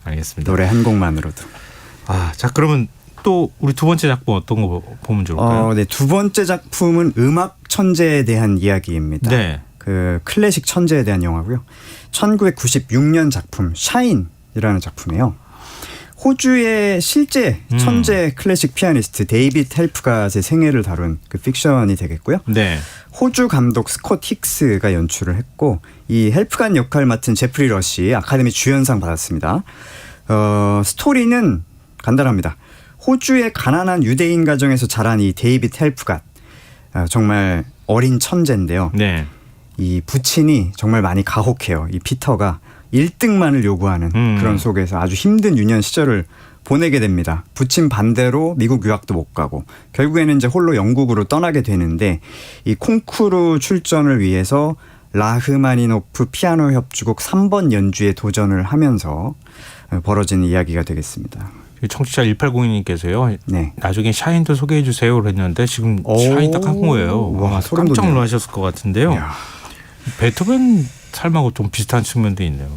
알겠습니다. 노래 한 곡만으로도. 자 그러면 또 우리 두 번째 작품 어떤 거 보면 좋을까요? 네, 두 번째 작품은 음악 천재에 대한 이야기입니다. 네. 그 클래식 천재에 대한 영화고요. 1996년 작품 샤인이라는 작품이에요. 호주의 실제 천재 클래식 피아니스트 데이빗 헬프갓의 생애를 다룬 그 픽션이 되겠고요. 네. 호주 감독 스콧 힉스가 연출을 했고 이 헬프갓 역할 맡은 제프리 러시 아카데미 주연상 받았습니다. 스토리는 간단합니다. 호주의 가난한 유대인 가정에서 자란 이 데이빗 헬프갓 정말 어린 천재인데요. 네. 이 부친이 정말 많이 가혹해요. 이 피터가 1등만을 요구하는 그런 속에서 아주 힘든 유년 시절을 보내게 됩니다. 부친 반대로 미국 유학도 못 가고 결국에는 이제 홀로 영국으로 떠나게 되는데 이 콩쿠르 출전을 위해서 라흐마니노프 피아노 협주곡 3번 연주에 도전을 하면서 벌어진 이야기가 되겠습니다. 청취자 1802님께서요. 네. 나중에 샤인도 소개해 주세요 그랬는데 지금 샤인 딱 한 거예요. 와, 소름 깜짝 돋네요. 놀라셨을 것 같은데요. 이야. 베토벤 삶하고 좀 비슷한 측면도 있네요.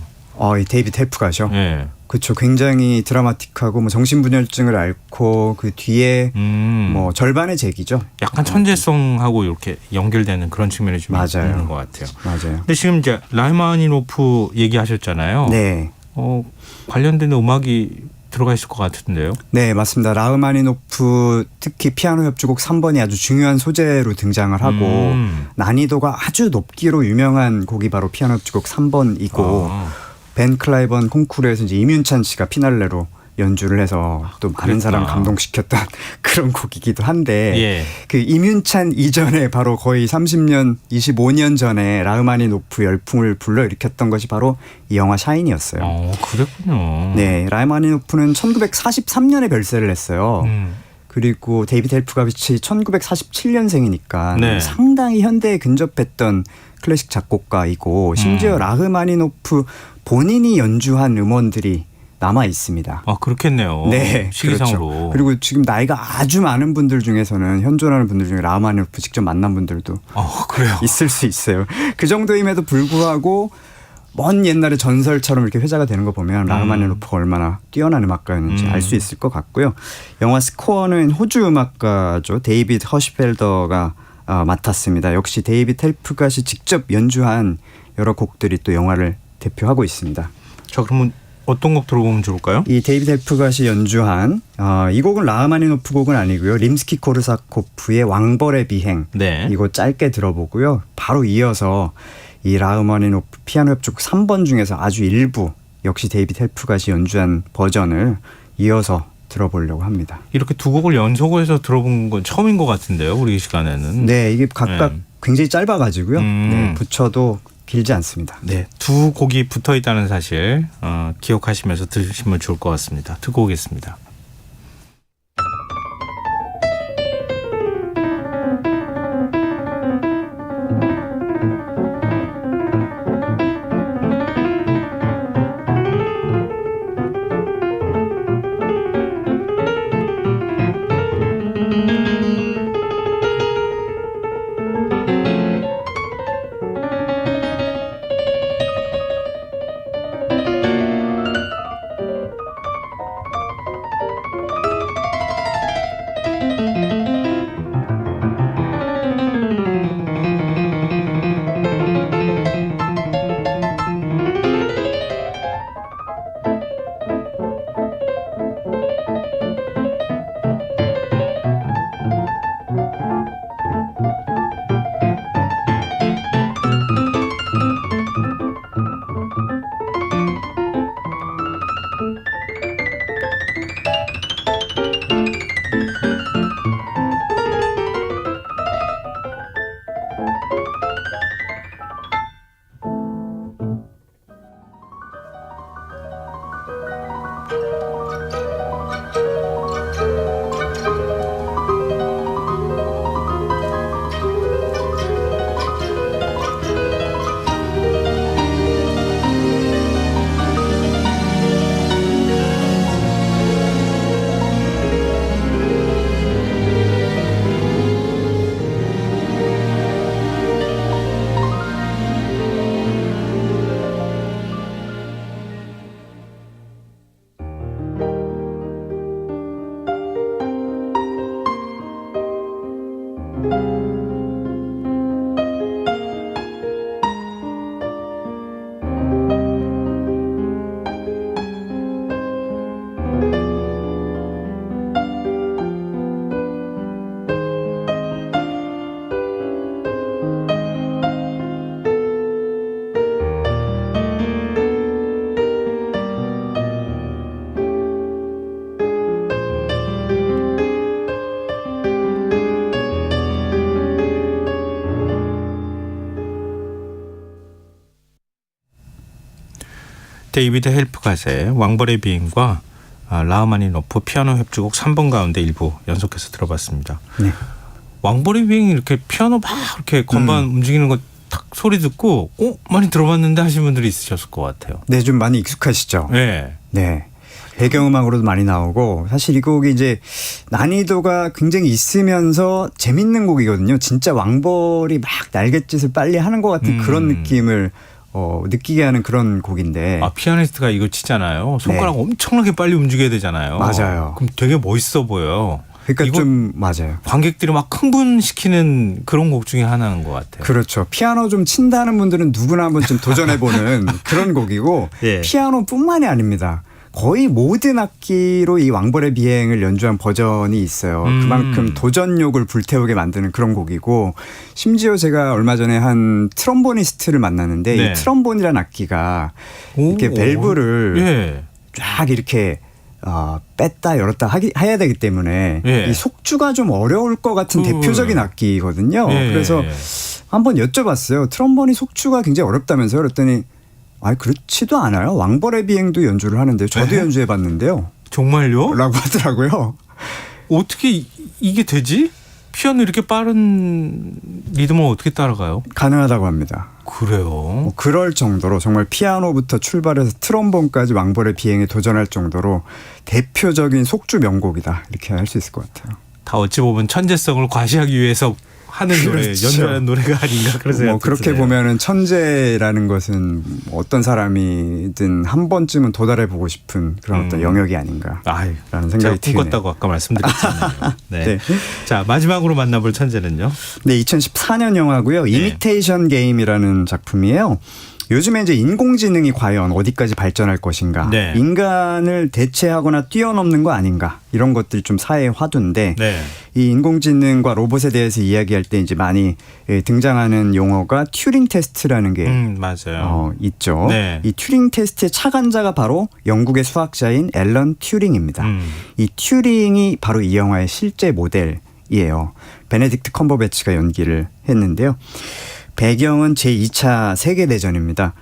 이 데이비드 헬프가죠. 네. 그렇죠. 굉장히 드라마틱하고 뭐 정신분열증을 앓고 그 뒤에 뭐 절반의 재기죠. 약간 천재성하고 이렇게 연결되는 그런 측면이 좀 맞아요. 있는 것 같아요. 맞아요. 근데 지금 이제 라흐마니노프 얘기하셨잖아요. 네. 관련된 음악이 들어가 있을 것 같은데요. 네, 맞습니다. 라흐마니노프 특히 피아노 협주곡 3번이 아주 중요한 소재로 등장을 하고 난이도가 아주 높기로 유명한 곡이 바로 피아노 협주곡 3번이고 벤 클라이번 콩쿠르에서 이제 임윤찬 씨가 피날레로 연주를 해서 또 많은 사람 감동시켰던 그런 곡이기도 한데 예. 그 임윤찬 이전에 바로 거의 30년, 25년 전에 라흐마니노프 열풍을 불러일으켰던 것이 바로 이 영화 샤인이었어요. 그랬군요. 네, 라흐마니노프는 1943년에 별세를 했어요. 그리고 데이비드 헬프가비치 1947년생이니까 네. 상당히 현대에 근접했던 클래식 작곡가이고 심지어 라흐마니노프 본인이 연주한 음원들이 남아 있습니다. 그렇겠네요. 네, 시기상으로. 그렇죠. 그리고 지금 나이가 아주 많은 분들 중에서는 현존하는 분들 중에 라흐마니노프 직접 만난 분들도 그래요. 있을 수 있어요. 그 정도임에도 불구하고 먼 옛날의 전설처럼 이렇게 회자가 되는 거 보면 라흐마니노프가 얼마나 뛰어난 음악가였는지 알 수 있을 것 같고요. 영화 스코어는 호주 음악가죠. 데이비드 허시펠더가 맡았습니다. 역시 데이비드 헬프갓이 직접 연주한 여러 곡들이 또 영화를 대표하고 있습니다. 자, 그러면 어떤 곡 들어보면 좋을까요? 이 데이비드 헬프갓이 연주한 이 곡은 라흐마니노프 곡은 아니고요. 림스키 코르사코프의 왕벌의 비행. 네. 이거 짧게 들어보고요. 바로 이어서 이 라흐마니노프 피아노 협주곡 3번 중에서 아주 일부 역시 데이비드 헬프갓이 연주한 버전을 이어서 들어보려고 합니다. 이렇게 두 곡을 연속해서 들어본 건 처음인 것 같은데요. 우리 시간에는. 네, 이게 각각 굉장히 짧아가지고요. 네, 붙여도 길지 않습니다. 네, 두 곡이 붙어 있다는 사실 기억하시면서 들으시면 좋을 것 같습니다. 듣고 오겠습니다. 데이비드 헬프갓의 왕벌의 비행과 라흐마니노프 피아노 협주곡 3번 가운데 일부 연속해서 들어봤습니다. 네. 왕벌의 비행이 이렇게 피아노 막 이렇게 건반 움직이는 거 탁 소리 듣고 많이 들어봤는데 하시는 분들이 있으셨을 것 같아요. 네, 좀 많이 익숙하시죠? 네. 네. 배경음악으로도 많이 나오고 사실 이 곡이 이제 난이도가 굉장히 있으면서 재밌는 곡이거든요. 진짜 왕벌이 막 날갯짓을 빨리 하는 것 같은 그런 느낌을 느끼게 하는 그런 곡인데. 피아니스트가 이거 치잖아요. 손가락 엄청나게 빨리 움직여야 되잖아요. 맞아요. 그럼 되게 멋있어 보여요. 그러니까 좀 맞아요. 관객들이 막 흥분시키는 그런 곡 중에 하나인 것 같아요. 그렇죠. 피아노 좀 친다는 분들은 누구나 한 번쯤 도전해보는 그런 곡이고 예. 피아노뿐만이 아닙니다. 거의 모든 악기로 이 왕벌의 비행을 연주한 버전이 있어요. 그만큼 도전욕을 불태우게 만드는 그런 곡이고 심지어 제가 얼마 전에 한 트럼보니스트를 만났는데 네. 이 트럼본이라는 악기가 이렇게 밸브를 쫙 이렇게 뺐다 열었다 해야 되기 때문에 이 속주가 좀 어려울 것 같은 대표적인 악기거든요. 그래서 한번 여쭤봤어요. 트럼본이 속주가 굉장히 어렵다면서요. 그랬더니 그렇지도 않아요. 왕벌의 비행도 연주를 하는데 저도 연주해봤는데요. 정말요? 라고 하더라고요. 어떻게 이게 되지? 피아노 이렇게 빠른 리듬을 어떻게 따라가요? 가능하다고 합니다. 그래요? 그럴 정도로 정말 피아노부터 출발해서 트럼본까지 왕벌의 비행에 도전할 정도로 대표적인 속주 명곡이다. 이렇게 할 수 있을 것 같아요. 다 어찌 보면 천재성을 과시하기 위해서 하는 노래, 그렇죠. 연주하는 노래가 아닌가 그런 생각이 그렇게 드네요. 보면은 천재라는 것은 어떤 사람이든 한 번쯤은 도달해 보고 싶은 그런 어떤 영역이 아닌가라는 생각이 제가 드네요. 꿈꿨다고 아까 말씀드렸잖아요. 네. 네. 자, 마지막으로 만나볼 천재는요? 네, 2014년 영화고요. 이미테이션 게임이라는 작품이에요. 요즘에 이제 인공지능이 과연 어디까지 발전할 것인가, 인간을 대체하거나 뛰어넘는 거 아닌가 이런 것들이 좀 사회의 화두인데 이 인공지능과 로봇에 대해서 이야기할 때 이제 많이 등장하는 용어가 튜링 테스트라는 게 맞아요. 있죠. 네. 이 튜링 테스트의 착안자가 바로 영국의 수학자인 앨런 튜링입니다. 이 튜링이 바로 이 영화의 실제 모델이에요. 베네딕트 컴버배치가 연기를 했는데요. 배경은 제2차 세계대전입니다.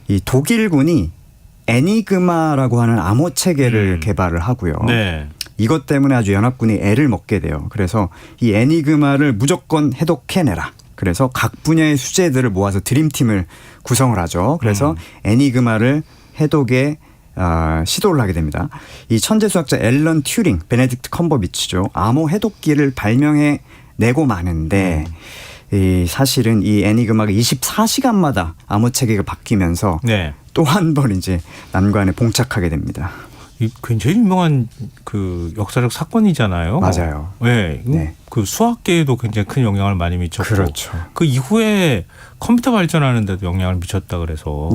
이 독일군이 애니그마라고 하는 암호 체계를 개발을 하고요. 이것 때문에 아주 연합군이 애를 먹게 돼요. 그래서 이 애니그마를 무조건 해독해내라. 그래서 각 분야의 수재들을 모아서 드림팀을 구성을 하죠. 그래서 애니그마를 해독에 시도를 하게 됩니다. 이 천재 수학자 앨런 튜링, 베네딕트 컴버비치죠. 암호 해독기를 발명해 내고 마는데 사실은 이 애니그마가 24시간마다 암호 체계가 바뀌면서 또 한 번 이제 난관에 봉착하게 됩니다. 굉장히 유명한 그 역사적 사건이잖아요. 맞아요. 네. 그 수학계에도 굉장히 큰 영향을 많이 미쳤고, 그렇죠. 그 이후에 컴퓨터 발전하는데도 영향을 미쳤다 그래서,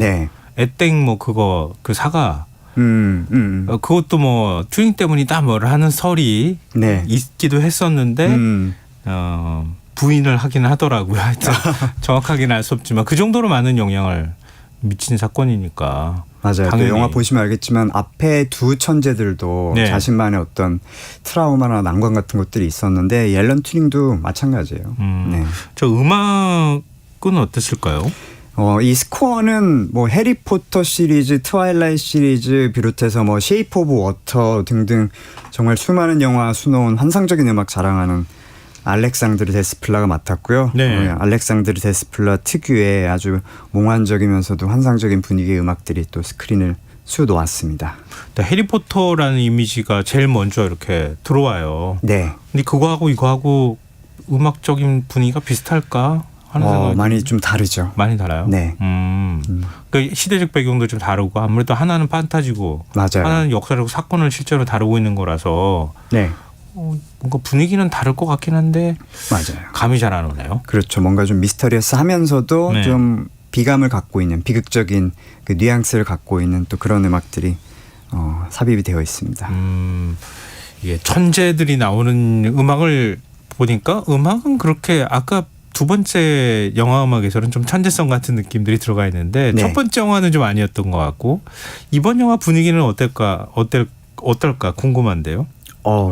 에땡 뭐 그거 그 사과, 그것도 뭐 튜링 때문이다 뭐를 하는 설이 있기도 했었는데, 부인을 하긴 하더라고요. 하여튼 정확하게는 알 수 없지만 그 정도로 많은 영향을 미친 사건이니까. 맞아요. 또 영화 보시면 알겠지만 앞에 두 천재들도 자신만의 어떤 트라우마나 난관 같은 것들이 있었는데 앨런 튜링도 마찬가지예요. 저 음악은 어땠을까요? 이 스코어는 뭐 해리포터 시리즈, 트와일라이트 시리즈 비롯해서 뭐 쉐이프 오브 워터 등등 정말 수많은 영화 수놓은 환상적인 음악 자랑하는 알렉산드르 데스플라가 맡았고요. 알렉산드르 데스플라 특유의 아주 몽환적이면서도 환상적인 분위기의 음악들이 또 스크린을 수놓았습니다. 해리포터라는 이미지가 제일 먼저 이렇게 들어와요. 근데 그거하고 이거하고 음악적인 분위기가 비슷할까 하는 생각이 많이 좀 다르죠. 많이 달라요? 그러니까 시대적 배경도 좀 다르고 아무래도 하나는 판타지고 하나는 역사적 사건을 실제로 다루고 있는 거라서 뭔가 분위기는 다를 것 같긴 한데 감이 잘 안 오네요. 그렇죠. 뭔가 좀 미스터리어스하면서도 좀 비감을 갖고 있는 비극적인 그 뉘앙스를 갖고 있는 또 그런 음악들이 삽입이 되어 있습니다. 이게 천재들이 나오는 음악을 보니까 음악은 그렇게 아까 두 번째 영화 음악에서는 좀 천재성 같은 느낌들이 들어가 있는데 첫 번째 영화는 좀 아니었던 것 같고 이번 영화 분위기는 어떨까 궁금한데요.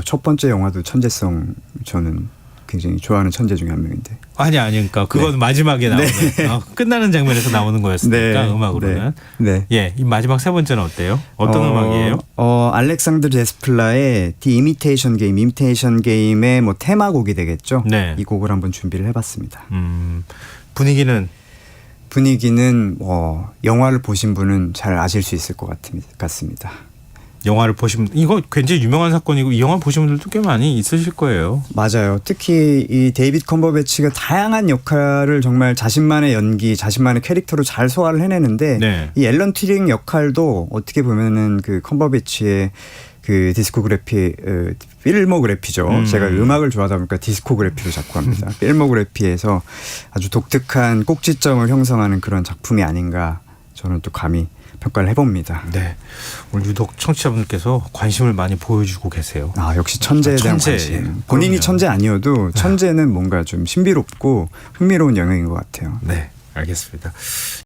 첫 번째 영화도 천재성 저는 굉장히 좋아하는 천재 중에 한 명인데. 아니 그러니까 그건 네. 마지막에 나오는 네. 끝나는 장면에서 나오는 거였으니까 네. 음악으로는. 네. 예, 이 마지막 세 번째는 어때요? 어떤 음악이에요? 알렉산더 데스플라의 The Imitation Game, 이미테이션 게임의 뭐 테마곡이 되겠죠. 네. 이 곡을 한번 준비를 해봤습니다. 분위기는 영화를 보신 분은 잘 아실 수 있을 것 같습니다. 영화를 보시면 이거 굉장히 유명한 사건이고 이 영화 보신 분들도 꽤 많이 있으실 거예요. 맞아요. 특히 이 데이비드 컴버배치가 다양한 역할을 정말 자신만의 연기, 자신만의 캐릭터로 잘 소화를 해내는데 네. 이 앨런 튜링 역할도 어떻게 보면은 그 컴버배치의 그 필모그래피죠. 제가 음악을 좋아하다 보니까 디스코그래피로 자꾸 합니다. 필모그래피에서 아주 독특한 꼭지점을 형성하는 그런 작품이 아닌가 저는 또 감히 평가를 해봅니다. 네, 오늘 유독 청취자분들께서 관심을 많이 보여주고 계세요. 역시 천재에 대한 관심. 본인이 그럼요. 천재 아니어도 천재는 뭔가 좀 신비롭고 흥미로운 영역인 것 같아요. 네, 알겠습니다.